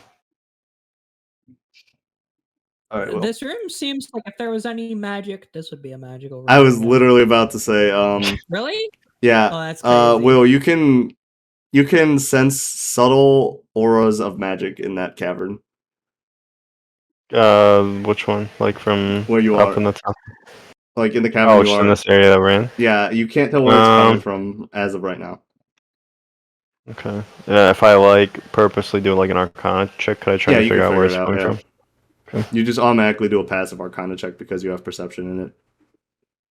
A: All right, Will.
C: This room seems like if there was any magic, this would be a magical room.
A: I was literally about to say,
C: Really?
A: yeah.
C: Oh, that's crazy.
A: Will, you can sense subtle auras of magic in that cavern.
D: Which one? Like from
A: Where you
D: up
A: are.
D: in the top?
A: Like in the cavern you
D: just
A: are.
D: in this area that we're in?
A: Yeah, you can't tell where it's coming from as of right now.
D: Okay. Yeah, if I like purposely do like an Arcana check, could I try to
A: you can
D: figure out where it's
A: it out,
D: coming
A: yeah.
D: from? Okay.
A: You just automatically do a passive Arcana check because you have perception in it.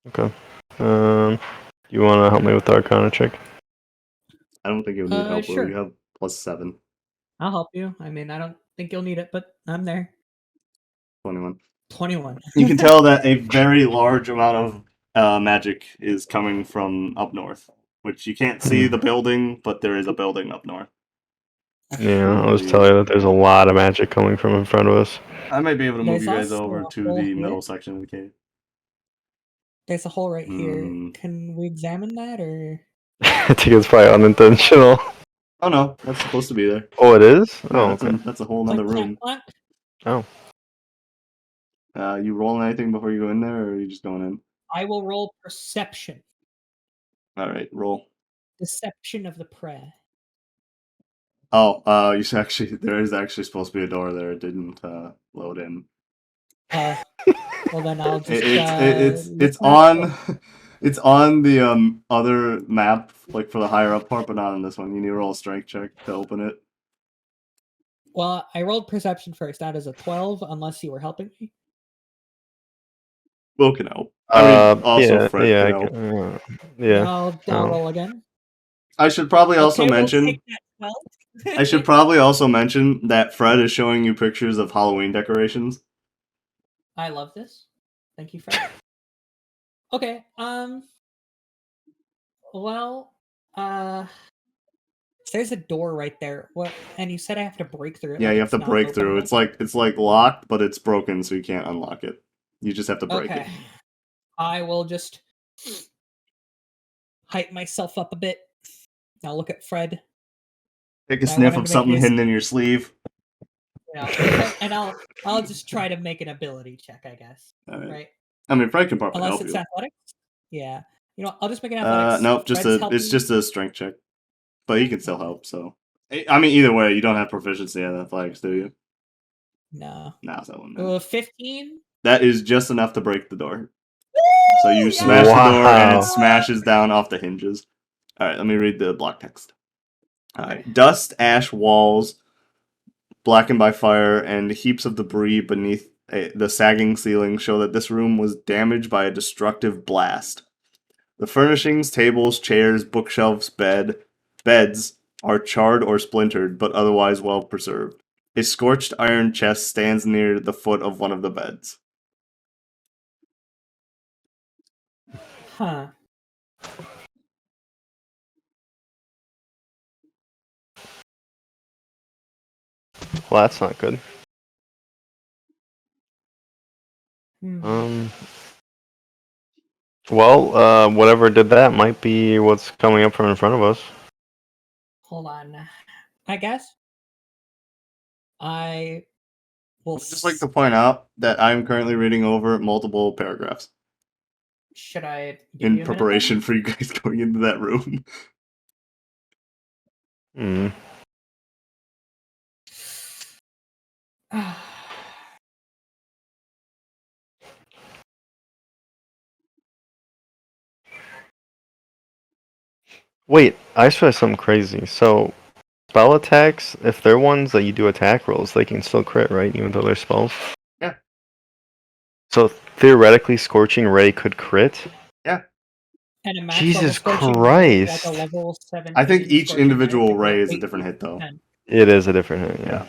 D: Okay. You want to help me with the Arcana check?
A: I don't think you'll need help, Will.
C: Sure.
A: You have +7.
C: I'll help you. I mean, I don't think you'll need it, but I'm there.
A: 21.
C: 21.
A: You can tell that a very large amount of magic is coming from up north, which you can't see the building, but there is a building up north.
D: Yeah, I'll just tell you that there's a lot of magic coming from in front of us.
A: I might be able to move
C: There's
A: you guys
C: also
A: over
C: a
A: to
C: hole
A: the
C: here.
A: middle section of the cave.
C: There's a hole right here.
A: Hmm.
C: Can we examine that, or?
D: I think it's probably unintentional.
A: Oh no, that's supposed to be there.
D: Oh, it is?
A: Yeah,
D: Oh, okay.
A: that's a whole nother room.
C: Clank,
D: Oh.
A: You rolling anything before you go in there, or are you just going in?
C: I will roll perception.
A: All right, roll.
C: Deception of the prey.
A: Oh, there is actually supposed to be a door there. It didn't load in.
C: Well then I'll just.
A: It's on. It's on the other map, like for the higher up part, but not on this one. You need to roll a strength check to open it.
C: Well, I rolled perception first. That is a 12, unless you were helping me.
A: Will can help. I mean, also Fred can help.
C: I'll roll again.
A: I should probably also
C: We'll
A: mention.
C: take that 12.
A: I should probably also mention that Fred is showing you pictures of Halloween decorations.
C: I love this. Thank you, Fred. Okay. Well, there's a door right there. What? And you said I have to break through it.
A: Yeah,
C: like
A: you have
C: it's
A: to
C: not
A: break through.
C: openable?
A: It's like locked, but it's broken, so you can't unlock it. You just have to break it.
C: Okay. I will just hype myself up a bit. Now look at Fred.
A: Take a sniff of something hidden in your sleeve.
C: And I'll just try to make an ability check, I guess.
A: All
C: right.
A: I mean, Fred can probably
C: Unless
A: help
C: it's
A: you.
C: athletics. Yeah. I'll just make an athletics.
A: Nope, it's just a strength check, but he can still help. So, I mean, either way, you don't have proficiency in athletics, do you?
C: No.
A: Nah, that one.
C: 15.
A: That is just enough to break the door. So you smash the door and it smashes down off the hinges. All right, let me read the block text. All right, dust, ash, walls, blackened by fire, and heaps of debris beneath the sagging ceiling show that this room was damaged by a destructive blast. The furnishings, tables, chairs, bookshelves, beds are charred or splintered, but otherwise well preserved. A scorched iron chest stands near the foot of one of the beds.
C: Huh.
D: Well, that's not good. Well, whatever did that might be what's coming up from in front of us.
C: Hold on. I guess. I will
A: I'd just like to point out that I'm currently reading over multiple paragraphs
C: Should I give you
A: in
C: a
A: preparation for you guys going into that room.
D: Hmm.
C: minute?
D: Wait, I just realized something crazy. So, spell attacks, if they're ones that you do attack rolls, they can still crit, right? Even though they're spells?
A: Yeah.
D: So, theoretically, Scorching Ray could crit?
A: Yeah.
C: And a max
D: Jesus
C: level Scorching Ray is
D: Christ.
C: like a level 17
A: I think each
C: Scorching
A: individual
C: Ray
A: ray
C: with
A: is a
C: a
A: different hit, though.
C: 10.
D: It is a different hit, yeah.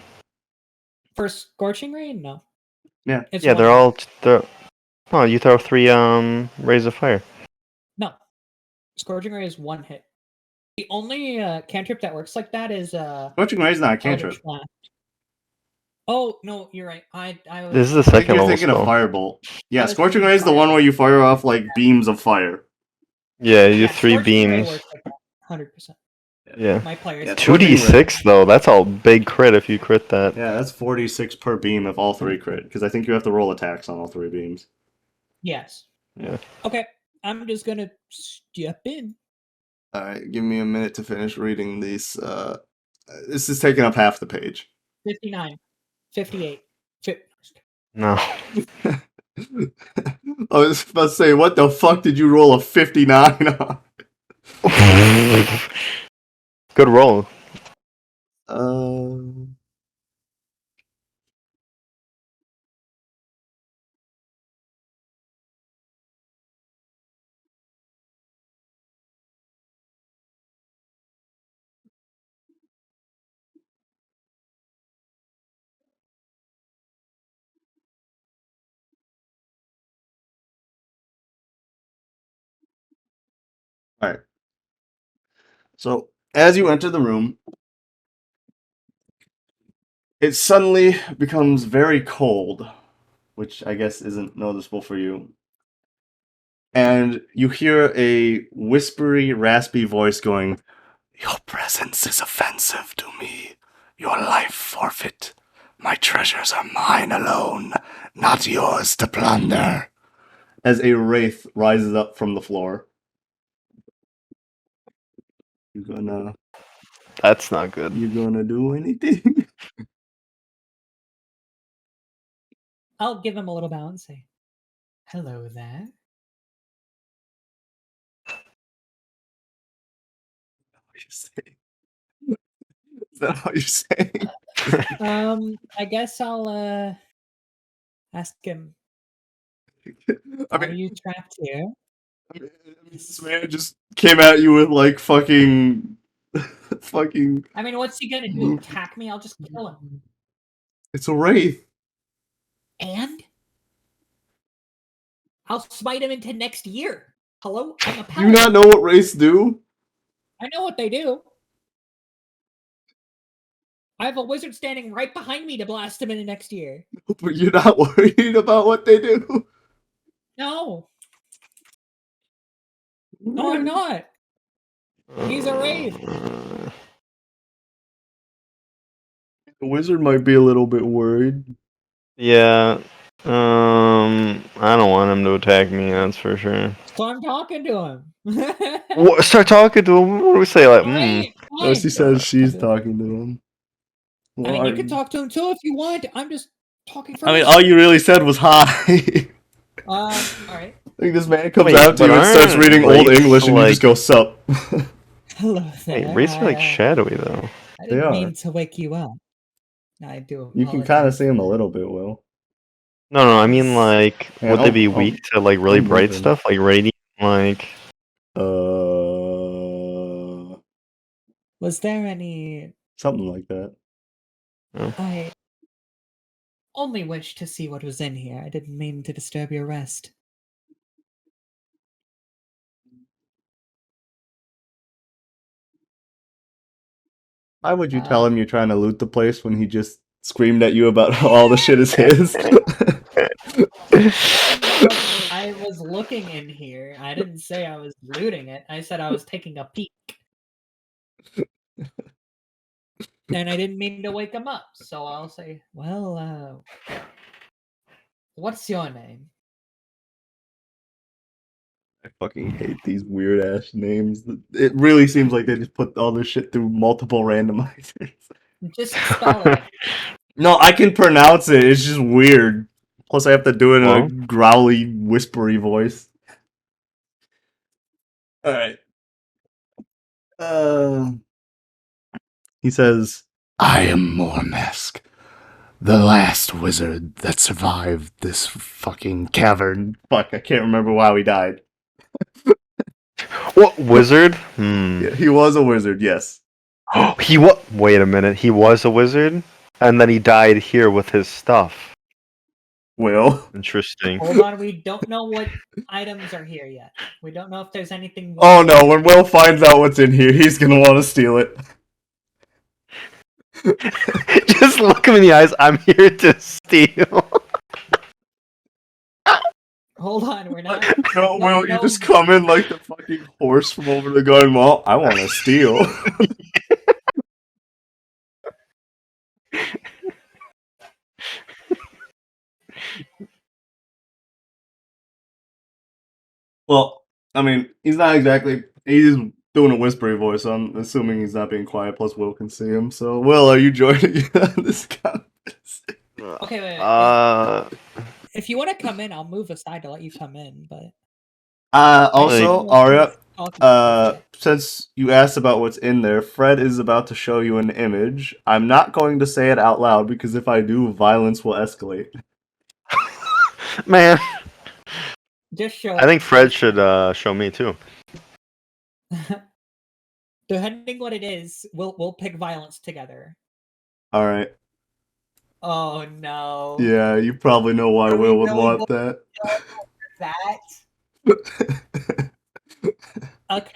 C: For Scorching Ray, no.
A: Yeah.
C: It's
D: Yeah,
C: one
D: they're
C: hit.
D: all... Oh, you throw 3 rays of fire.
C: No. Scorching Ray is one hit. The only cantrip that works like that is
A: Scorching Ray is not a cantrip.
C: Eldritch Blast. Oh no, you're right. I was.
D: This is the
A: I think
D: second
A: you're
D: level
A: thinking of
D: spell.
A: Firebolt. Yeah,
C: I was
A: Scorching
C: thinking
A: Ray is the one
C: Firebolt.
A: where you fire off like beams of fire.
D: Yeah, you do
C: Yeah,
D: 3
C: Scorching Ray
D: beams.
C: works like that. 100%.
D: Yeah.
C: My players.
A: Yeah,
D: 2d6 though, that's a big crit if you crit that.
A: Yeah, that's 46 per beam if all 3 crit, because I think you have to roll attacks on all 3 beams.
C: Yes.
D: Yeah.
C: Okay, I'm just gonna step in.
A: Alright, give me a minute to finish reading these. This is taking up half the page.
C: 59, 58.
D: No.
A: I was about to say, what the fuck did you roll a 59 on?
D: Good roll.
A: Alright. So, as you enter the room, it suddenly becomes very cold, which I guess isn't noticeable for you. And you hear a whispery, raspy voice going, "Your presence is offensive to me. Your life forfeit. My treasures are mine alone, not yours to plunder." As a wraith rises up from the floor. You gonna
D: That's not good.
A: do anything?
C: I'll give him a little bow and say, "Hello there."
A: Is that how you're saying?
C: I guess I'll ask him.
A: I
C: Are
A: mean,
C: you trapped here?
A: this man just came at you with like fucking
C: I mean, what's he gonna do? Attack me? I'll just kill him.
A: It's a wraith.
C: And I'll smite him into next year. Hello? I'm a
A: Do you
C: paladin.
A: not know what wraiths do?
C: I know what they do. I have a wizard standing right behind me to blast him into next year.
A: But you're not worried about what they do?
C: No. No, I'm not. He's a wraith.
A: The wizard might be a little bit worried.
D: Yeah. I don't want him to attack me, that's for sure.
C: So I'm talking to him.
D: What, start talking to him? What do we say? Like,
C: Alright,
A: No, she
C: fine.
A: says she's talking to him.
C: I mean, you can talk to him too if you want. I'm just talking first.
A: I mean, all you really said was hi.
C: Alright.
A: Like this man comes
D: Wait,
A: out to
D: but
A: you and starts
D: aren't
A: reading Old
D: wraiths,
A: English, and you just
D: like-
A: go, "Sup."
C: Hello there.
D: Wait, wraiths are like shadowy though.
C: I
A: They
C: didn't
A: are.
C: mean to wake you up. I do.
A: You can kind of
C: apologize
A: see him a
C: for that.
A: little bit, Will.
D: No, I mean like,
A: Yeah,
D: would they be
A: I'll-
D: weak to like really
A: I'll
D: bright
A: move him.
D: stuff, like radiant, like?
C: Was there any?
A: Something like that.
C: I only wished to see what was in here. I didn't mean to disturb your rest.
A: Why would you tell him you're trying to loot the place when he just screamed at you about how all the shit is his?
C: I was looking in here. I didn't say I was looting it. I said I was taking a peek. And I didn't mean to wake him up, so I'll say, well, what's your name?
A: I fucking hate these weird ass names. It really seems like they just put all this shit through multiple randomizers.
C: Just spell it.
A: No, I can pronounce it. It's just weird. Plus, I have to do it in a
D: Well?
A: growly, whispery voice. All right. He says, "I am Mormask, the last wizard that survived this fucking cavern." Fuck, I can't remember how he died.
D: What wizard?
A: Yeah, he was a wizard, yes.
D: He what? Wait a minute. He was a wizard, and then he died here with his stuff.
A: Will.
D: Interesting.
C: Hold on, we don't know what items are here yet. We don't know if there's anything.
A: Oh no, when Will finds out what's in here, he's gonna want to steal it.
D: Just look him in the eyes. I'm here to steal.
C: Hold on, we're not.
A: No, Will, you just come in like the fucking horse from over the garden wall. I want to steal. Well, I mean, he's not exactly. He's doing a whispery voice, so I'm assuming he's not being quiet. Plus, Will can see him. So, Will, are you joining in on this conversation?
C: Okay, wait. If you want to come in, I'll move aside to let you come in. But
A: Also, Aria,
C: Okay.
A: since you asked about what's in there, Fred is about to show you an image. I'm not going to say it out loud because if I do, violence will escalate.
D: Man,
C: Just show.
D: I think Fred should show me too.
C: Depending what it is, we'll pick violence together.
A: All right.
C: Oh no.
A: Yeah, you probably know why
C: Are we
A: Will would
C: really
A: want that.
C: That. Okay.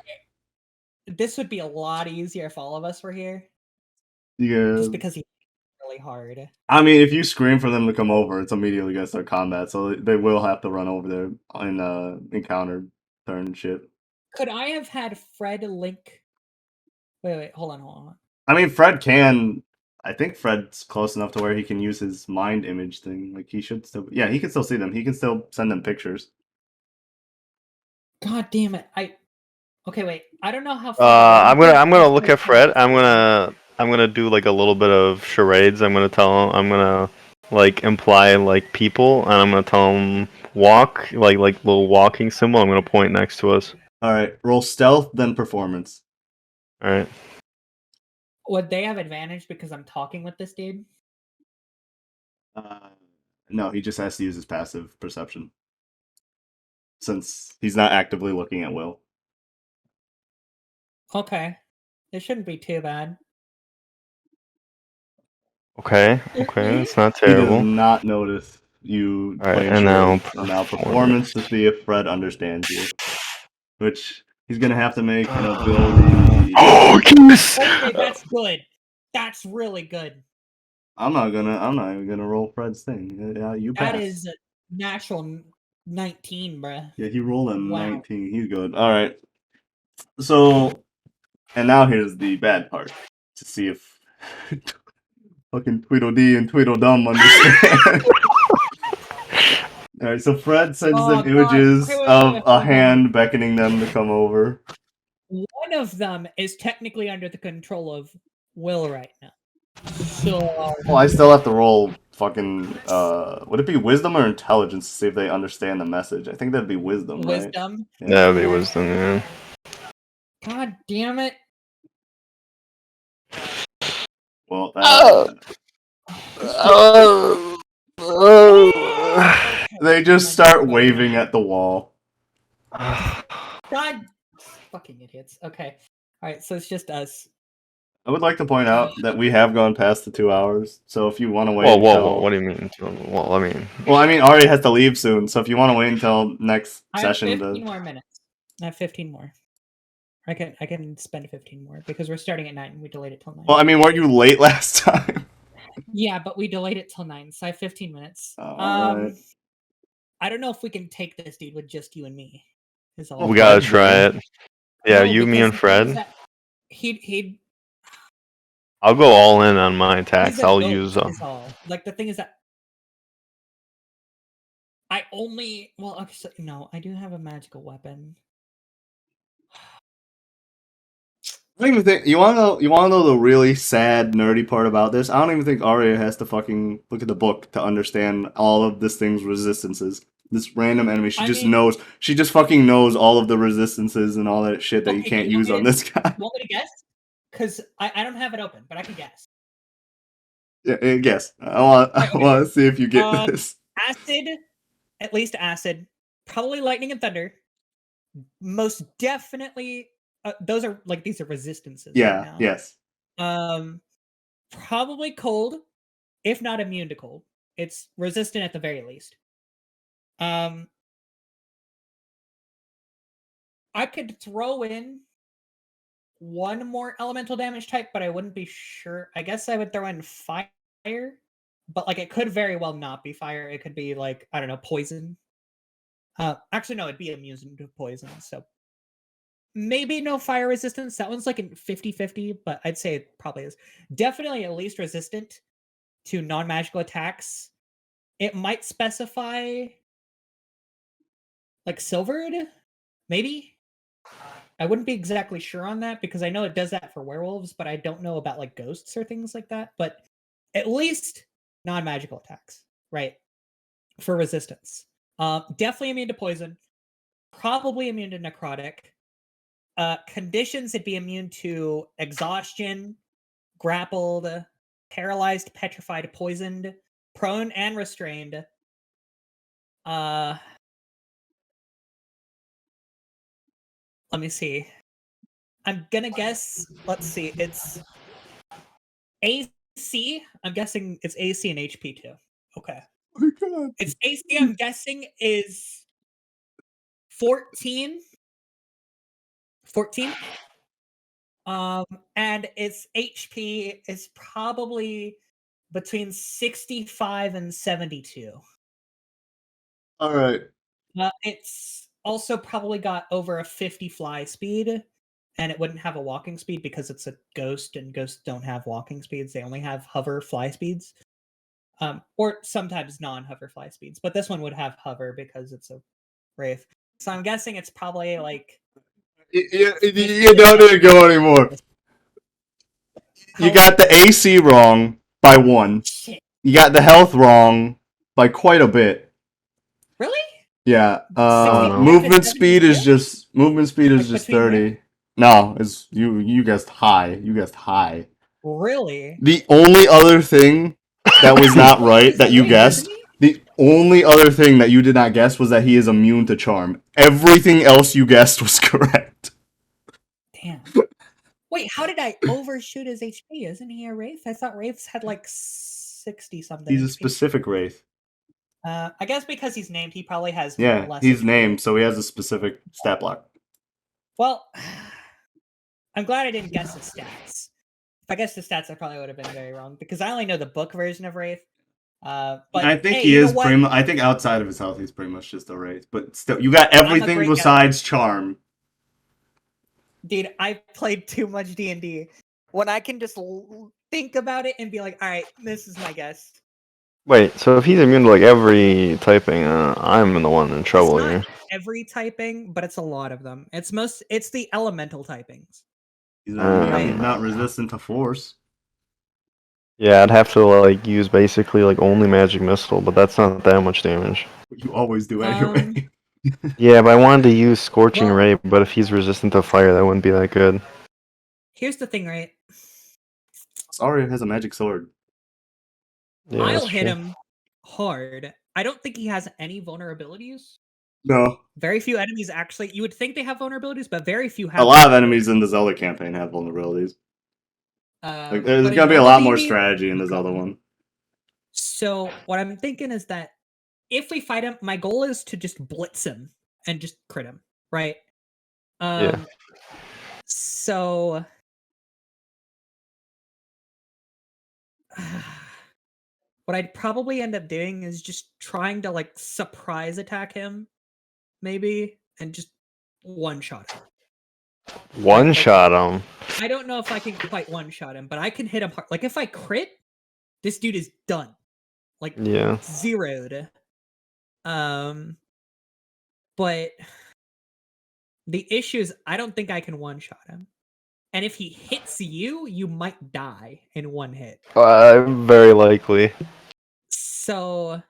C: This would be a lot easier if all of us were here.
A: Yeah.
C: Just because he's really hard.
A: I mean, if you scream for them to come over, it's immediately gonna start combat, so they will have to run over there and encounter turn shit.
C: Could I have had Fred link? Wait, hold on.
A: I mean, Fred can. I think Fred's close enough to where he can use his mind image thing. Like he should still. Yeah, he can still see them. He can still send them pictures.
C: God damn it! Okay, wait. I don't know how.
D: I'm gonna look at Fred. I'm gonna do like a little bit of charades. I'm gonna like imply like people, and I'm gonna tell him walk, like little walking symbol. I'm gonna point next to us.
A: All right, roll stealth, then performance.
D: All right.
C: Would they have advantage because I'm talking with this dude?
A: No, he just has to use his passive perception since he's not actively looking at Will.
C: Okay, it shouldn't be too bad.
D: Okay, it's not
A: He does
D: terrible.
A: not notice you
D: All right,
A: playing
D: and now
A: charades. And now performance to see if Fred understands you, which he's gonna have to make an ability.
D: Oh yes!
C: Okay, that's good. That's really good.
A: I'm not even gonna roll Fred's thing. Yeah, you pass.
C: That is a natural 19, bruh.
A: Yeah, he rolled a
C: Wow.
A: 19. He's good. All right. So, and now here's the bad part to see if fucking Tweedledee and Tweedledum understand. All right, so Fred sends
C: Oh,
A: them
C: God.
A: images
C: Wait,
A: of
C: hold
A: a
C: on.
A: hand beckoning them to come over.
C: One of them is technically under the control of Will right now. So,
A: Well, I still have to roll fucking. Would it be wisdom or intelligence to see if they understand the message? I think that'd be wisdom, right?
C: wisdom.
A: Yeah.
D: That would be wisdom, yeah.
C: God damn it.
A: Well, they just start waving at the wall.
C: God, fucking idiots. Okay. All right, so it's just us.
A: I would like to point out that we have gone past the 2 hours, so if you want to wait
D: Whoa,
A: until...
D: what do you mean? Well,
A: I mean, Ari has to leave soon, so if you want to wait until next
C: I have
A: session
C: 15 more minutes. I have 15 more. I can spend 15 more because we're starting at 9 and we delayed it till 9.
A: Well, I mean, weren't you late last time?
C: Yeah, but we delayed it till 9, so I have 15 minutes.
A: Alright.
C: I don't know if we can take this dude with just you and me. Is all.
A: Well,
D: we gotta
A: Fred's
D: try
A: there.
D: it. Yeah,
C: No,
D: you, me,
C: because
D: and
C: the thing is
D: Fred.
C: that He'd
D: I'll go all in on my
C: He's
D: attacks.
C: a
D: I'll
C: ghost
D: use
C: is all. Like the thing is that I only okay, so, no, I do have a magical weapon.
A: I don't even think you want to know. You want to know the really sad, nerdy part about this? I don't even think Arya has to fucking look at the book to understand all of this thing's resistances. This random enemy, she
C: I
A: just
C: mean-
A: knows. She just fucking knows all of the resistances and all that shit that you
C: Okay,
A: can't
C: you want
A: use
C: me
A: on
C: to-
A: this guy.
C: You want me to guess? Because I don't have it open, but I can guess.
A: Yeah, guess. I want
C: Okay.
A: to see if you get this.
C: Acid, at least acid. Probably lightning and thunder. Most definitely, those are like these are resistances.
A: Yeah.
C: Right now.
A: Yes.
C: Probably cold, if not immune to cold. It's resistant at the very least. I could throw in one more elemental damage type, but I wouldn't be sure. I guess I would throw in fire, but like it could very well not be fire. It could be like, I don't know, poison. Actually, no, it'd be immune to poison. So maybe no fire resistance. That one's like in 50-50, but I'd say it probably is. Definitely at least resistant to non-magical attacks. It might specify like silvered, maybe. I wouldn't be exactly sure on that because I know it does that for werewolves, but I don't know about like ghosts or things like that. But at least non-magical attacks, right? For resistance. Definitely immune to poison. Probably immune to necrotic. Conditions, it'd be immune to exhaustion, grappled, paralyzed, petrified, poisoned, prone, and restrained. Let me see. I'm gonna guess. Let's see. It's AC. I'm guessing it's AC and HP too. Okay.
A: Oh my god.
C: It's AC. I'm guessing is 14. 14. And its HP is probably between 65 and 72.
A: All right.
C: It's also probably got over a 50 fly speed, and it wouldn't have a walking speed because it's a ghost, and ghosts don't have walking speeds. They only have hover fly speeds. Or sometimes non-hover fly speeds. But this one would have hover because it's a wraith. So I'm guessing it's probably like
A: You don't need to go anymore. You got the AC wrong by 1.
C: Shit.
A: You got the health wrong by quite a bit.
C: Really?
A: Yeah.
D: no.
A: Movement speed is just
C: Like
A: just
C: between
A: 30. No, it's you guessed high. You guessed high.
C: Really?
A: The only other thing that was not right
C: He's
A: that
C: a
A: you
C: wraith,
A: guessed,
C: isn't he?
A: the only other thing that you did not guess was that he is immune to charm. Everything else you guessed was correct.
C: Damn. Wait, how did I overshoot his HP? Isn't he a wraith? I thought wraiths had like 60 something.
A: He's a
C: HP.
A: specific wraith.
C: I guess because he's named, he probably has
A: Yeah,
C: less
A: he's
C: HP.
A: named, so he has a specific stat block.
C: Well, I'm glad I didn't guess the stats. If I guessed the stats, I probably would have been very wrong because I only know the book version of Wraith. But
A: I think
C: hey,
A: he
C: you know
A: is
C: what?
A: pretty much. I think outside of his health, he's pretty much just a wraith. But still, you got everything
C: great guy.
A: besides charm.
C: Dude, I played too much D&D. When I can just think about it and be like, all right, this is my guess.
D: Wait, so if he's immune to like every typing, I'm the one in trouble
C: It's
D: here.
C: not every typing, but it's a lot of them. It's the elemental typings.
A: He's not,
C: Right.
A: not resistant to force.
D: Yeah, I'd have to like use basically like only magic missile, but that's not that much damage.
A: You always do anyway.
D: Yeah, but I wanted to use Scorching
C: Well-
D: Ray, but if he's resistant to fire, that wouldn't be that good.
C: Here's the thing, right?
A: Sorry, has a magic sword.
D: Yeah,
C: I'll
D: that's
C: hit
D: true.
C: him hard. I don't think he has any vulnerabilities.
A: No,
C: Very few enemies actually. You would think they have vulnerabilities, but very few have.
A: a lot of enemies in the Zelda campaign have vulnerabilities. Like, there's
C: but in
A: gonna be a
C: normal
A: lot more
C: D&D
A: strategy in the Zelda one.
C: So what I'm thinking is that if we fight him, my goal is to just blitz him and just crit him, right?
D: Yeah.
C: So what I'd probably end up doing is just trying to like surprise attack him, maybe, and just one shot him.
D: One shot him.
C: I don't know if I can quite one-shot him, but I can hit him hard. Like, if I crit, this dude is done. Like,
D: Yeah.
C: zeroed. But the issue is I don't think I can one-shot him. And if he hits you, you might die in one hit.
D: Very likely.
C: So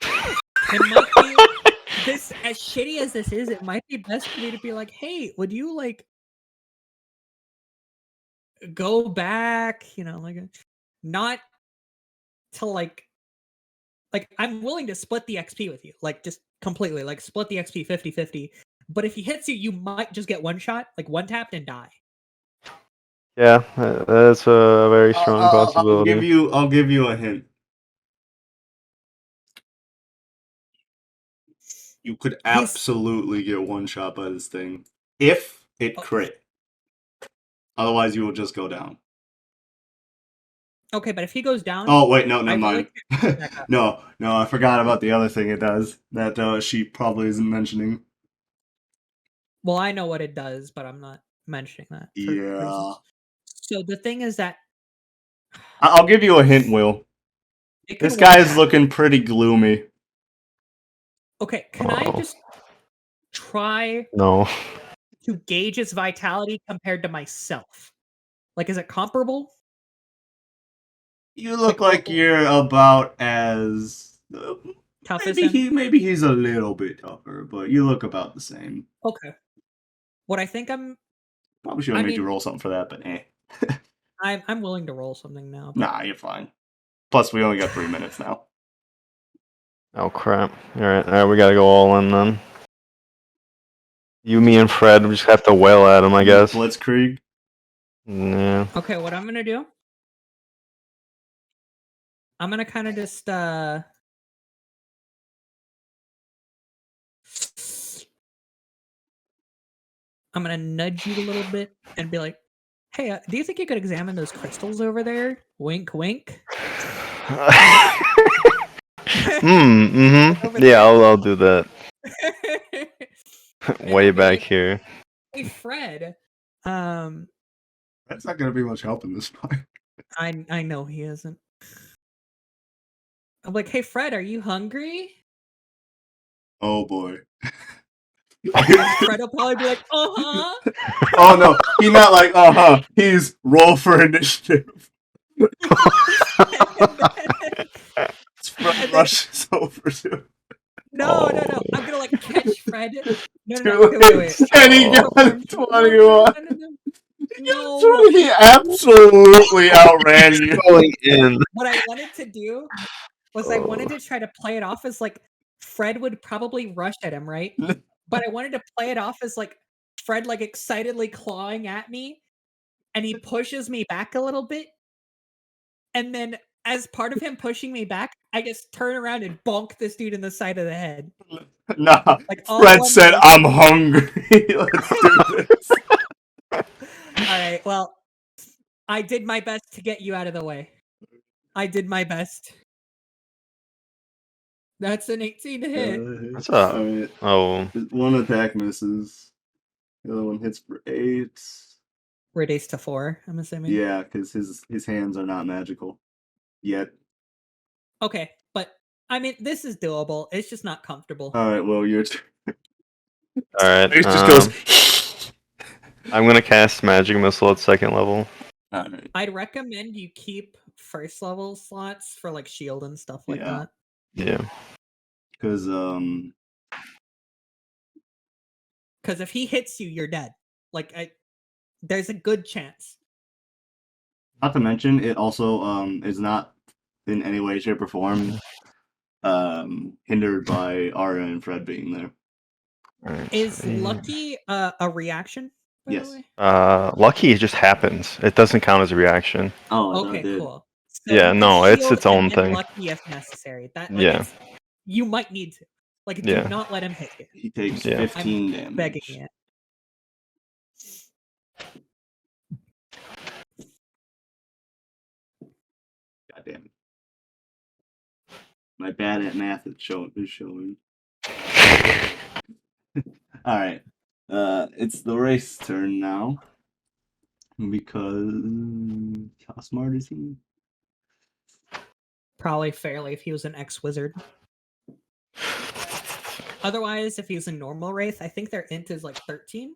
C: it might be this, as shitty as this is, it might be best for me to be like, hey, would you like go back, like not to like I'm willing to split the XP with you, like just completely, like split the XP 50-50. But if he hits you, you might just get one shot, like one tapped and die.
D: Yeah, that's a very strong possibility.
A: I'll give you a hint. You could absolutely get one shot by this thing if it crit. Otherwise, you will just go down.
C: Okay, but if he goes down...
A: Oh, wait, no, never mind.
C: Like
A: no, I forgot about the other thing it does that she probably isn't mentioning.
C: Well, I know what it does, but I'm not mentioning that.
A: Yeah.
C: So the thing is that...
A: I'll give you a hint, Will. This guy is looking pretty gloomy.
C: Okay, can I just try
D: to
C: gauge its vitality compared to myself? Like, is it comparable?
A: You look like you're about as
C: tough as him?
A: Maybe he's a little bit tougher, but you look about the same.
C: Okay. What I think I'm...
A: Probably should have made you roll something for that, but eh.
C: I'm willing to roll something now. But...
A: Nah, you're fine. Plus, we only got 3 minutes now.
D: Oh crap! All right, we gotta go all in then. You, me, and Fred, we just have to wail at him, I guess.
A: Blitzkrieg.
D: Yeah.
C: Okay, what I'm gonna do? I'm gonna kind of just I'm gonna nudge you a little bit and be like, "Hey, do you think you could examine those crystals over there?" Wink, wink.
D: Yeah, I'll do that. Way back here.
C: Hey, Fred.
A: That's not gonna be much help in this part.
C: I know he isn't. I'm like, hey, Fred, are you hungry?
A: Oh boy.
C: Fred will probably be like, uh-huh.
A: Oh no, he's not like uh-huh. He's roll for initiative. Fred rushes over to.
C: No. I'm gonna like catch Fred. No. Wait.
A: And he got 21. No. He absolutely outran you.
D: Going in.
C: What I wanted to do was I wanted to try to play it off as like Fred would probably rush at him, right? But I wanted to play it off as like Fred like excitedly clawing at me, and he pushes me back a little bit, and then as part of him pushing me back, I just turn around and bonk this dude in the side of the head.
A: Nah,
C: like
A: Fred said, "I'm hungry. Let's do this."
C: Alright, well, I did my best to get you out of the way. I did my best. That's an 18 to hit.
D: What's up?
A: Right.
D: Oh.
A: One attack misses. The other one hits for 8.
C: Reduced to 4, I'm assuming.
A: Yeah, because his hands are not magical. Yet.
C: Okay, but I mean, this is doable. It's just not comfortable.
A: Alright, well, your turn.
D: Alright.
A: It just goes.
D: I'm gonna cast Magic Missile at 2nd level.
A: Alright.
C: I'd recommend you keep 1st level slots for like shield and stuff like that.
D: Yeah.
A: Because
C: if he hits you, you're dead. There's a good chance.
A: Not to mention, it also is not in any way, shape, or form hindered by Arya and Fred being there.
D: Right.
C: Is Lucky a reaction?
A: Yes.
D: Lucky just happens. It doesn't count as a reaction.
A: Oh,
C: okay, cool.
D: So yeah, no, it's its own thing.
C: Lucky if necessary. You might need to. Do not let him hit you.
A: He takes 15 damage.
C: Begging it.
A: God damn it. My bad at math is showing. Alright. It's the race turn now. Because how smart is he?
C: Probably fairly if he was an ex-wizard. Otherwise, if he's a normal wraith, I think their int is like 13.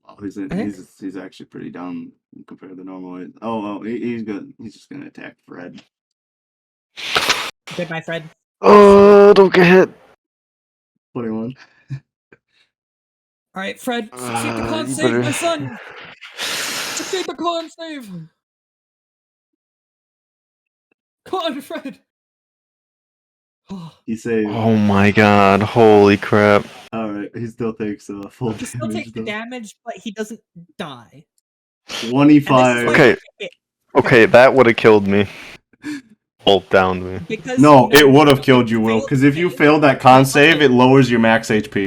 A: Oh, he's actually pretty dumb compared to the normal way. Oh, he's good. He's just gonna attack Fred.
C: Goodbye, Fred.
D: Oh, don't get hit.
A: 21.
C: All right, Fred, succeed the con
D: you
C: save,
D: better-
C: my son. Succeed the con save. Come on, Fred. Oh,
A: He saved.
D: Oh my god! Holy crap!
A: Alright, he still takes full
C: he still
A: damage
C: takes the
A: though.
C: damage, but he doesn't die.
A: 25.
D: Okay. Okay, that would have killed me. Bolt downed me.
C: Because
A: No, it would have killed you, Will,
C: failed
A: because if you
C: save,
A: failed that con save, it lowers your max HP.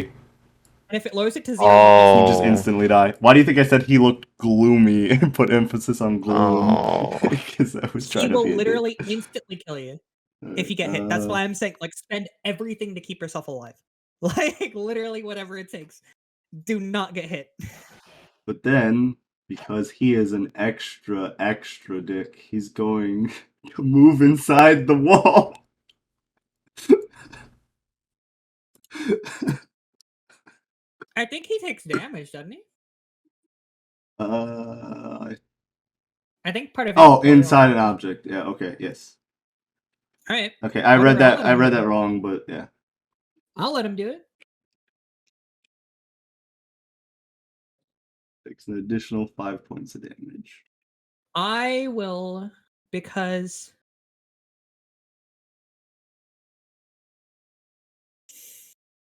C: and if it lowers it to 0,
A: You
D: Oh.
A: just instantly die. Why do you think I said he looked gloomy and put emphasis on gloom?
D: Oh.
A: Because I was
C: he
A: trying to
C: will
A: be a dick.
C: literally instantly kill you if you get hit. That's
A: Uh,
C: why I'm saying, like, spend everything to keep yourself alive. Like, literally whatever it takes. Do not get hit.
A: But then, because he is an extra dick, he's going to move inside the wall.
C: I think he takes damage, doesn't he?
A: I
C: I think part of
A: Oh,
C: it.
A: inside an object. Yeah. Okay. Yes.
C: All right,
A: Okay. I read
C: Whatever,
A: that.
C: I'll
A: I
C: let him
A: read
C: do
A: that
C: it.
A: wrong, but yeah.
C: I'll let him do it.
A: Takes an additional 5 points of damage.
C: I will, because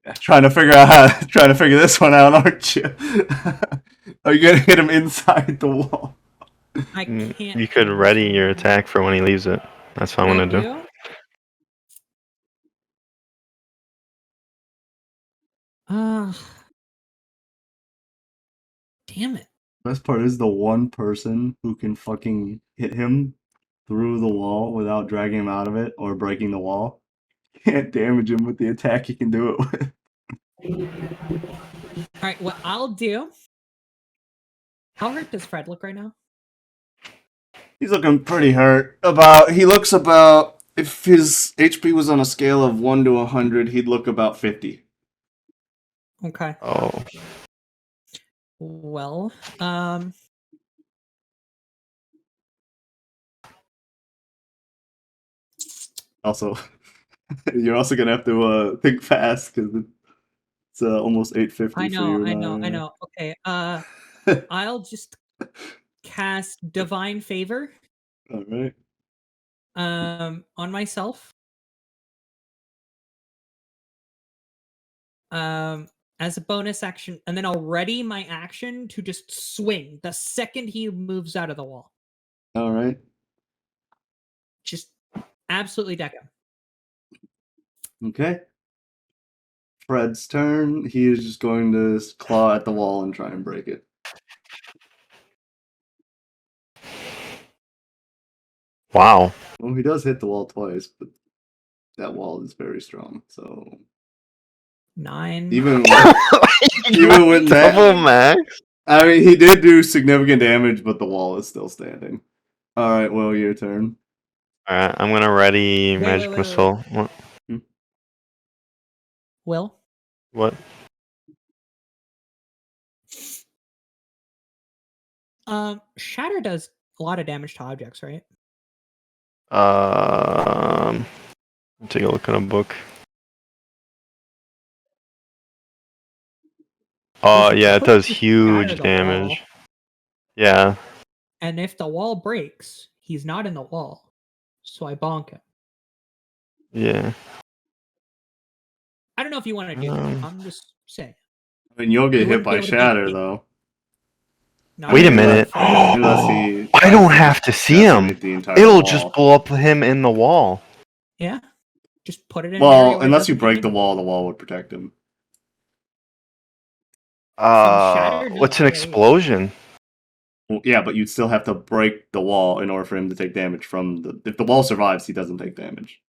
A: Yeah, trying to figure this one out, aren't you? Are you gonna hit him inside the wall?
C: I can't.
D: You could ready your attack for when he leaves it. That's what I'm
C: Can
D: gonna
C: I
D: do.
C: Damn it.
A: Best part is the one person who can fucking hit him through the wall without dragging him out of it or breaking the wall. Can't damage him with the attack you can do it with.
C: All right, what I'll do. How hurt does Fred look right now?
A: He's looking pretty hurt. He looks about, if his HP was on a scale of 1 to 100, he'd look about 50.
C: Okay.
D: Oh.
C: Well,
A: Also, you're also gonna have to think fast because it's almost 8:50
C: I
A: for
C: know,
A: you.
C: I
A: now.
C: know, I know. Okay, I'll just cast Divine Favor
A: All right.
C: on myself. As a bonus action, and then I'll ready my action to just swing the second he moves out of the wall.
A: All right.
C: Just absolutely deck him.
A: Okay. Fred's turn. He is just going to claw at the wall and try and break it.
D: Wow.
A: Well, he does hit the wall twice, but that wall is very strong. So
C: 9.
A: even with
D: Double
A: that,
D: max.
A: I mean, he did do significant damage, but the wall is still standing. All right, Will, your turn.
D: All right, I'm gonna ready
C: Wait,
D: magic
C: wait, wait,
D: missile. What?
C: Will?
D: What?
C: Shatter does a lot of damage to objects, right?
D: Take a look at a book. Oh
C: If
D: yeah, it
C: push
D: does
C: shatter
D: huge
C: the
D: damage.
C: wall,
D: Yeah.
C: and if the wall breaks, he's not in the wall. So I bonk him.
D: Yeah.
C: I don't know if you want to do that. I'm just saying.
A: I mean, you'll get
C: You
A: hit
C: wouldn't be
A: by
C: able to beat
A: shatter
C: me.
A: though.
C: No,
D: Wait a
C: I'm
D: minute.
C: not.
A: Unless he
D: I don't
A: tries to
D: have to see him.
A: decimate the entire
D: It'll
A: wall.
D: just blow up him in the wall.
C: Yeah. Just put it in an area
A: Well,
C: where it
A: unless you
C: doesn't
A: break the
C: damage.
A: wall would protect him.
C: Shatter does
D: What's an
C: great.
D: explosion?
A: Well, yeah, but you'd still have to break the wall in order for him to take damage from the. If the wall survives, he doesn't take damage.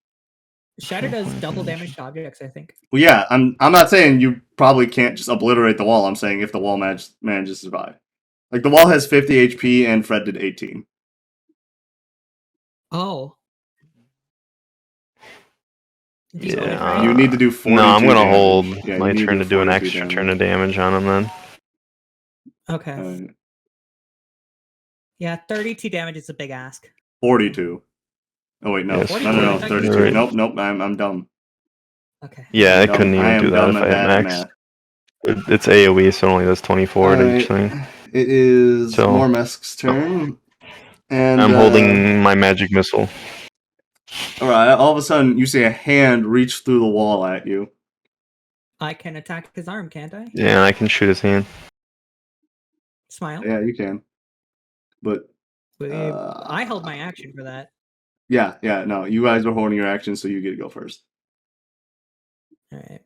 C: Shatter does double damage to objects, I think.
A: Well, yeah, I'm not saying you probably can't just obliterate the wall. I'm saying if the wall manages to survive. Like, the wall has 50 HP and Fred did 18.
C: Oh. Do you
D: Yeah.
C: obliterate?
A: You need to do 42
D: No, I'm gonna
A: damage.
D: hold
A: Yeah,
D: my
A: you need
D: turn to do an
A: 42
D: extra
A: damage.
D: turn of damage on him then.
C: Okay. Yeah, 32 damage is a big ask.
A: 42. Oh wait, no.
D: Yes,
A: No, 32.
D: right.
A: Nope, I'm dumb.
C: Okay.
D: Yeah, I
A: Dumb.
D: couldn't
A: I
D: even
A: am
D: do that
A: dumb
D: if
A: and
D: I had
A: bad at
D: max.
A: math.
D: It's AoE, so it only does 24 to each thing.
A: It is
D: So-
A: Mormesk's turn. And
D: I'm holding my magic missile.
A: Alright, all of a sudden you see a hand reach through the wall at you.
C: I can attack his arm, can't I?
D: Yeah, I can shoot his hand.
C: Smile.
A: Yeah, you can. But
C: I held my action for that.
A: yeah, no, you guys were holding your action, so you get to go first.
C: Alright.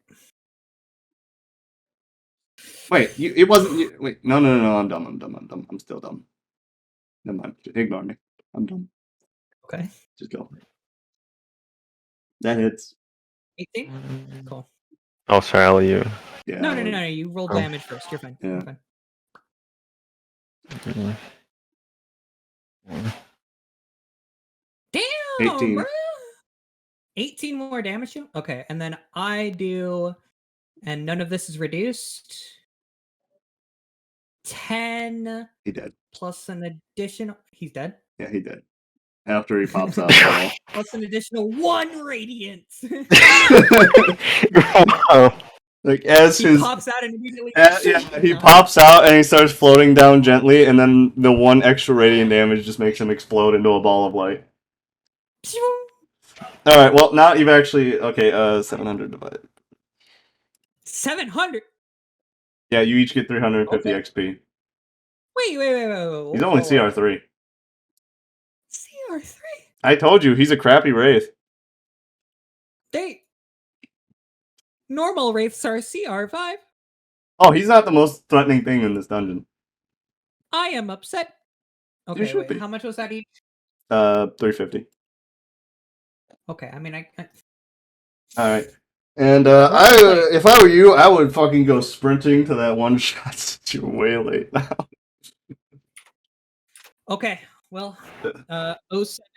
A: Wait, it wasn't. Wait, no, I'm dumb. I'm still dumb. Never mind. Ignore me. I'm dumb.
C: Okay.
A: Just go. That hits.
C: 18? Cool.
D: Oh, sorry, I'll let you.
A: Yeah.
C: No. You roll
D: Oh.
C: damage first. You're fine.
A: Yeah.
C: You're fine. Damn,
A: 18.
C: bro. 18 more damage to? Okay, and then I do, and none of this is reduced. 10
A: He dead.
C: plus an additional. He's dead.
A: Yeah, he dead. After he pops out the
C: Plus an additional 1 radiant.
D: Wow.
A: Like as
C: He
A: his
C: pops out and immediately.
A: he pops out and he starts floating down gently, and then the 1 extra radiant damage just makes him explode into a ball of light. All right, well now you've actually 700 divided.
C: 700.
A: Yeah, you each get 350
C: Okay.
A: XP.
C: Wait.
A: He's only CR3.
C: CR3.
A: I told you he's a crappy wraith.
C: Normal wraiths are CR5.
A: Oh, he's not the most threatening thing in this dungeon.
C: I am upset. Okay,
A: should
C: wait.
A: be.
C: How much was that each?
A: 350.
C: Okay, I mean, I
A: All right. And if I were you, I would fucking go sprinting to that one shot since you're way late now.
C: Okay, well, 07,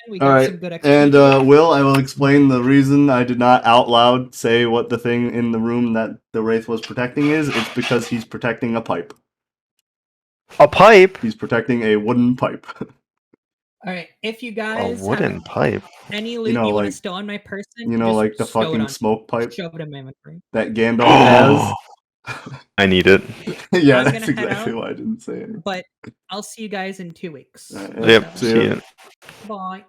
C: we
A: All
C: got
A: right.
C: some good
A: And
C: XP.
A: Will, I will explain the reason I did not out loud say what the thing in the room that the wraith was protecting is. It's because he's protecting a pipe.
D: A pipe?
A: He's protecting a wooden pipe.
C: All right, if you
D: A
C: guys
D: wooden
C: have
D: pipe?
C: any loot
A: know,
C: you want to
A: like-
C: stow on my person,
A: You know,
C: just
A: like the
C: stow it
A: fucking
C: on-
A: smoke pipe
C: shove it in my inventory.
A: that Gandalf
D: I need it.
A: has. Yeah,
C: I'm
A: that's
C: gonna head
A: exactly
C: out.
A: why I didn't say it.
C: But I'll see you guys in 2 weeks.
A: All right,
D: Yep,
A: see
D: see
A: ya.
D: it.
C: Bye.